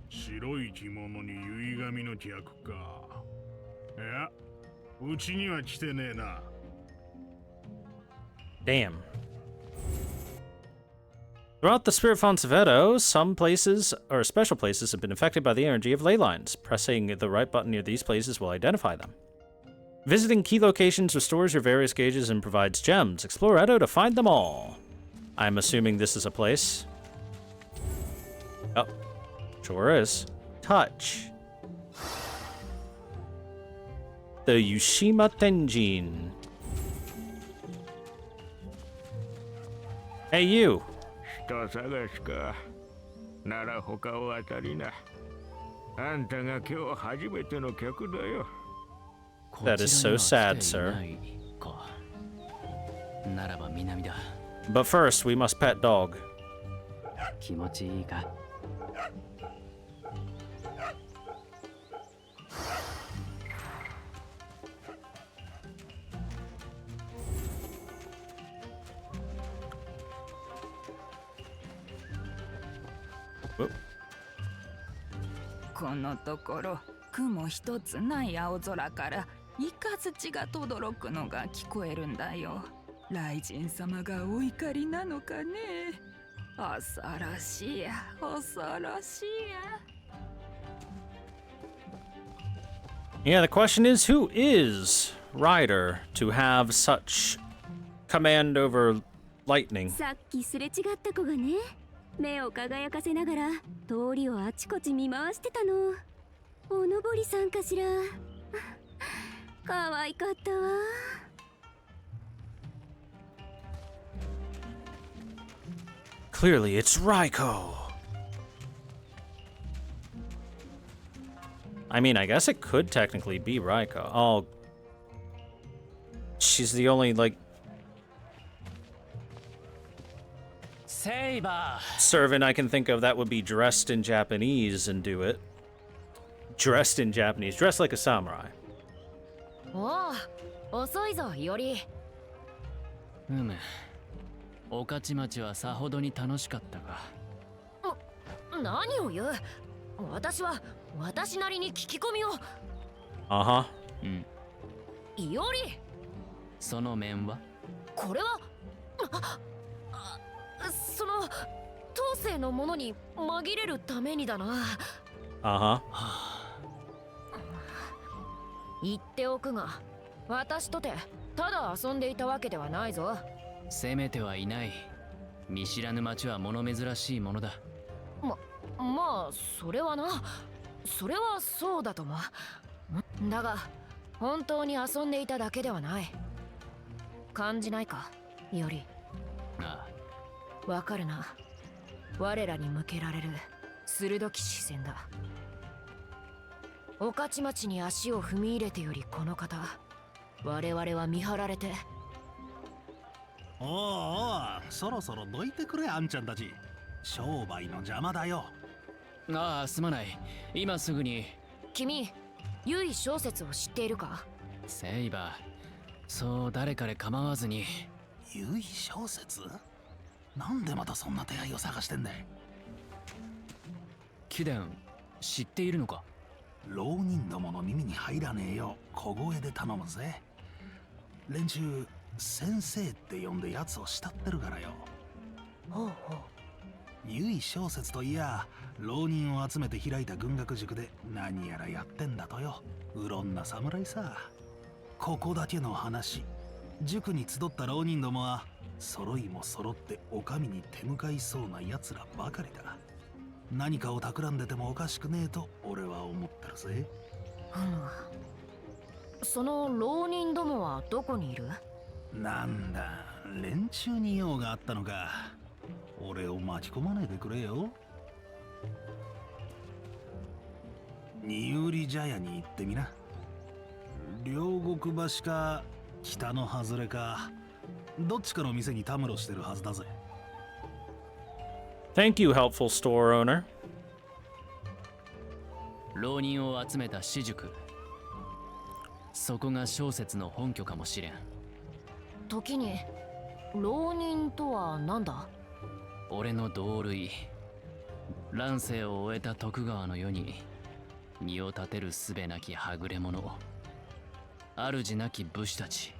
白い着物に結紙の客か。いや、うちには来てねえな。Damn. Throughout the spirit fonts of Edo, some places, or special places, have been affected by the energy of ley lines. Pressing the right button near these places will identify them. Visiting key locations restores your various gauges and provides gems. Explore Edo to find them all. I'm assuming this is a place. Oh, sure is. Touch. The Yushima Tenjin. Hey, you. 人探しか。なら他を当たりな。あんたが今日初めての客だよ。That is so sad, sir. ならば南だ。 But first, we must pet dog. 気持ちいいか。 このところ雲一つない青空から雷が轟くのが聞こえるんだよ。雷神様がお怒りなのかね。恐ろしいや、恐ろしいや。 Yeah, the question is, who is Ryder to have such command over lightning? さっきすれ違った子がね、目を輝かせながら通りをあちこち見回してたの。おのぼりさんかしら。可愛かったわ。 Clearly, it's Raiko. I mean, I guess it could technically be Raiko. Oh, she's the only, like, servant I can think of that would be dressed in Japanese and do it. Dressed in Japanese, dressed like a samurai. おお、遅いぞ、より。御徒町はさほどに楽しかったか。何を言う。私は私なりに聞き込みを。Uh-huh. いおり。その面は？これは。その当世のものに紛れるためにだな。Uh-huh. 言っておくが、私とてただ遊んでいたわけではないぞ。責めてはいない。見知らぬ町は物珍しいものだ。まあそれはな、それはそうだとも。だが本当に遊んでいただけではない。感じないか、より。ああ、わかるな。我らに向けられる鋭き視線だ。御徒町に足を踏み入れてよりこの方、我々は見張られて。おうおう、そろそろどいてくれ、あんちゃんたち。商売の邪魔だよ。ああ、すまない。今すぐに。君、由井小説を知っているか？セイバー、そう誰彼構わずに。由井小説？なんでまたそんな手配を探してんだい？貴殿、知っているのか？浪人どもの耳に入らねえよ。小声で頼むぜ。連中、先生って呼んで奴を慕ってるからよ。ほうほう。由井小説といや、浪人を集めて開いた軍学塾で何やらやってんだとよ。うろんな侍さ。ここだけの話、塾に集った浪人どもは揃いも揃ってお上に手向かいそうな奴らばかりだ。何かを企んでてもおかしくねえと俺は思ってるぜ。その浪人どもはどこにいる？なんだ、連中に用があったのか。俺を巻き込まないでくれよ。二売茶屋に行ってみな。両国橋か北の外れか、どっちかの店にたむろしてるはずだぜ。Thank you, helpful store owner. 浪人を集めた私塾。そこが小説の本拠かもしれん。時に浪人とは何だ？俺の同類。乱世を終えた徳川の世に身を立てるすべなきはぐれ者、主なき武士たち。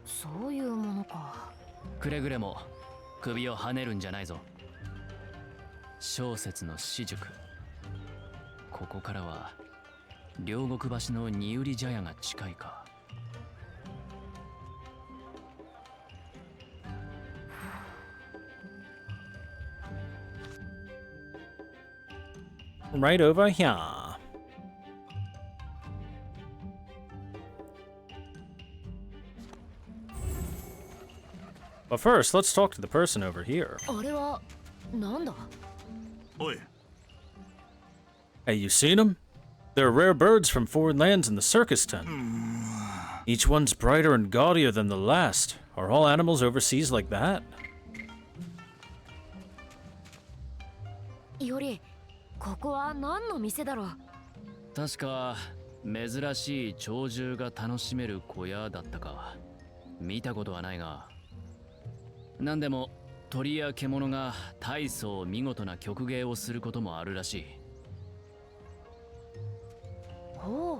そういうものか。くれぐれも首をはねるんじゃないぞ。小説の私塾。ここからは両国橋の二売茶屋が近いか。Right over here. But first, let's talk to the person over here. あれはなんだ？おい。 Hey, you seen them? They're rare birds from foreign lands in the circus tent. Each one's brighter and gaudier than the last. Are all animals overseas like that? より、ここは何の店だろう？確か珍しい鳥獣が楽しめる小屋だったか。見たことはないが、何でも鳥や獣が大層見事な曲芸をすることもあるらしい。ほうほう、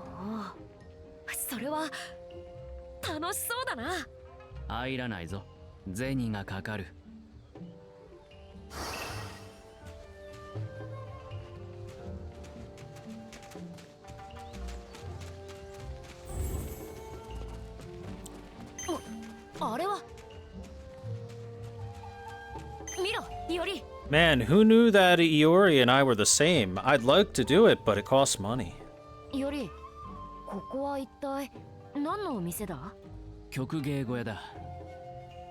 それは楽しそうだな。入らないぞ、銭がかかる。あれは見ろ、より。 Man, who knew that Iori and I were the same? I'd like to do it, but it costs money. より、ここは一体何のお店だ？曲芸小屋だ。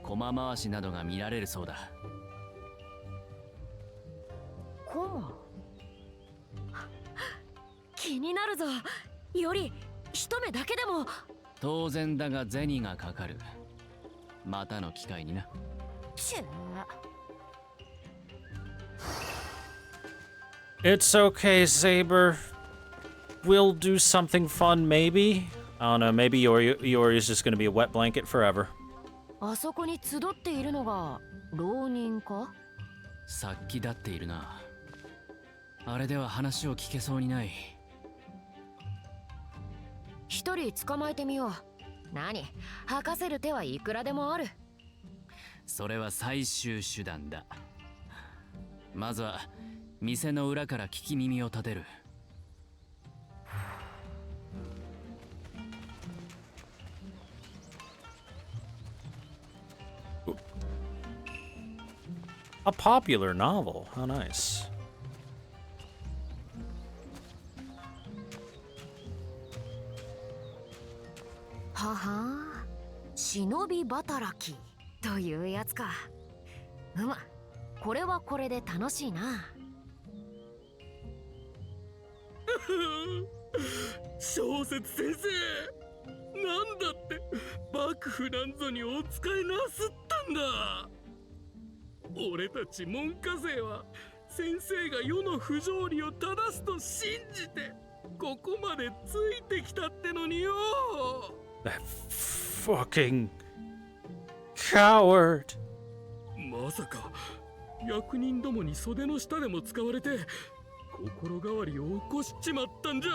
駒回しなどが見られるそうだ。コマ？気になるぞ。より、一目だけでも。当然だが銭がかかる。またの機会にな。ちゅう。 It's okay, Saber. We'll do something fun, maybe? I don't know, maybe Iori's just gonna be a wet blanket forever. あそこに集っているのが浪人か？殺気立っているな。あれでは話を聞けそうにない。一人捕まえてみよう。何、吐かせる手はいくらでもある。それは最終手段だ。まずは店の裏から聞き耳を立てる。A popular novel. How nice. はは、忍び働きというやつか。これはこれで楽しいな。小説先生、なんだって幕府なんぞにお使いなすったんだ。俺たち門下生は先生が世の不条理を正すと信じてここまでついてきたってのによ。 That fucking coward. まさか役人どもに袖の下でも使われて心変わりを起こしちまったんじゃ。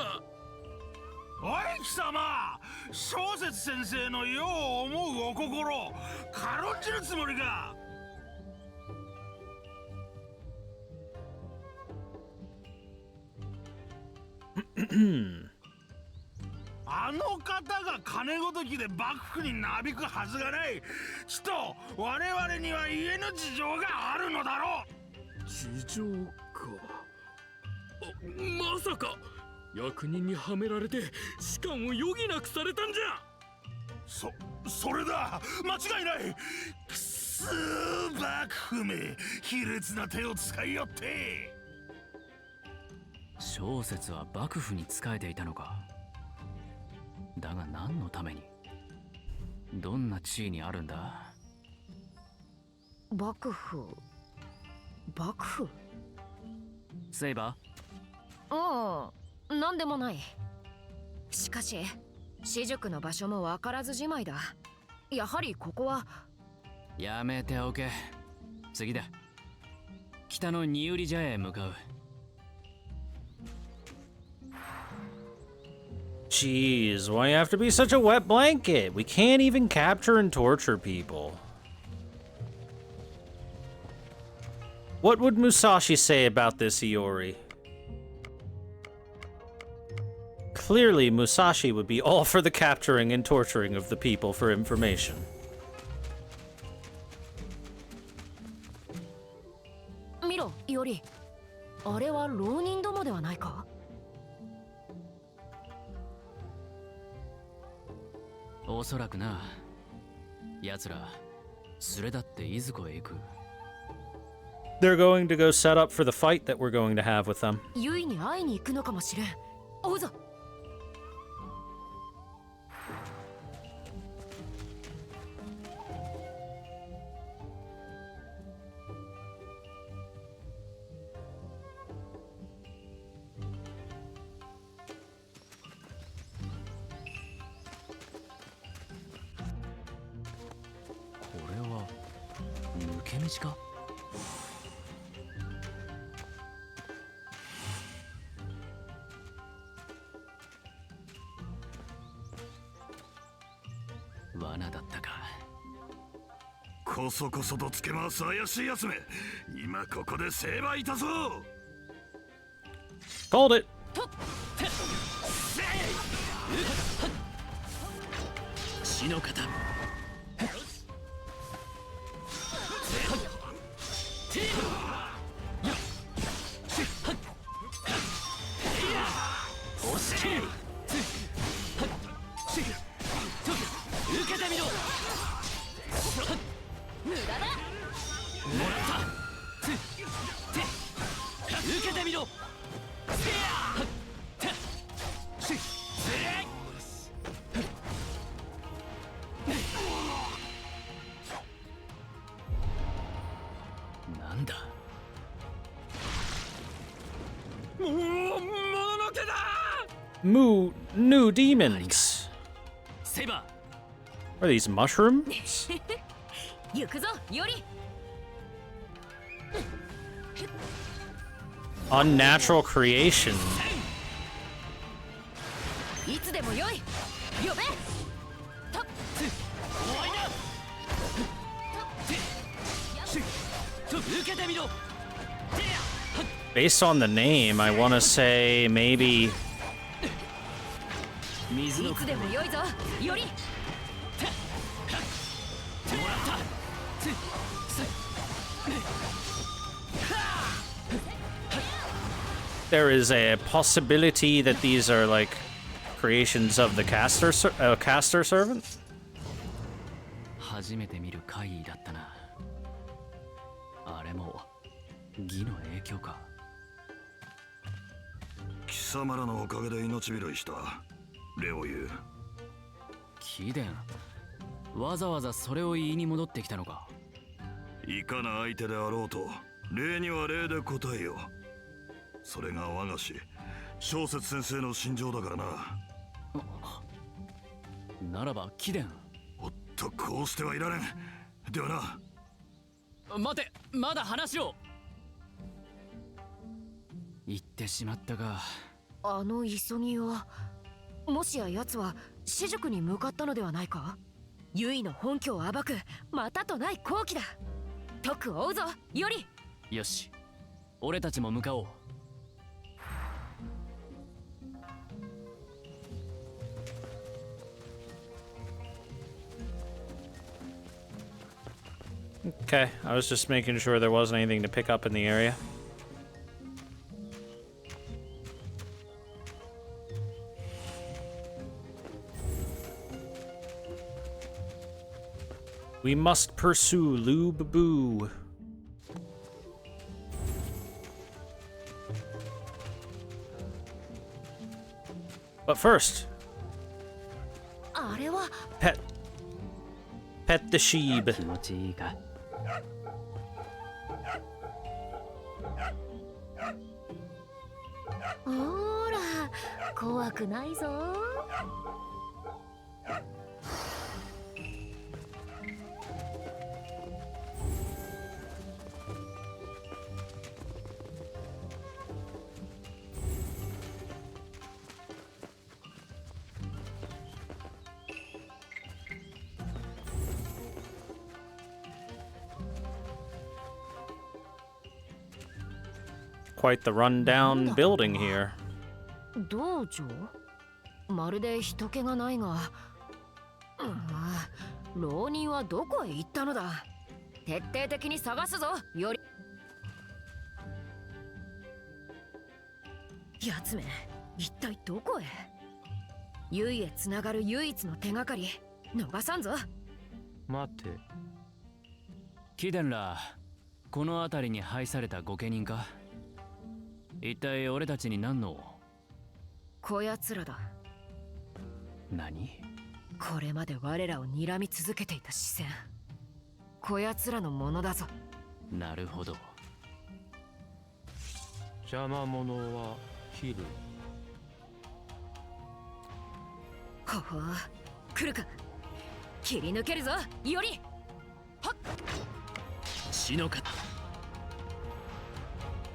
おい貴様、小説先生の世を思うお心軽んじるつもりか。あの方が金ごときで幕府になびくはずがない。ちと我々には言えぬ事情があるのだろう。事情か。まさか役人にはめられて仕官を余儀なくされたんじゃ。それだ、間違いない。くすー、幕府め、卑劣な手を使いよって。小説は幕府に仕えていたのか。だが何のために、どんな地位にあるんだ。幕府セイバー？なんでもない。しかし私塾の場所も分からずじまいだ。やはりここは。やめておけ。次だ。北のニウリ茶屋へ向かう。Jeez, why you have to be such a wet blanket? We can't even capture and torture people. What would Musashi say about this, Iori? Clearly, Musashi would be all for the capturing and torturing of the people for information. 見ろ、イオリ。あれは浪人どもではないか？おそらくな。奴ら連れだっていずこへ行く。They're going to go set up for the fight that we're going to have with them. ユイに会いに行くのかもしれん。追うぞ。これは抜け道か。罠だったか。こそこそとつけ回す怪しいやつめ、今ここで成敗いたぞ。 Called it. 血の型。受けてみろ。無駄だ。もらった。受けてみろ。なんだ。もののけだ。New demons. セイバ Are these mushrooms? 行くぞ、イオリ。Unnatural creation. いつでもよい。呼べ。Based on the name, I want to say maybe. いつでも良いぞより There is a possibility that these are like creations of the caster servant. 初めて見る怪異だったな。あれも義の影響か。貴様らのおかげで命拾いした。礼を言う。貴殿、わざわざそれを言いに戻ってきたのか。いかな相手であろうと、礼には礼で答えよ。それが我が師、小説先生の心情だからな。ならば貴殿。おっと、こうしてはいられん。ではな。待て、まだ話を。言ってしまったが。あの急ぎはもしや奴は私塾に向かったのではないか。ユイの本拠を暴くまたとない好機だ。徳を追うぞより。よし、俺たちも向かおう。Okay, I was just making sure there wasn't anything to pick up in the area. We must pursue Lube Boo. But first, pet the sheep. 気持ちいいか。ほら怖くないぞ。Quite the rundown building here. 道場まるで人気がないが、浪人はどこへ行ったのだ。徹底的に探すぞより。やつめ一体どこへ。ユイへつながる唯一の手がかり逃さんぞ。待って、貴殿らこの辺りに配された御家人か。一体俺たちに何の。こやつらだ。何？これまで我らを睨み続けていた視線、こやつらのものだぞ。なるほど。邪魔者は切る。ほほう、来るか。切り抜けるぞより。はっ、死の方。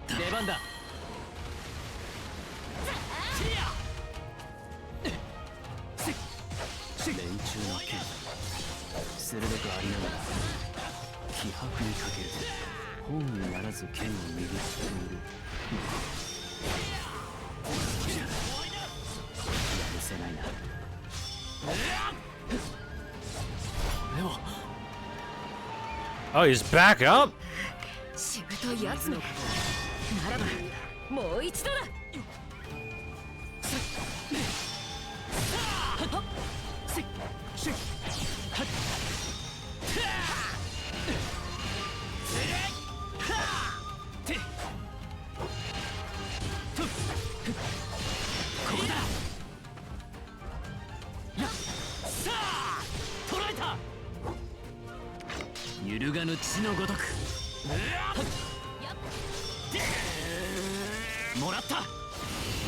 出番だ。連中の剣、鋭くありながら気迫にかける。本にならず剣を握っている。やるせないな。でも Oh, he's back up? しぶといやつめ。ならばもう一度だ。揺るがぬ血のごとく。もらった。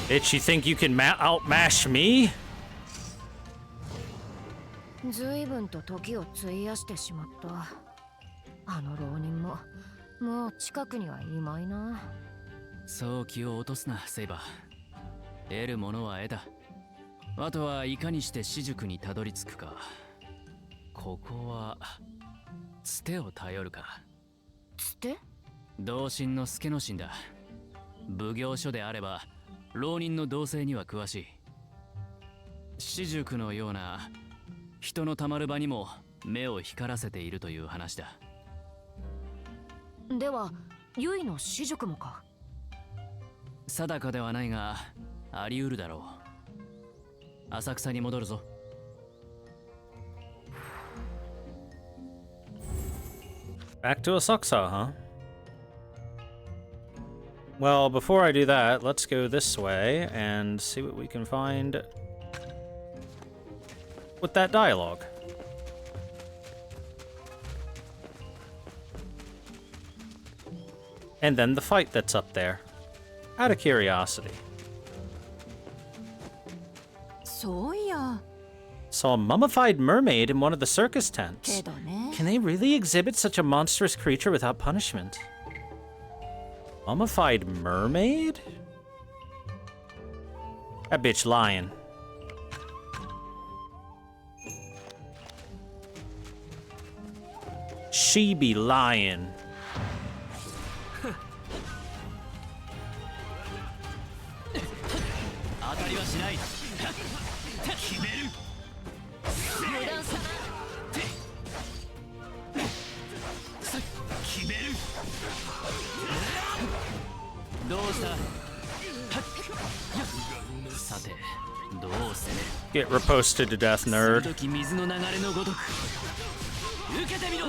Bitch, you think you can outmash me? 随分と時を費やしてしまった。あの浪人ももう近くにはいまいな。そう気を落とすな、セイバー。得るものは得た。あとはいかにして私塾にたどり着くか。ここはつてを頼るか。つて？同心の助の心だ。奉行所であれば浪人の動静には詳しい。私塾のような人のたまる場にも目を光らせているという話だ。ではユイの私塾もか？定かではないがあり得るだろう。浅草に戻るぞ。Back to Asakusa, huh? Well, before I do that, let's go this way and see what we can find with that dialogue. And then the fight that's up there. Out of curiosity. そういや。 Saw a mummified mermaid in one of the circus tents. けどね。 Can they really exhibit such a monstrous creature without punishment? Mummified mermaid? That bitch lying. She be lying. 当たりはしない。決める。無断さ決める。どうした。さて、どう攻める。 Get riposted to death, nerd. 時水の流れのごとく。受けてみろ。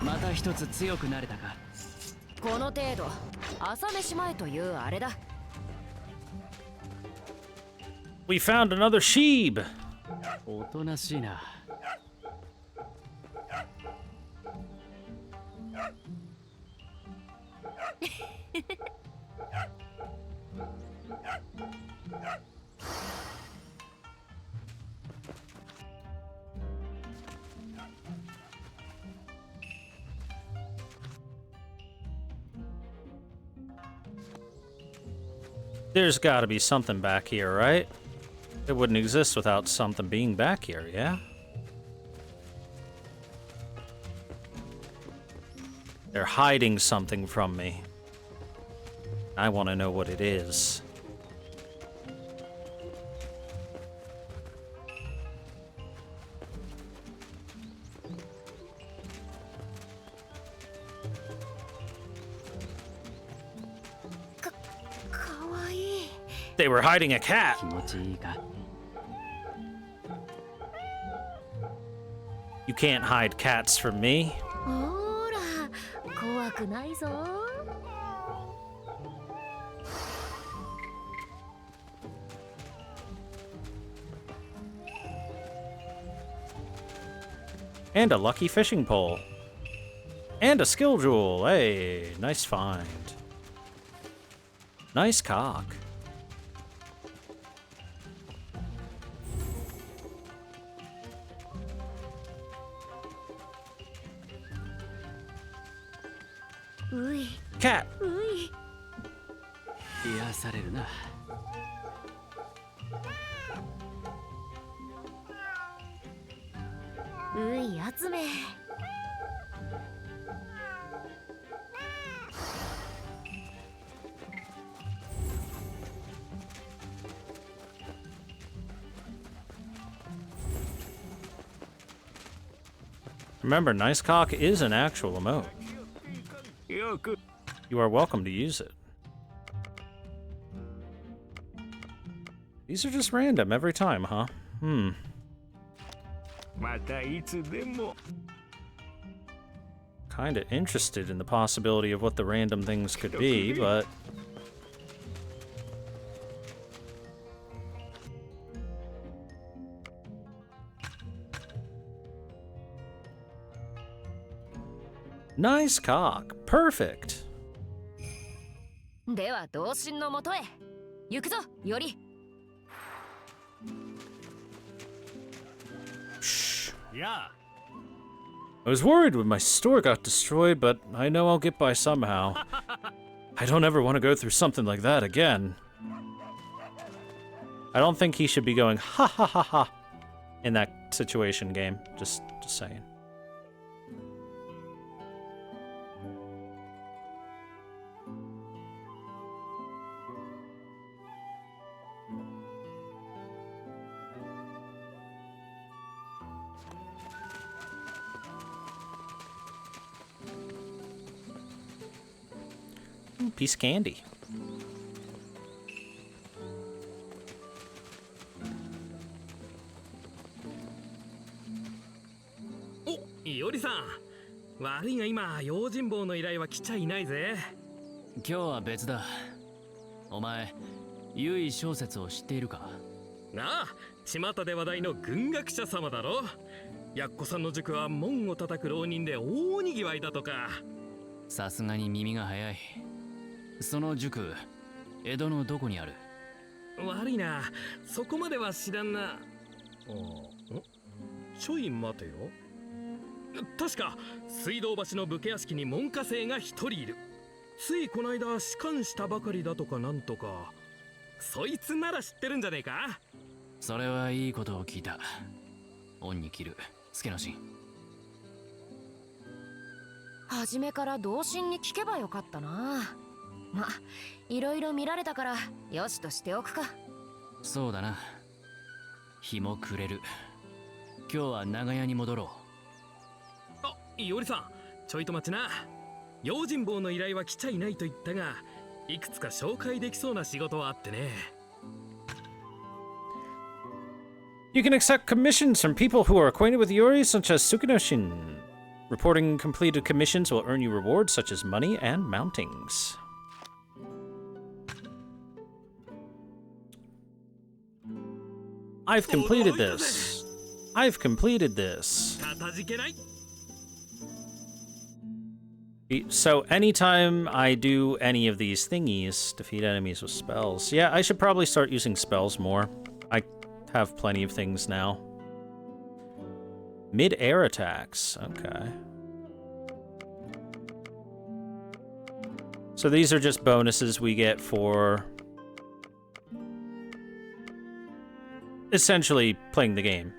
また一つ強くなれたか。この程度朝飯前というあれだ。 We found another sheep. おとなしいな。There's gotta be something back here, right? It wouldn't exist without something being back here, yeah? They're hiding something from me. I want to know what it is. They were hiding a cat. 気持ちいいか。 You can't hide cats from me. ほら怖くないぞ。 And a lucky fishing pole. And a skill jewel. Hey, nice find. Nice cock. Cat. 癒されるな。うい集め。 Remember, nice cock is an actual emote. You are welcome to use it. These are just random every time, huh? Hmm. Kinda interested in the possibility of what the random things could be, but... Nice cock. Perfect. では同心のもとへ行くぞ、より。 Yeah. I was worried when my store got destroyed, but I know I'll get by somehow. I don't ever want to go through something like that again. I don't think he should be going ha ha ha ha in that situation game. Just saying. Ooh, piece of candy. いおりさん、悪いが今用心棒の依頼は来ちゃいないぜ。今日は別だ。お前、優位小説を知っているか？なあ、巷で話題の軍学者様だろ。やっこさんの塾は門を叩く浪人で大にぎわいだとか。さすがに耳が早い。その塾、江戸のどこにある？悪いな、そこまでは知らんな。ちょい待てよ。確か水道橋の武家屋敷に門下生が一人いる。ついこの間仕官したばかりだとかなんとか。そいつなら知ってるんじゃねえか？それはいいことを聞いた。恩に切る、助之進。初めから同心に聞けばよかったな。ま、いろいろ見られたからよしとしておくか。そうだな。日も暮れる。今日は長屋に戻ろう。あ、いおりさん、ちょいと待ちな。用心棒の依頼は来ちゃいないと言ったが、いくつか紹介できそうな仕事はあってね。You can accept commissions from people who are acquainted with Yori, such as Sukinoshin. Reporting completed commissions will earn you rewards such as money and mountings. I've completed this. I've completed this. So anytime I do any of these thingies, defeat enemies with spells. Yeah, I should probably start using spells more. I have plenty of things now. Mid-air attacks. Okay. So these are just bonuses we get for essentially playing the game.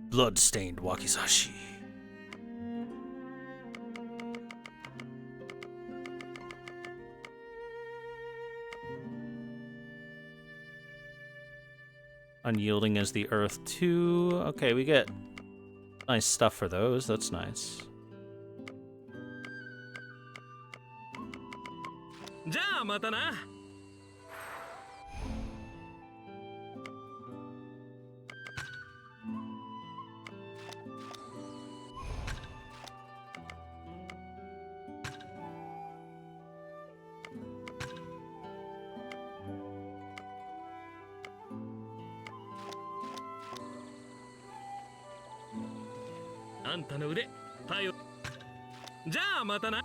Bloodstained Wakizashi. Unyielding as the earth too. Okay, we get nice stuff for those. That's nice. じゃあまたな。あんたの腕、頼。じゃあまたな。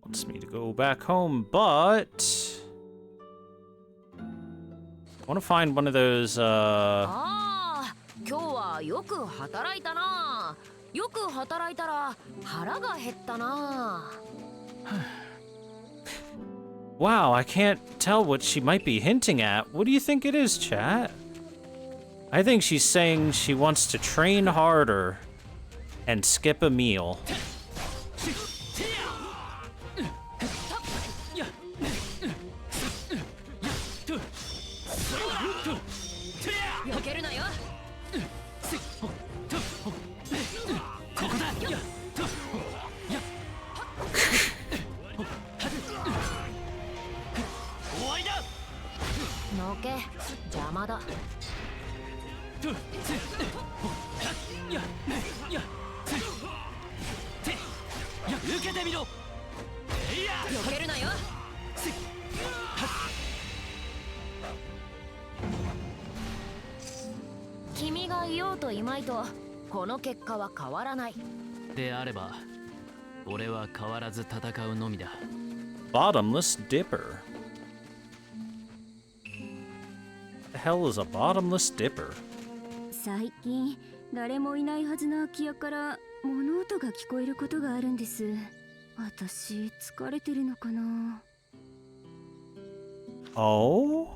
Wants me to go back home, but I want to find one of those. ああ、今日はよく働いたな。よく働いたら腹が減ったな。Wow, I can't tell what she might be hinting at. What do you think it is, chat? I think she's saying she wants to train harder and skip a meal. Bottomless dipper. The hell is a bottomless dipper? 最近誰もいないはずの空き家から物音が聞こえることがあるんです。私疲れてるのかな。Oh?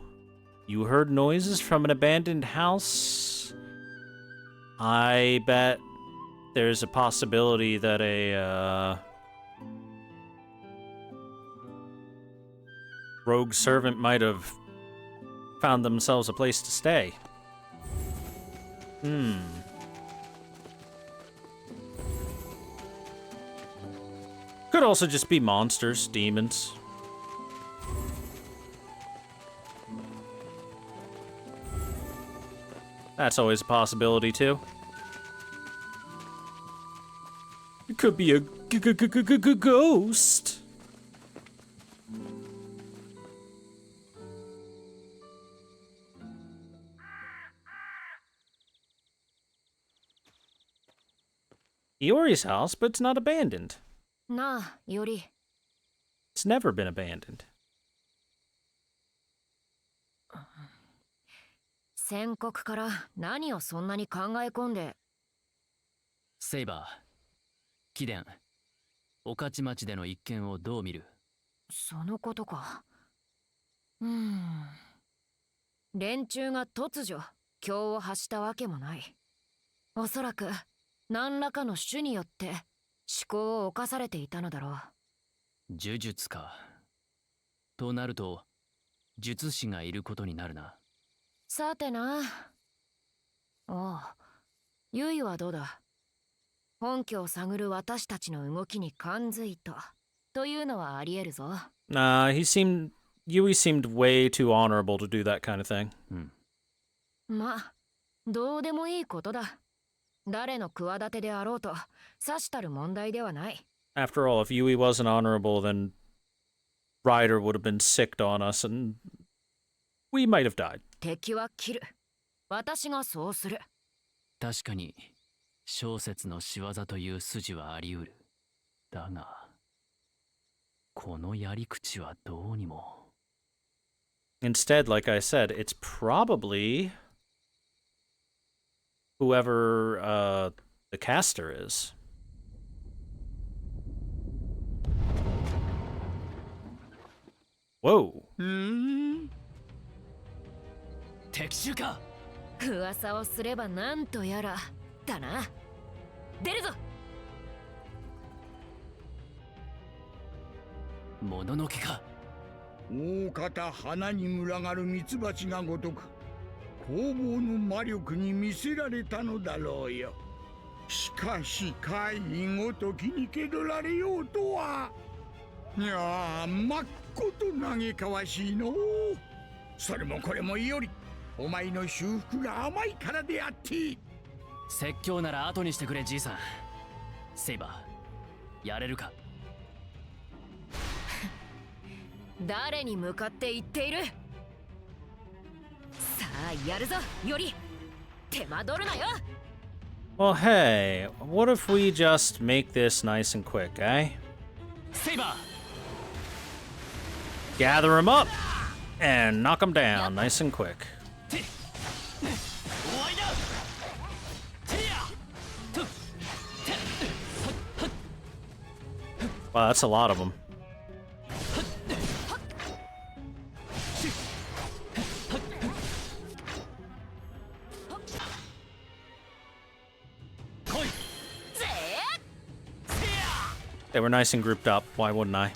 You heard noises from an abandoned house? I bet there's a possibility that a rogue servant might have found themselves a place to stay. Could also just be monsters, demons. That's always a possibility, too. It could be a ghost. Iori's house, but it's not abandoned. なあ、より。 It's never been abandoned. 宣告から何をそんなに考え込んで。セイバー、貴殿、御徒町での一件をどう見る？そのことか。連中が突如凶を発したわけもない。おそらく何らかの種によって思考を侵されていたのだろう。呪術か。となると術師がいることになるな。さてな。おう、ユイはどうだ？本拠を探る私たちの動きに感づいたというのはあり得るぞ。Yui seemed way too honorable to do that kind of thing. まあ、どうでもいいことだ。誰の企てであろうと、さしたる問題ではない。After all, if Yui wasn't honorable, then Ryder would have been sicked on us and we might have died. 敵は切る。私がそうする。確かに小説の仕業という筋はあり得る。だが、このやり口はどうにも。Instead, like I said, it's probably whoever the caster is. Whoa. 敵襲か。噂をすればなんとやらだな。出るぞ。もののけか。大方花に群がるミツバチがごとく攻防の魔力に魅せられたのだろうよ。しかし怪異ごときに蹴取られようとは。いやあ、まっこと嘆かわしいの。それもこれもよりお前の修復が甘いからであって。説教なら後にしてくれ、じいさん。セイバー、やれるか。誰に向かって言っている？さあやるぞ、より。手間取るなよ。Well, hey, what if we just make this nice and quick, eh? Saber! Gather them up and knock them down nice and quick. Wow, that's a lot of them. They were nice and grouped up. Why wouldn't I?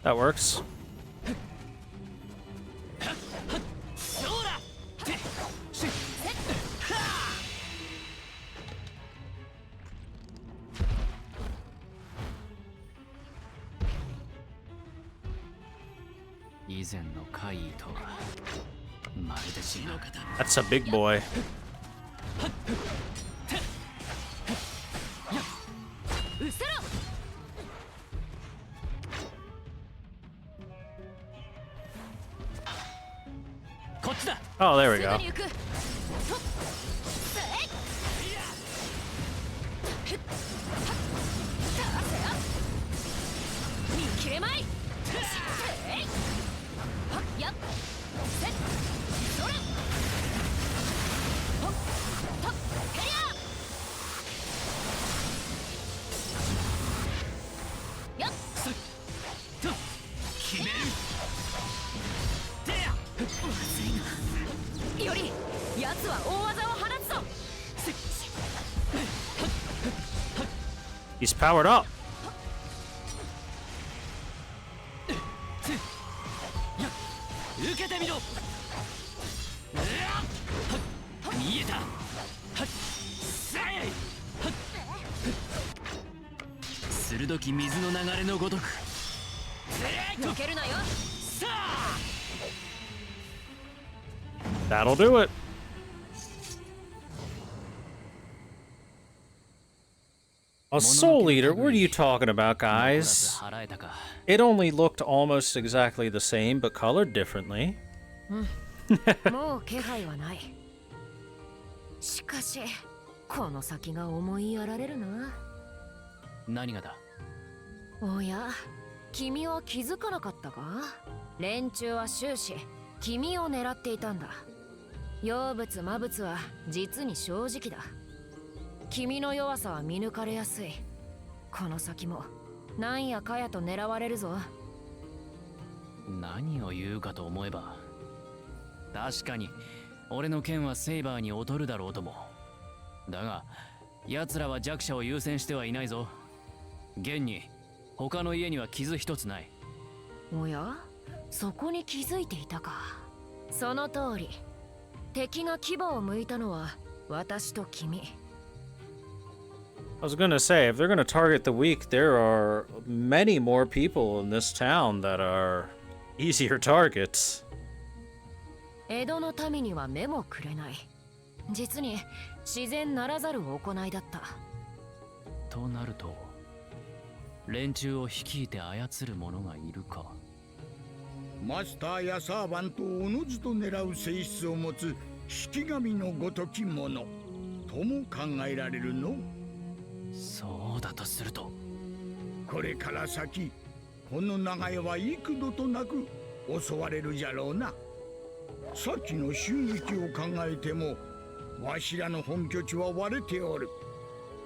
That works. 以前の怪異とはまるで違う方。 That's a big boy. こっちだ。 Oh, there we go. 見切れまい。やっ。つは大技を放つぞ。 He's powered up. 受けてみろ。見えた。鋭き水の流れのごとく。避けるなよ。 That'll do it. A soul eater? What are you talking about, guys? It only looked almost exactly the same, but colored differently. もう気配はない。しかし、この先が思いやられるな。何がだ。おや、君は気づかなかったか？連中は終始君を狙っていたんだ。妖物魔物は実に正直だ。君の弱さは見抜かれやすい。この先もなんやかやと狙われるぞ。何を言うかと思えば、確かに俺の剣はセイバーに劣るだろうとも。だが奴らは弱者を優先してはいないぞ。現に他の家には傷一つない。おや、そこに気づいていたか。その通り。敵が牙を向いたのは私と君。I was gonna say, if they're gonna target the weak, there are many more people in this town that are easier targets. 江戸の民には目もくれない。実に自然ならざる行いだった。となると、連中を率いて操る者がいるか。マスターやサーバントをおのずと狙う性質を持つ式神のごときものとも考えられるの。そうだとすると、これから先この長屋は幾度となく襲われるじゃろうな。さっきの襲撃を考えても、わしらの本拠地は割れておる。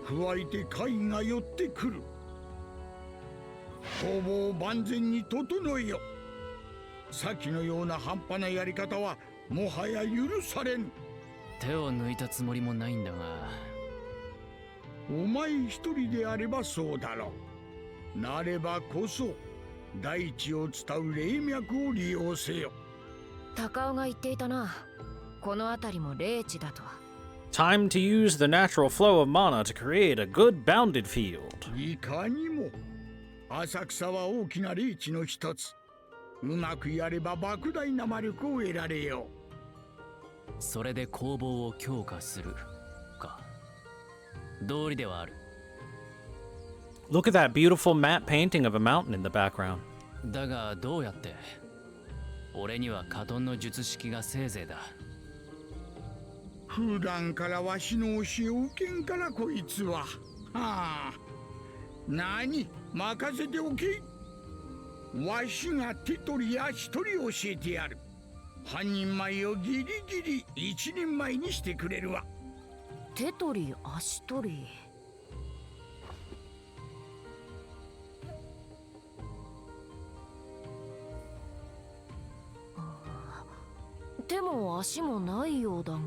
加えて怪異が寄ってくる。工房を万全に整えよ。さっきのような半端なやり方はもはや許されぬ。手を抜いたつもりもないんだが。お前一人であればそうだろう。なればこそ大地を伝う霊脈を利用せよ。高尾が言っていたな。この辺りも霊地だと。 Time to use the natural flow of mana to create a good bounded field. いかにも浅草は大きな霊地の一つ。うまくやれば莫大な魔力を得られよう。それで攻防を強化するか。道理ではある。 Look at that beautiful matte painting of a mountain in the background. だがどうやって。俺にはカトンの術式がせいぜいだ。普段からわしの教えを受けんからこいつは。はあ。何、任せておけ。わしが手取り足取り教えてやる。半人前をギリギリ一人前にしてくれるわ。手取り足取り。手も足もないようだが。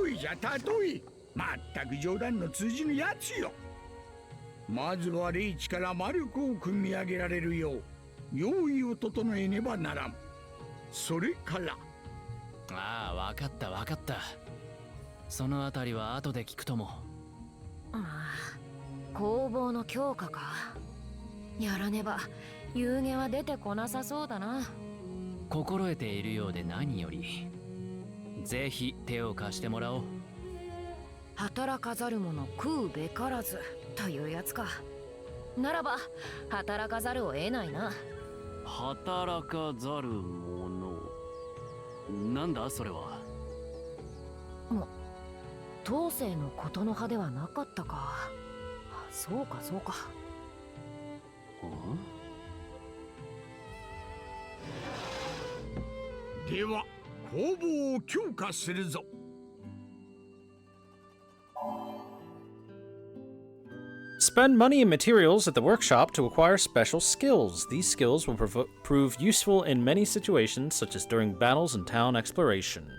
例えじゃ例え。まったく冗談の通じぬやつよ。まずは霊地から魔力を組み上げられるよう用意を整えねばならん。それから。ああ、わかったわかった。そのあたりは後で聞くとも。工房の強化か。やらねば有限は出てこなさそうだな。心得ているようで何より。ぜひ手を貸してもらおう。働かざる者食うべからずというやつか。ならば働かざるを得ないな。働かざる者。なんだそれは。当世のことの葉ではなかったか。そうかそうか。では工房を強化するぞ。Spend money and materials at the workshop to acquire special skills. These skills will prove useful in many situations, such as during battles and town exploration.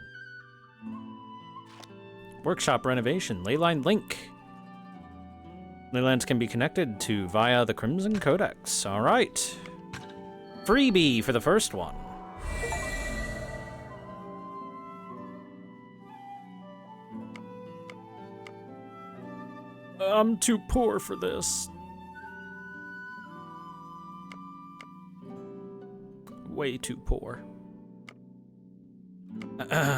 Workshop renovation. Leyline link. Leylines can be connected to via the Crimson Codex. All right. Freebie for the first one. I'm too poor for this. Way too poor.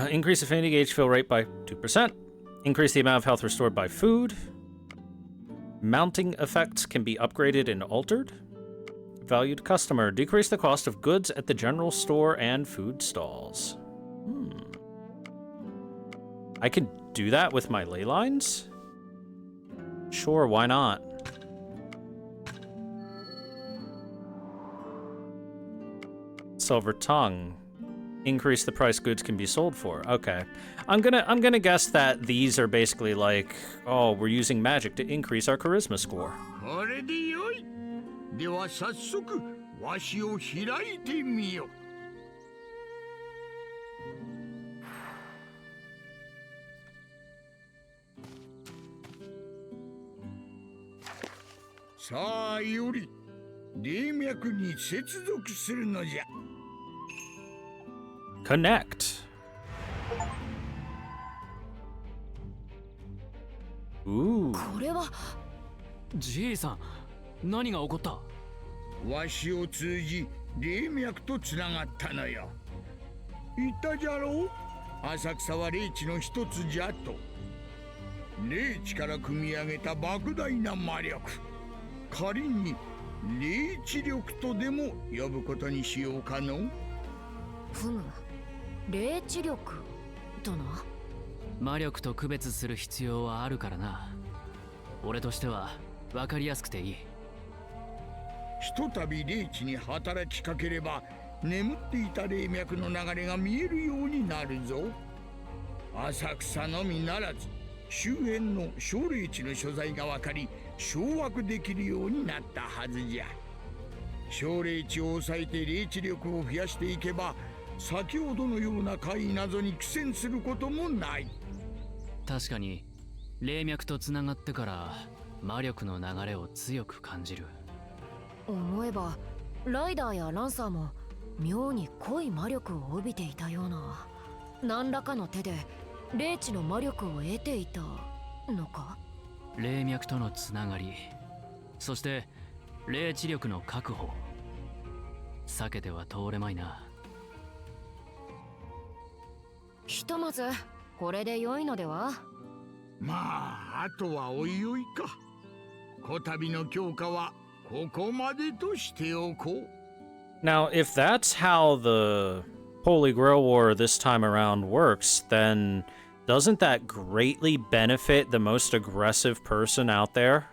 Increase affinity gauge fill rate by 2%. Increase the amount of health restored by food. Mounting effects can be upgraded and altered. Valued customer. Decrease the cost of goods at the general store and food stalls. I can do that with my ley lines? Sure, why not? Silver tongue. Increase the price goods can be sold for. Okay. I'm gonna guess that these are basically like, oh, we're using magic to increase our charisma score. これでよい。では早速わしを開いてみよ。さあより霊脈に接続するのじゃ。Connect. Ooh. これはじいさん、何が起こった？わしを通じ霊脈とつながったのよ。言ったじゃろう、浅草は霊地の一つじゃと。霊地から組み上げた莫大な魔力、仮に霊地力とでも呼ぶことにしようかの。ふむ、霊知力とな。魔力と区別する必要はあるからな。俺としては分かりやすくていい。ひとたび霊地に働きかければ、眠っていた霊脈の流れが見えるようになるぞ。浅草のみならず周辺の小霊地の所在が分かり、掌握できるようになったはずじゃ。小霊地を抑えて霊地力を増やしていけば、先ほどのような怪異謎に苦戦することもない。確かに霊脈とつながってから魔力の流れを強く感じる。思えばライダーやランサーも妙に濃い魔力を帯びていたような。何らかの手で霊地の魔力を得ていたのか。霊脈とのつながり、そして霊知力の確保、避けては通れまいな。ひとまずこれで良いのでは。まああとはおいおいか。こたびの強化はここまでとしておこう。 Now, if that's how the Holy Grail War this time around works, then doesn't that greatly benefit the most aggressive person out there?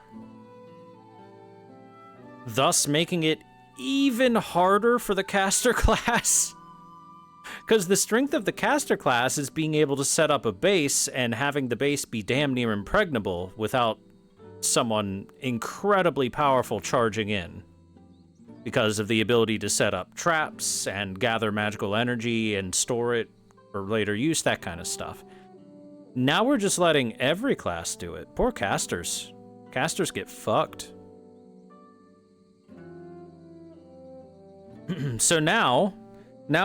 Thus making it even harder for the caster class? Because the strength of the caster class is being able to set up a base and having the base be damn near impregnable without someone incredibly powerful charging in. Because of the ability to set up traps and gather magical energy and store it for later use, that kind of stuff. Now we're just letting every class do it. Poor casters. Casters get fucked. So now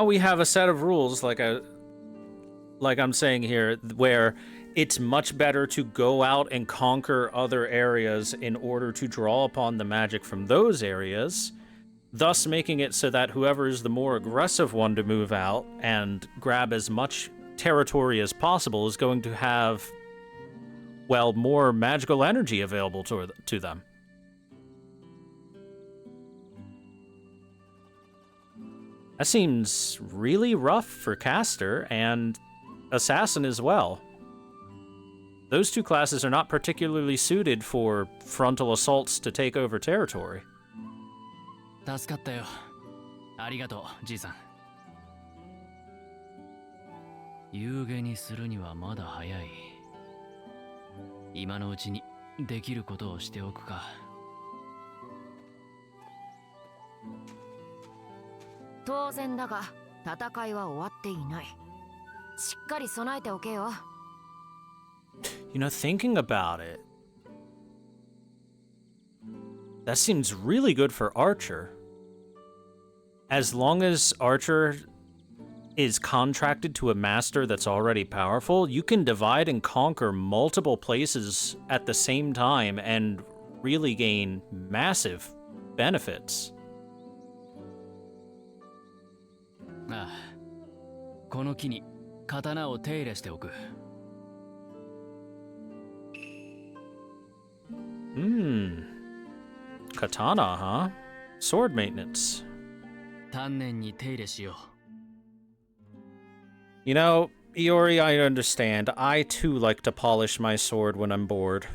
we have a set of rules, like I'm saying here, where it's much better to go out and conquer other areas in order to draw upon the magic from those areas, thus making it so that whoever is the more aggressive one to move out and grab as much territory as possible is going to have, well, more magical energy available to them. That seems really rough for Caster and Assassin as well. Those two classes are not particularly suited for frontal assaults to take over territory. 助かったよ。ありがとう、じいさん。夕げにするにはまだ早い。今のうちにできることをしておくか。当然だが戦いは終わっていない。しっかり備えておけよ。You know, thinking about it, that seems really good for Archer. As long as Archer is contracted to a master that's already powerful, you can divide and conquer multiple places at the same time and really gain massive benefits. ああ、この木に刀を手入れしておく。Katana, huh? Sword maintenance. 丹念に手入れしよう。You know, Iori, I understand. I too like to polish my sword when I'm bored.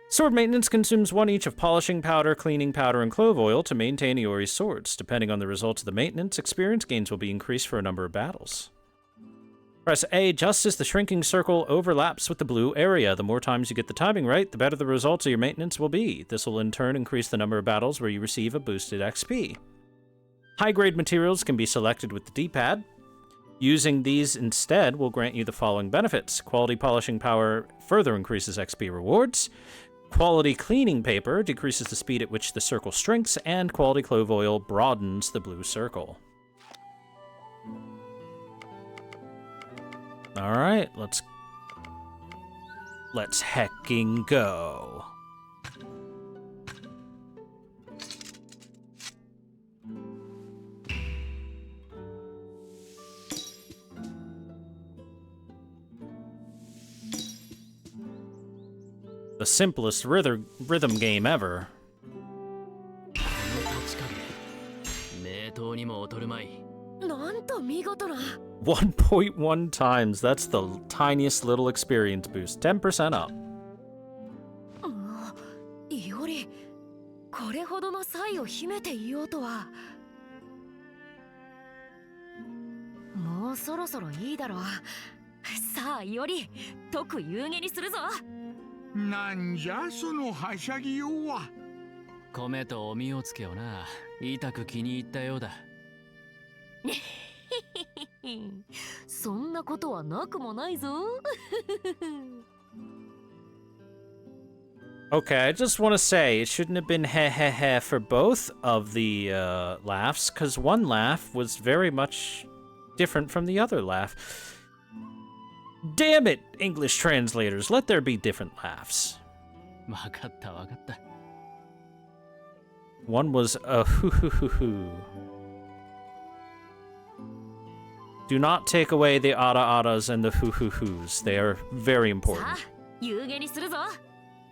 Sword maintenance consumes 1 each of polishing powder, cleaning powder, and clove oil to maintain Iori's swords. Depending on the results of the maintenance, experience gains will be increased for a number of battles. Press A just as the shrinking circle overlaps with the blue area. The more times you get the timing right, the better the results of your maintenance will be. This will in turn increase the number of battles where you receive a boosted XP. High-grade materials can be selected with the D-pad. Using these instead will grant you the following benefits. Quality polishing power further increases XP rewards. Quality cleaning paper decreases the speed at which the circle shrinks, and quality clove oil broadens the blue circle. Alright, let's hecking go. The simplest rhythm game ever. なんと見事な。1.1 times. That's the tiniest little experience boost. 10% up. いおり、これほどの才を秘めていようとは。もうそろそろいいだろう。さあいおり、特有下にするぞ。なんじゃそのはしゃぎようは。米とおみをつけをな、痛く気に入ったようだ。そんなことはなくもないぞ。Okay, I just want to say, it shouldn't have been heh heh heh for both of the laughs, because one laugh was very much different from the other laugh. Damn it, English translators, let there be different laughs. わかったわかった。One was a hoo hoo hoo hoo. Do not take away the ara-aras and the hoo-hoo-hoos. They are very important.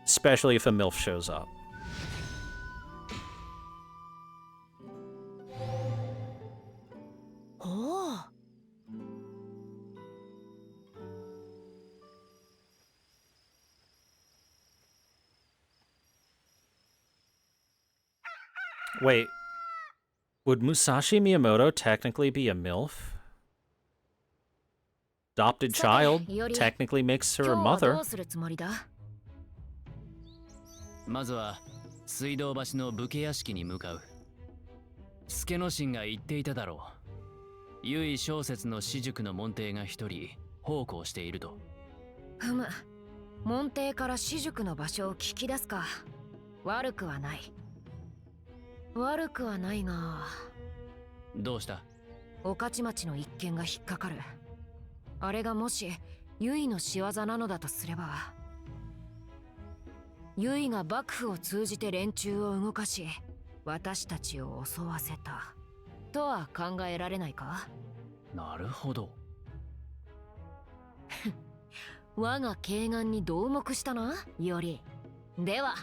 Especially if a MILF shows up. Oh. Wait. Would Musashi Miyamoto technically be a MILF? Adopted child technically makes her a mother. まずは水道橋の武家屋敷に向かう。助之進が言っていただろう。唯小説の私塾の門弟が一人奉公していると。ふむ、門弟から私塾の場所を聞き出すか。悪くはない。悪くはないが。どうした？御徒町の一件が引っかかる。あれがもしユイの仕業なのだとすれば、ユイが幕府を通じて連中を動かし、私たちを襲わせたとは考えられないか？なるほど。我が慶願に同目したな、より。では、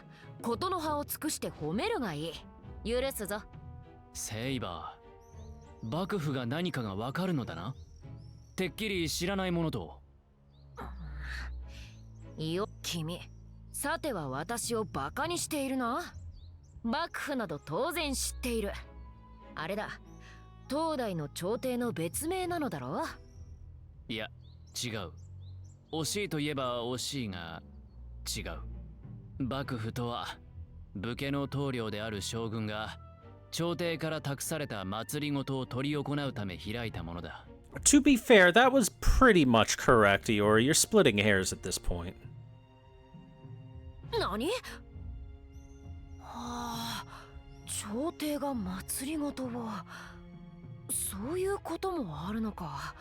ことの葉を尽くして褒めるがいい。許すぞ。セイバー、幕府が何かがわかるのだな。てっきり知らないものと。いいよ、君。さては私をバカにしているな。幕府など当然知っている。あれだ、東大の朝廷の別名なのだろう。いや、違う。惜しいといえば惜しいが、違う。幕府とは、武家の棟梁である将軍が、朝廷から託された祭りごとを執り行うため開いたものだ。To be fair, that was pretty much correct, Iori. You're splitting hairs at this point. 何？はあ、朝廷が祭りごとを。そういうこともあるのか。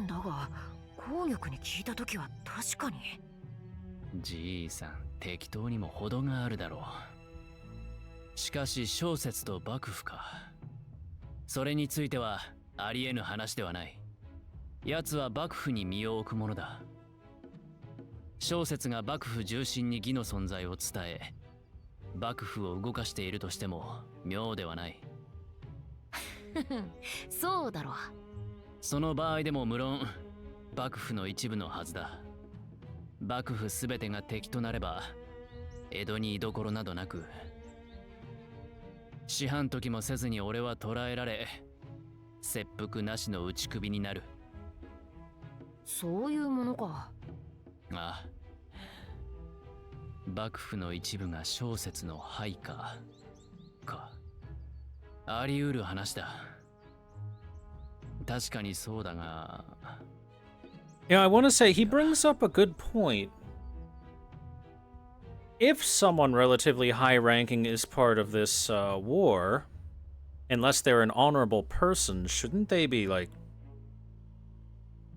だが、紅玉に聞いたときは確かに。じいさん、適当にも程があるだろう。しかし、小説と幕府か。それについてはありえぬ話ではない。奴は幕府に身を置くものだ。小説が幕府重臣に義の存在を伝え、幕府を動かしているとしても妙ではない。そうだろう。その場合でも無論幕府の一部のはずだ。幕府すべてが敵となれば江戸に居所などなく、四半時もせずに俺は捕らえられ、切腹なしの打ち首になる。そういうものか。ああ、幕府の一部が小説の配下か。あり得る話だ。確かにそうだが。Yeah, I want to say he brings up a good point. If someone relatively high-ranking is part of this war, unless they're an honorable person, shouldn't they be, like,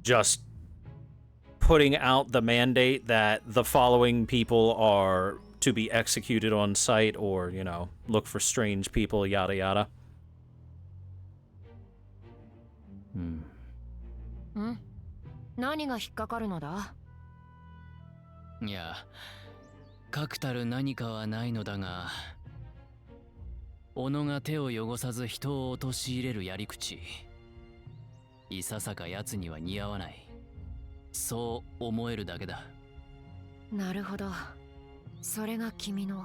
just putting out the mandate that the following people are to be executed on sight, or, you know, look for strange people, yada yada? 何が引っかかるのだ？いや、確たる何かはないのだが、己が手を汚さず人を陥れるやり口、いささか奴には似合わない。そう思えるだけだ。なるほど。それが君の。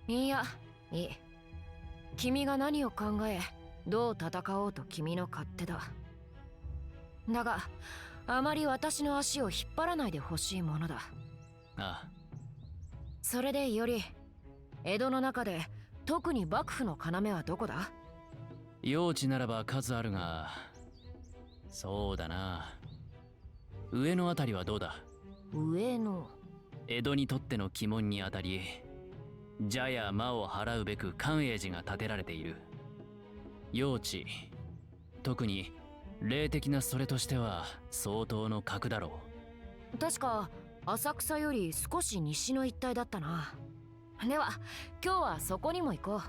いや、いい。君が何を考え、どう戦おうと君の勝手だ。だが、あまり私の足を引っ張らないでほしいものだ。ああ。それでより、江戸の中で特に幕府の要はどこだ？用地ならば数あるが、そうだな。上のあたりはどうだ？上の。江戸にとっての鬼門にあたり、邪や魔を払うべく寛永寺が建てられている。用地、特に霊的なそれとしては相当の格だろう。確か浅草より少し西の一帯だったな。では今日はそこにも行こ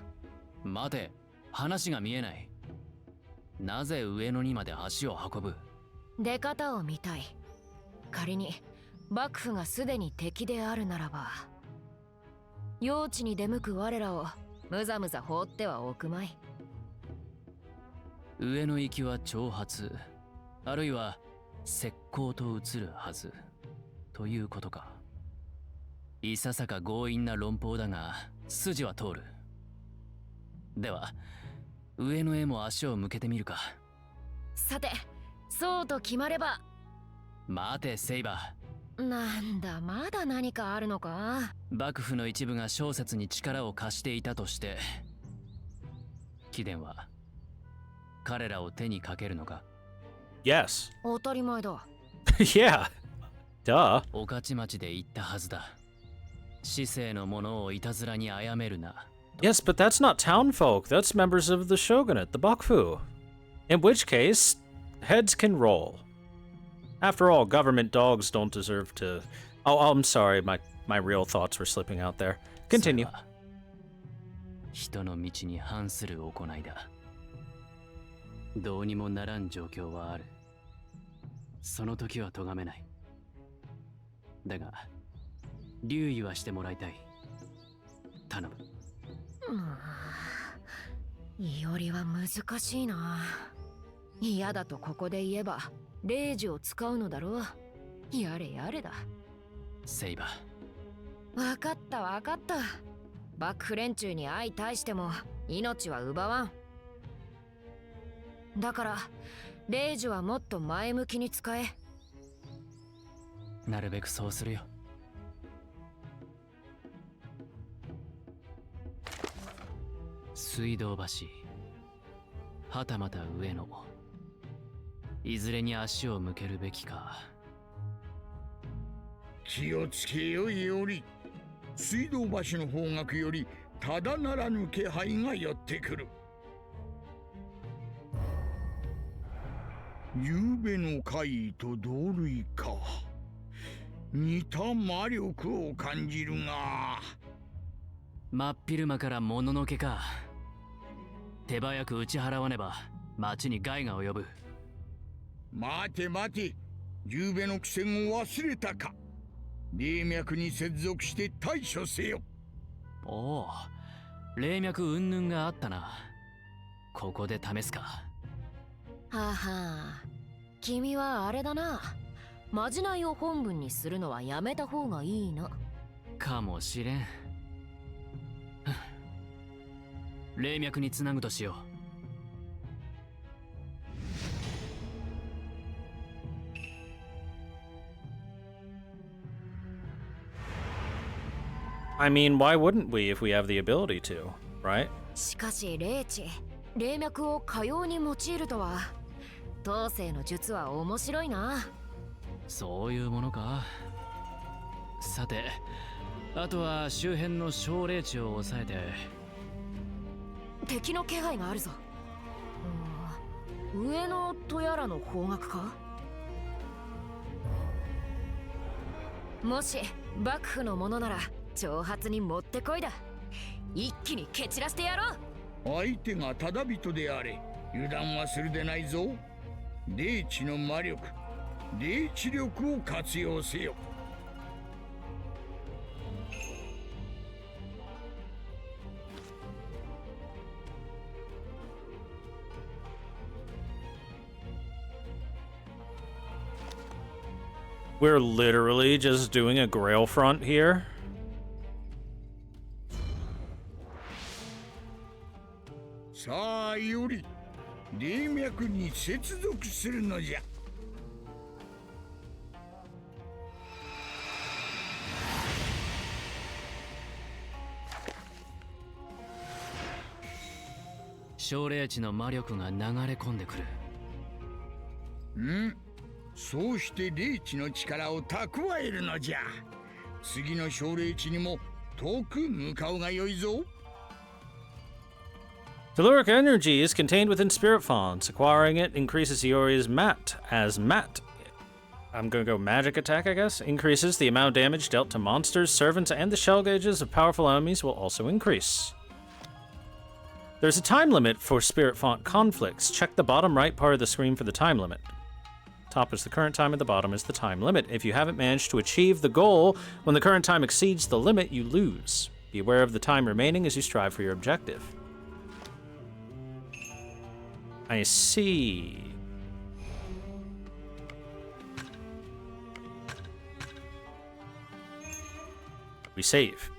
う。待て、話が見えない。なぜ上野にまで足を運ぶ？出方を見たい。仮に幕府がすでに敵であるならば、用地に出向く我らをむざむざ放ってはおくまい。上の行きは挑発、あるいは石膏と映るはずということか。いささか強引な論法だが筋は通る。では上野へも足を向けてみるか。さて、そうと決まれば。待てセイバー。なんだ、まだ何かあるのか？幕府の一部が小説に力を貸していたとして、貴殿は彼らを手にかけるのか？ Yes. 当たり前だ。Yeah. Duh. 御徒町で言ったはずだ。市政の者をいたずらに殺めるな。Yes, but that's not townfolk. That's members of the shogunate, the Bakufu. In which case, heads can roll. After all, government dogs don't deserve to... Oh, I'm sorry. My real thoughts were slipping out there. Continue. 人の道に反する行いだ。どうにもならん状況はある。その時は咎めない。だが、留意はしてもらいたい。頼む。いおりは難しいな。嫌だとここで言えば霊樹を使うのだろう。やれやれだ。セイバー。わかったわかった。幕府連中に相対しても命は奪わん。だから霊樹はもっと前向きに使え。なるべくそうするよ。水道橋、はたまた上野、いずれに足を向けるべきか。気をつけよいより、水道橋の方角よりただならぬ気配が寄ってくる。夕べの怪異と同類か。似た魔力を感じるが。真っ昼間からもののけか。手早く打ち払わねば町に害が及ぶ。待て待て、夕べの苦戦を忘れたか。霊脈に接続して対処せよ。おお、霊脈云々があったな。ここで試すか。はあはあ、君はあれだな。まじないを本文にするのはやめた方がいいな。かもしれん。霊脈につなぐとしよう。I mean, why wouldn't we if we have the ability to, right? しかし霊地、霊脈をかように用いるとは、当世の術は面白いな。そういうものか。さて、あとは周辺の小霊地を抑えて。敵の気配があるぞ。上野とやらの方角か。もし幕府のものなら挑発にもってこいだ。一気に蹴散らしてやろう。相手がただ人であれ、油断はするでないぞ。霊地の魔力、霊地力を活用せよ。We're literally just doing a Grail front here. さあより霊脈に接続するのじゃ。小霊地の魔力が流れ込んでくる。そうして霊地の力を蓄えるのじゃ。次の小霊地にも遠く向かうがよいぞ。Telluric energy is contained within spirit fonts. Acquiring it increases Iori's mat. As mat, I'm gonna go magic attack, I guess, increases the amount of damage dealt to monsters, servants, and the shell gauges of powerful enemies will also increase. There's a time limit for spirit font conflicts. Check the bottom right part of the screen for the time limit. Top is the current time and the bottom is the time limit. If you haven't managed to achieve the goal when the current time exceeds the limit, you lose. Be aware of the time remaining as you strive for your objective. I see. We save.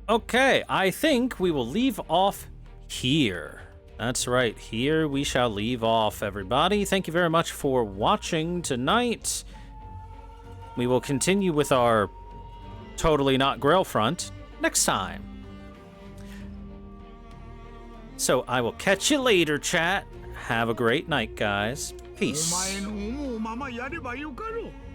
Okay, I think we will leave off here. That's right, here we shall leave off, everybody. Thank you very much for watching tonight. We will continue with our totally not Grail front next time. So I will catch you later, chat. Have a great night, guys. Peace.